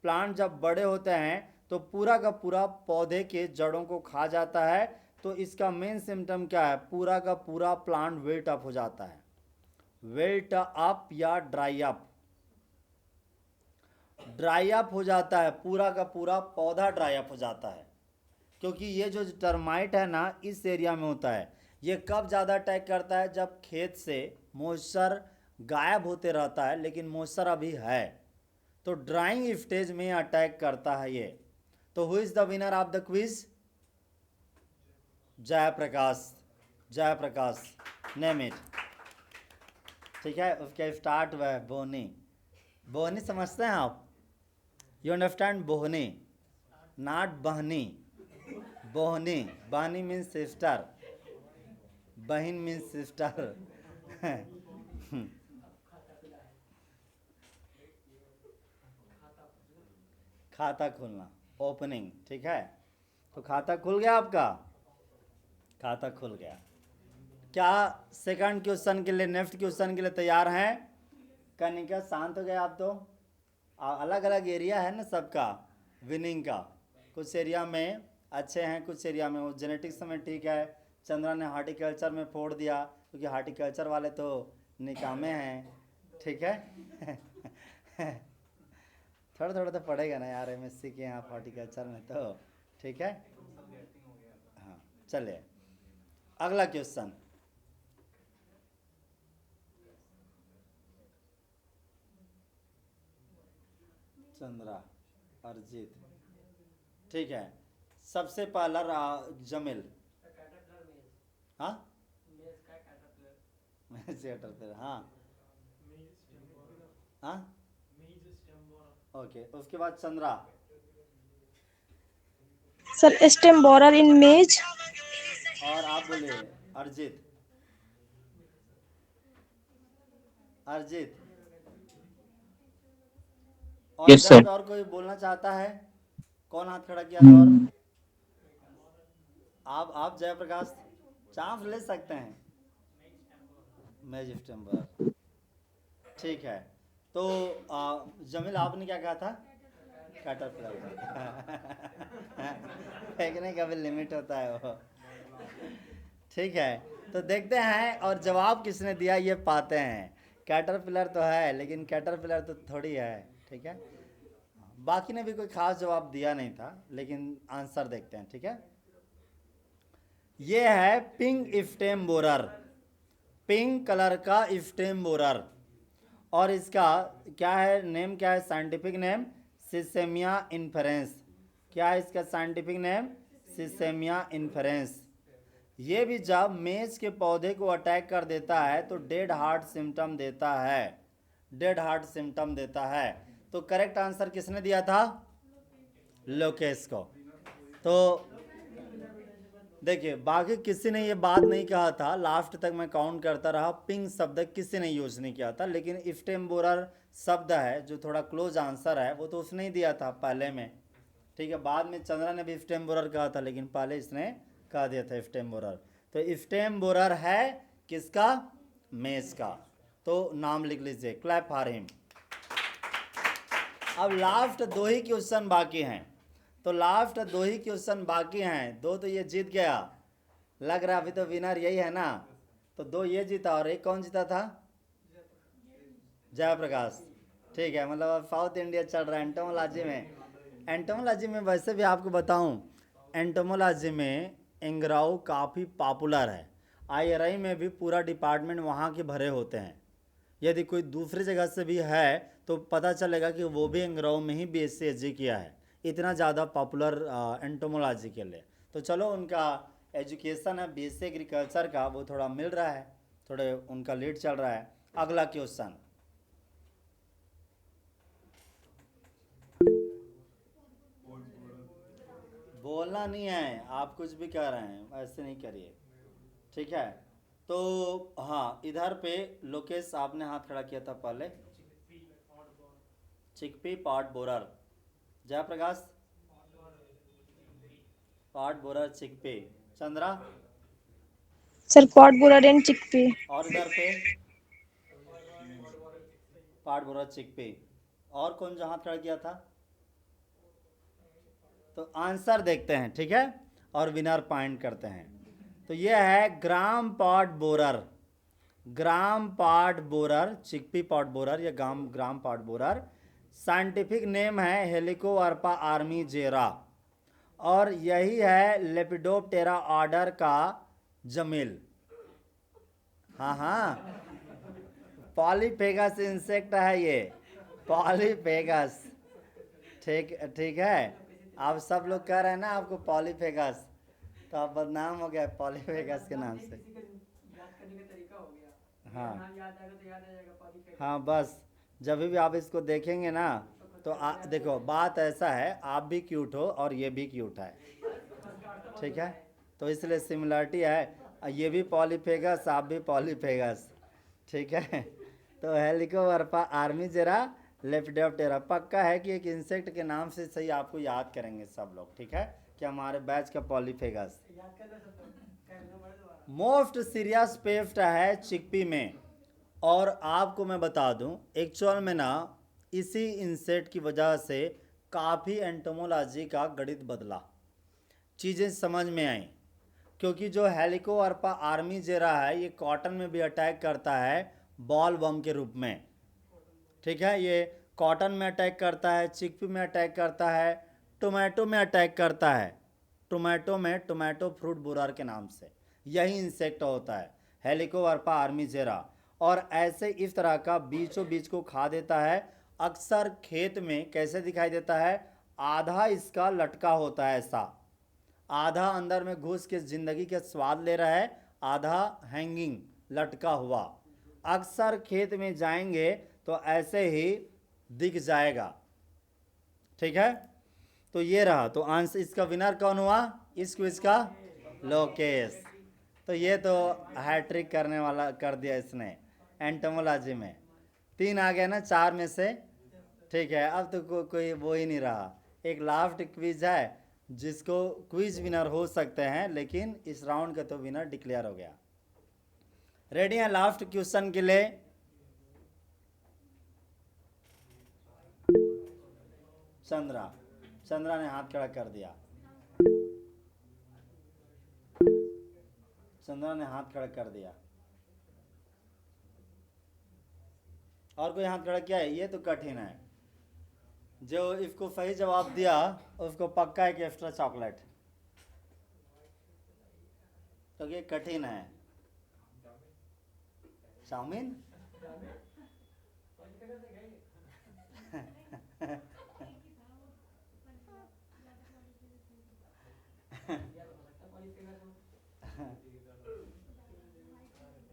प्लांट जब बड़े होते हैं तो पूरा का पूरा पौधे के जड़ों को खा जाता है। तो इसका मेन सिम्टम क्या है? पूरा का पूरा प्लांट विल्ट अप हो जाता है। विल्ट अप या ड्राई अप, ड्राई अप हो जाता है, पूरा का पूरा पौधा ड्राई अप हो जाता है। क्योंकि ये जो टर्माइट है ना, इस एरिया में होता है। ये कब ज़्यादा अटैक करता है? जब खेत से मॉइस्चर गायब होते रहता है, लेकिन मॉइस्चर अभी है, तो ड्राइंग स्टेज में अटैक करता है ये। तो who is the winner of the quiz? Jayprakash. Jayprakash, name it. ठीक है, उसका स्टार्ट हुआ है बोहनी। बोहनी समझते हैं आप? You understand? बोहनी, नॉट बहनी। बोहनी, बहनी मीन्स सिस्टर, बहन मीन्स सिस्टर। खाता खुलना, ओपनिंग, ठीक है। तो खाता खुल गया आपका, खाता खुल गया। क्या सेकंड क्वेश्चन के लिए, नेक्स्ट क्वेश्चन के लिए तैयार हैं? कनिका शांत हो गए आप तो। अलग अलग एरिया है ना सबका विनिंग का। कुछ एरिया में अच्छे हैं, कुछ एरिया में वो जेनेटिक्स में ठीक है। चंद्रा ने हार्टिकल्चर में फोड़ दिया, क्योंकि हार्टिकल्चर वाले तो निकामे हैं, ठीक है। थोड़ा थोड़ा तो पड़ेगा ना यार, MSc के यहाँ हार्टिकल्चर में तो, ठीक है। हाँ चलिए अगला क्वेश्चन। चंद्रा, अरजीत, ठीक है। सबसे पहला जमील। हाँ कैटरपिलर, हाँ हाँ ओके। उसके बाद चंद्रा। सर स्टेम बोरर इन मेज। और आप बोलिए अरजीत। अरजीत और Yes, sir. और कोई बोलना चाहता है? कौन हाथ खड़ा किया था? और आप जयप्रकाश चांस ले सकते हैं। मेज स्टेम्बर, ठीक है। तो जमील आपने क्या कहा था? कैटरपिलर। फेंकने का भी लिमिट होता है वो, ठीक है। तो देखते हैं और जवाब किसने दिया ये पाते हैं। कैटरपिलर तो है, लेकिन कैटरपिलर तो थोड़ी है, ठीक है। बाकी ने भी कोई खास जवाब दिया नहीं था, लेकिन आंसर देखते हैं, ठीक है। ये है pink stem borer, pink colour का स्टेम बोरर। और इसका क्या है नेम, क्या है साइंटिफिक नेम? सिसेमिया इन्फेरेंस। क्या है इसका साइंटिफिक नेम? सिसेमिया इन्फेरेंस। ये भी जब मेज के पौधे को अटैक कर देता है तो डेड हार्ट सिम्टम देता है, डेड हार्ट सिम्टम देता है। तो करेक्ट आंसर किसने दिया था? लोकेश को। तो देखिए बाकी किसी ने ये बात नहीं कहा था, लास्ट तक मैं काउंट करता रहा। पिंक शब्द किसी ने यूज नहीं किया था, लेकिन स्टेम बोरर शब्द है जो थोड़ा क्लोज आंसर है, वो तो उसने ही दिया था पहले में, ठीक है। बाद में चंद्रा ने भी स्टेम बोरर कहा था, लेकिन पहले इसने कहा दिया था स्टेम बोरर। तो स्टेम बोरर है किसका? मेज का। तो नाम लिख लीजिए, क्लैप फॉर हिम। अब लास्ट दो ही क्वेश्चन बाकी हैं। तो लास्ट 2 ही क्वेश्चन बाकी हैं, 2 तो ये जीत गया लग रहा, अभी तो विनर यही है ना। तो 2 ये जीता और एक कौन जीता था? जयप्रकाश। ठीक है, मतलब अब साउथ इंडिया चल रहा है एंटोमोलॉजी में। एंटोमोलॉजी में वैसे भी आपको बताऊं, एंटोमोलॉजी में एंग्राउ काफ़ी पॉपुलर है। IRI में भी पूरा डिपार्टमेंट वहाँ के भरे होते हैं। यदि कोई दूसरी जगह से भी है तो पता चलेगा कि वो भी एंग्राउ में ही BSc SG किया है, इतना ज़्यादा पॉपुलर एंटोमोलॉजी के लिए। तो चलो उनका एजुकेशन है BSc एग्रीकल्चर का, वो थोड़ा मिल रहा है, थोड़े उनका लीड चल रहा है। अगला क्वेश्चन, बोलना नहीं है, आप कुछ भी कह रहे हैं ऐसे नहीं करिए, ठीक है। तो हाँ, इधर पे लोकेश आपने हाथ खड़ा किया था पहले। Chickpea pod borer, Jayprakash pod borer chickpea, Chandra sir pod borer and chickpea. और इधर पे पॉट बोरर चिकपी, और कौन जो हाथ खड़ा किया था? तो आंसर देखते हैं, ठीक है, और विनर पॉइंट करते हैं। तो ये है gram pod borer, gram pod borer, chickpea pod borer या gram pod borer. Scientific name है हेलिकोवर्पा आर्मीजेरा, और यही है लेपिडोप्टेरा ऑर्डर का जमील। हाँ हाँ, पॉलीफेगस इंसेक्ट है ये, पॉलीफेगस। ठीक ठीक है, आप सब लोग कह रहे हैं ना आपको पॉलीफेगस, तो आप बदनाम हो गया पॉलीफेगस के नाम से। हाँ हाँ, बस जब भी आप इसको देखेंगे ना तो देखो बात ऐसा है, आप भी क्यूट हो और ये भी क्यूट है, ठीक है, तो इसलिए सिमिलरिटी है, ये भी पॉलीफेगस आप भी पॉलीफेगस, ठीक है। तो हेलिकोवर्पा आर्मीजेरा लेपिडोप्टेरा, पक्का है कि एक इंसेक्ट के नाम से सही आपको याद करेंगे सब लोग, ठीक है, कि हमारे बैच का पॉलीफेगस। मोस्ट सीरियस पेस्ट है चिकपी में, और आपको मैं बता दूं एक्चुअल में ना इसी इंसेक्ट की वजह से काफ़ी एंटोमोलॉजी का गणित बदला, चीज़ें समझ में आई, क्योंकि जो हेलिकोवर्पा आर्मीजेरा है ये कॉटन में भी अटैक करता है बॉल बम के रूप में, ठीक है, ये कॉटन में अटैक करता है, चिकपी में अटैक करता है, टोमेटो में अटैक करता है, टोमेटो में टोमेटो फ्रूट बोरर के नाम से यही इंसेक्ट होता है हेलिकोवर्पा आर्मीजेरा, और ऐसे इस तरह का बीचों बीच को खा देता है। अक्सर खेत में कैसे दिखाई देता है, आधा इसका लटका होता है ऐसा, आधा अंदर में घुस के ज़िंदगी के स्वाद ले रहा है, आधा हैंगिंग लटका हुआ। अक्सर खेत में जाएंगे तो ऐसे ही दिख जाएगा, ठीक है। तो ये रहा, तो आंसर इसका विनर कौन हुआ इस क्विज का? लोकेश। तो ये तो हैट्रिक करने वाला कर दिया इसने एंटोमोलॉजी में, 3 आ गया ना 4 में से, ठीक है। अब तो कोई वो ही नहीं रहा, एक लास्ट क्विज है जिसको क्विज विनर हो सकते हैं, लेकिन इस राउंड का तो विनर डिक्लेयर हो गया। रेडी हैं लास्ट क्वेश्चन के लिए? चंद्रा ने हाथ खड़ा कर दिया, चंद्रा ने हाथ खड़ा कर दिया, और कोई हाथ खड़ा किया है? ये तो कठिन है, जो इसको सही जवाब दिया उसको पक्का एक एक्स्ट्रा चॉकलेट, तो ये कठिन है। चाउमीन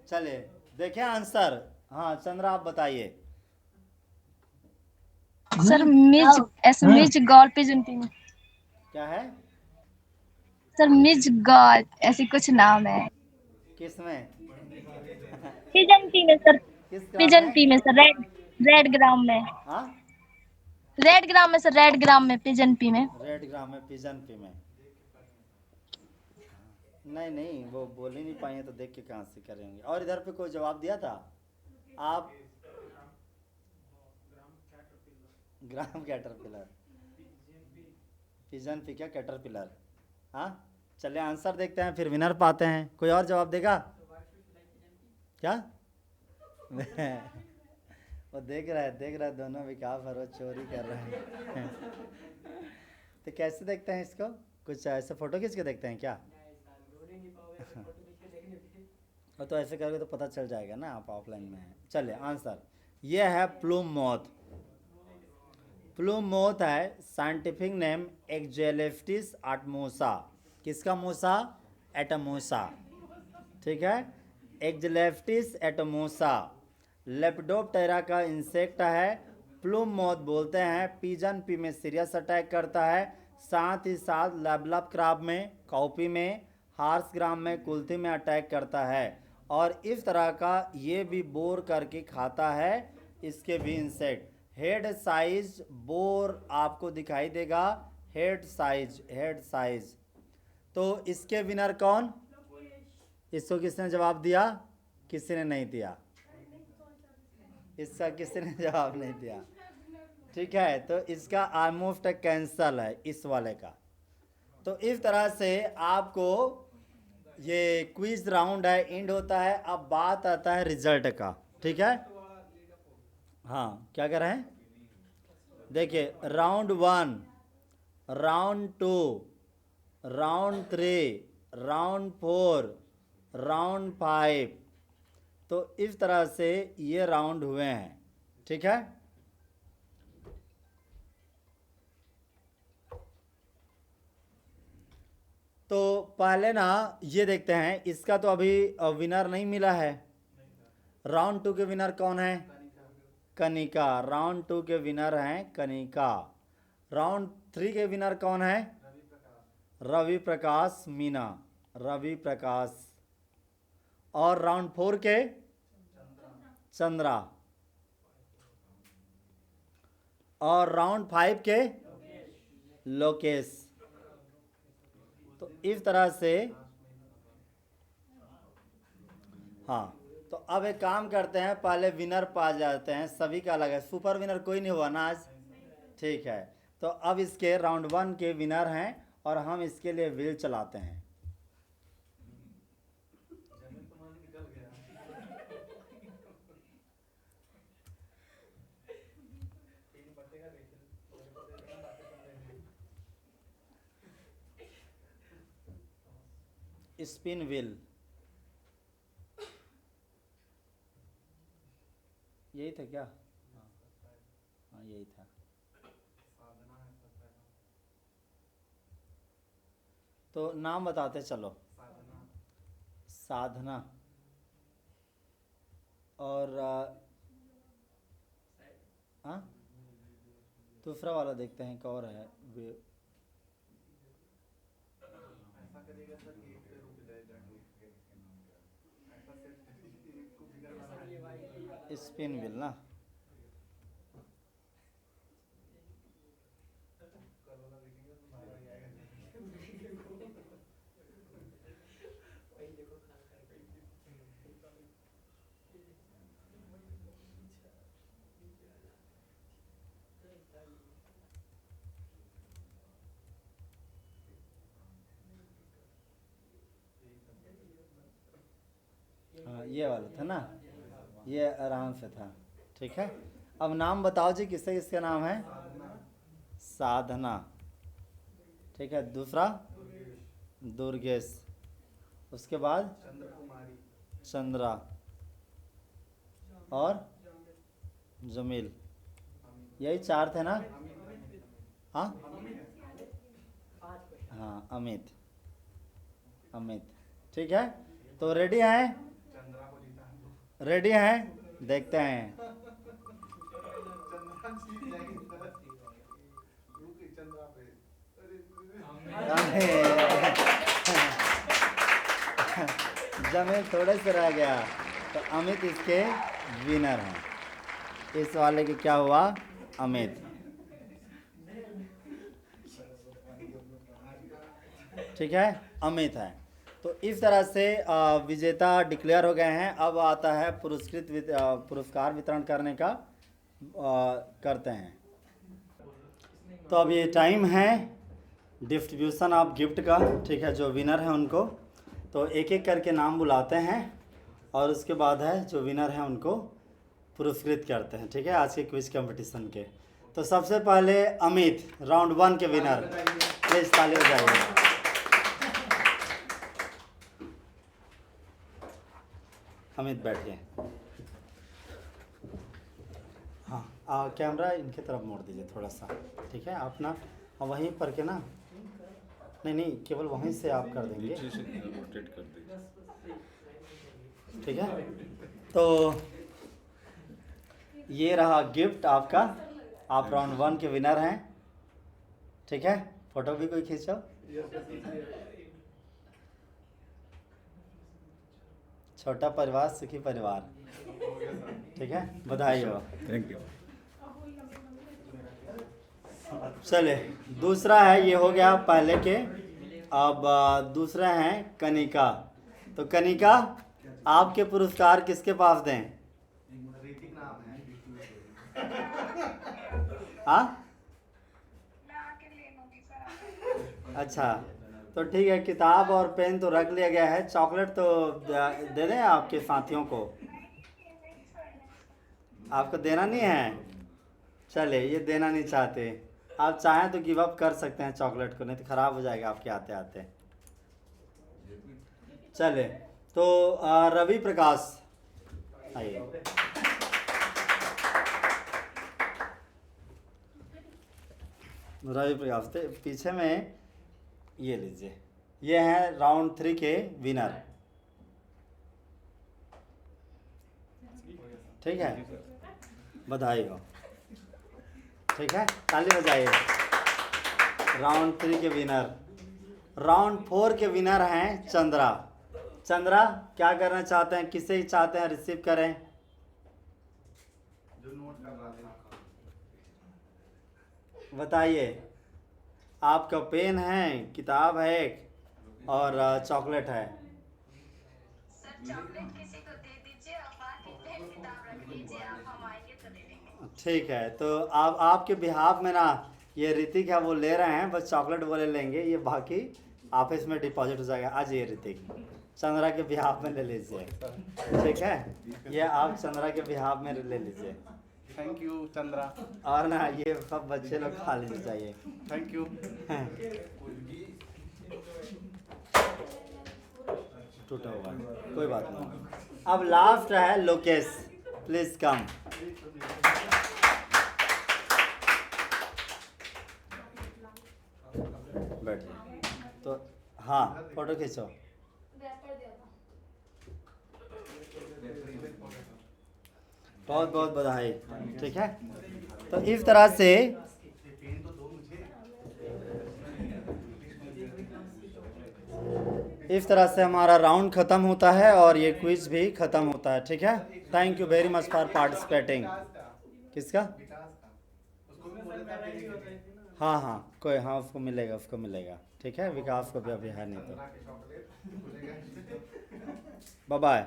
चलिए देखें आंसर। हाँ चंद्रा आप बताइए। सर मिज गॉल पिजन पी में। क्या है? सर मिज गॉल ऐसी कुछ नाम है। किस में? पिजन पी में सर, किस ग्राम पिजन में? पी में सर, रेड ग्राम में, हाँ रेड ग्राम में सर, रेड ग्राम में, पिजन पी में। रेड ग्राम में, पिजन पी में। नहीं वो बोल ही नहीं पाए तो देख के कहाँ से करेंगे। और इधर पे कोई जवाब दिया था आप? ग्राम कैटरपिलर। पिजन फिक या कैटरपिलर। हाँ, चलिए आंसर देखते हैं फिर विनर पाते हैं। कोई और जवाब देगा क्या? वो देख रहा है दोनों विकास और वो चोरी कर रहे हैं। तो कैसे देखते हैं इसको? कुछ ऐसे फोटो खींच के देखते हैं क्या? वो तो ऐसे करोगे तो पता चल जाएगा ना आप ऑफलाइन में हैं। चलिए आंसर ये है प्लूम मॉथ। प्लूम मॉथ है साइंटिफिक नेम एक्जेलेफ्टिस एटमोसा। किसका मूसा? एटमोसा। ठीक है, एक्जेलेफ्टिस एटमोसा लेपिडोप्टेरा का इंसेक्ट है। प्लूम मॉथ बोलते हैं पिजन पी में सीरियस अटैक करता है, साथ ही साथ लैबलब क्रैब में, कॉपी में, हार्स ग्राम में, कुल्थी में अटैक करता है। और इस तरह का ये भी बोर करके खाता है, इसके भी इंसेक्ट। हेड साइज बोर आपको दिखाई देगा, हेड साइज। तो इसके विनर कौन? इसको किसने जवाब दिया? किसी ने नहीं दिया। इसका किसी ने जवाब नहीं दिया। ठीक है, तो इसका ऑलमोस्ट कैंसल है इस वाले का। तो इस तरह से आपको ये क्विज राउंड है एंड होता है। अब बात आता है रिजल्ट का। ठीक है, हाँ क्या कर रहे हैं? देखिए round 1, round 2, round 3, round 4, round 5। तो इस तरह से ये राउंड हुए हैं। ठीक है, तो पहले ना ये देखते हैं, इसका तो अभी विनर नहीं मिला है। राउंड 2 के विनर कौन है? कनिका। राउंड 2 के विनर हैं कनिका। राउंड 3 के विनर कौन है? रवि प्रकाश मीना, रवि प्रकाश। और राउंड 4 के चंद्रा। और राउंड 5 के लोकेश। तो इस तरह से हाँ, तो अब एक काम करते हैं, पहले विनर पा जाते हैं। सभी का अलग है, सुपर विनर कोई नहीं हुआ ना आज। ठीक है, तो अब इसके राउंड 1 के विनर हैं और हम इसके लिए व्हील चलाते हैं। स्पिन व्हील, यही था क्या? हाँ यही था। तो नाम बताते चलो। साधना। और हाँ दूसरा वाला देखते हैं, एक और है स्पिन व्हील ना। हाँ ये वाला था ना, ये आराम से था। ठीक है, अब नाम बताओ जी, किससे किसका नाम है? साधना। ठीक है, दूसरा दुर्गेश, उसके बाद चंद्रा और जमील। यही 4 थे ना? हाँ हाँ अमित। ठीक है, तो रेडी हैं? रेडी हैं? देखते हैं। जमील थोड़े से रह गया, तो अमित इसके विनर हैं। इस वाले के क्या हुआ? अमित। ठीक है, अमित है। तो इस तरह से विजेता डिक्लेयर हो गए हैं। अब आता है पुरस्कार वितरण करने का। करते हैं। तो अब ये टाइम है डिस्ट्रीब्यूशन ऑफ गिफ्ट का, ठीक है, जो विनर है उनको तो एक एक करके नाम बुलाते हैं और उसके बाद है जो विनर है उनको पुरस्कृत करते हैं, ठीक है, आज के क्विज कंपटीशन के। तो सबसे पहले अमित, राउंड 1 के विनर, प्लीज ताली बजाइए। अमित बैठिए। हाँ, कैमरा इनके तरफ मोड़ दीजिए थोड़ा सा, ठीक है, आप ना वहीं पर के ना, नहीं केवल वहीं से आप कर देंगे, रोटेट कर दीजिए। ठीक है। तो ये रहा गिफ्ट आपका, आप राउंड 1 के विनर हैं, ठीक है। फोटो भी कोई खींचो। छोटा परिवार सुखी परिवार, ठीक है, बधाई हो। Thank you. चले, दूसरा है, ये हो गया पहले के। अब दूसरा है कनिका। तो कनिका, आपके पुरस्कार किसके पास दें? हाँ, अच्छा, तो ठीक है, किताब और पेन तो रख लिया गया है, चॉकलेट तो दे दें आपके साथियों को। आपको देना नहीं है? चले, ये देना नहीं चाहते, आप चाहें तो गिव अप कर सकते हैं चॉकलेट को, नहीं तो ख़राब हो जाएगा आपके आते आते। चले, तो रवि प्रकाश आइए। रवि प्रकाश, तो पीछे में ये लीजिए, ये हैं राउंड 3 के विनर, ठीक है, बधाई हो, ठीक है, ताली बजाइए। राउंड 3 के विनर। राउंड 4 के विनर हैं चंद्रा। चंद्रा, क्या करना चाहते हैं, किसे चाहते हैं रिसीव करें? बताइए, आपका पेन है, किताब है और चॉकलेट है। सर चॉकलेट किसी को दे दीजिए और बाकी पेन किताब रख लीजिए, आप हम आएंगे तो दे देंगे। ठीक है, तो आप आपके बिहाफ में ना, ये ऋतिक है वो ले रहे हैं, बस चॉकलेट वो ले लेंगे, ये बाकी ऑफिस में डिपॉजिट हो जाएगा। आज ये ऋतिक चंद्रा के बिहाफ में ले लीजिए, ठीक है, ये आप चंद्रा के बिहाफ में ले लीजिए। Thank you Chandra. और ना ये सब बच्चे लोग खा लीजिए चाहिए। Thank you. टूटा हुआ है, कोई बात नहीं। अब लास्ट है लोकेश, प्लीज कम। बैठिए। तो हाँ, फोटो खींचो। बहुत बहुत बधाई, ठीक है। तो इस तरह से हमारा राउंड ख़त्म होता है और ये क्विज भी ख़त्म होता है, ठीक है। Thank you very much for participating. किसका? हाँ, कोई, हाँ, उसको मिलेगा, ठीक है। विकास को भी अभी है नहीं तो। Bye bye.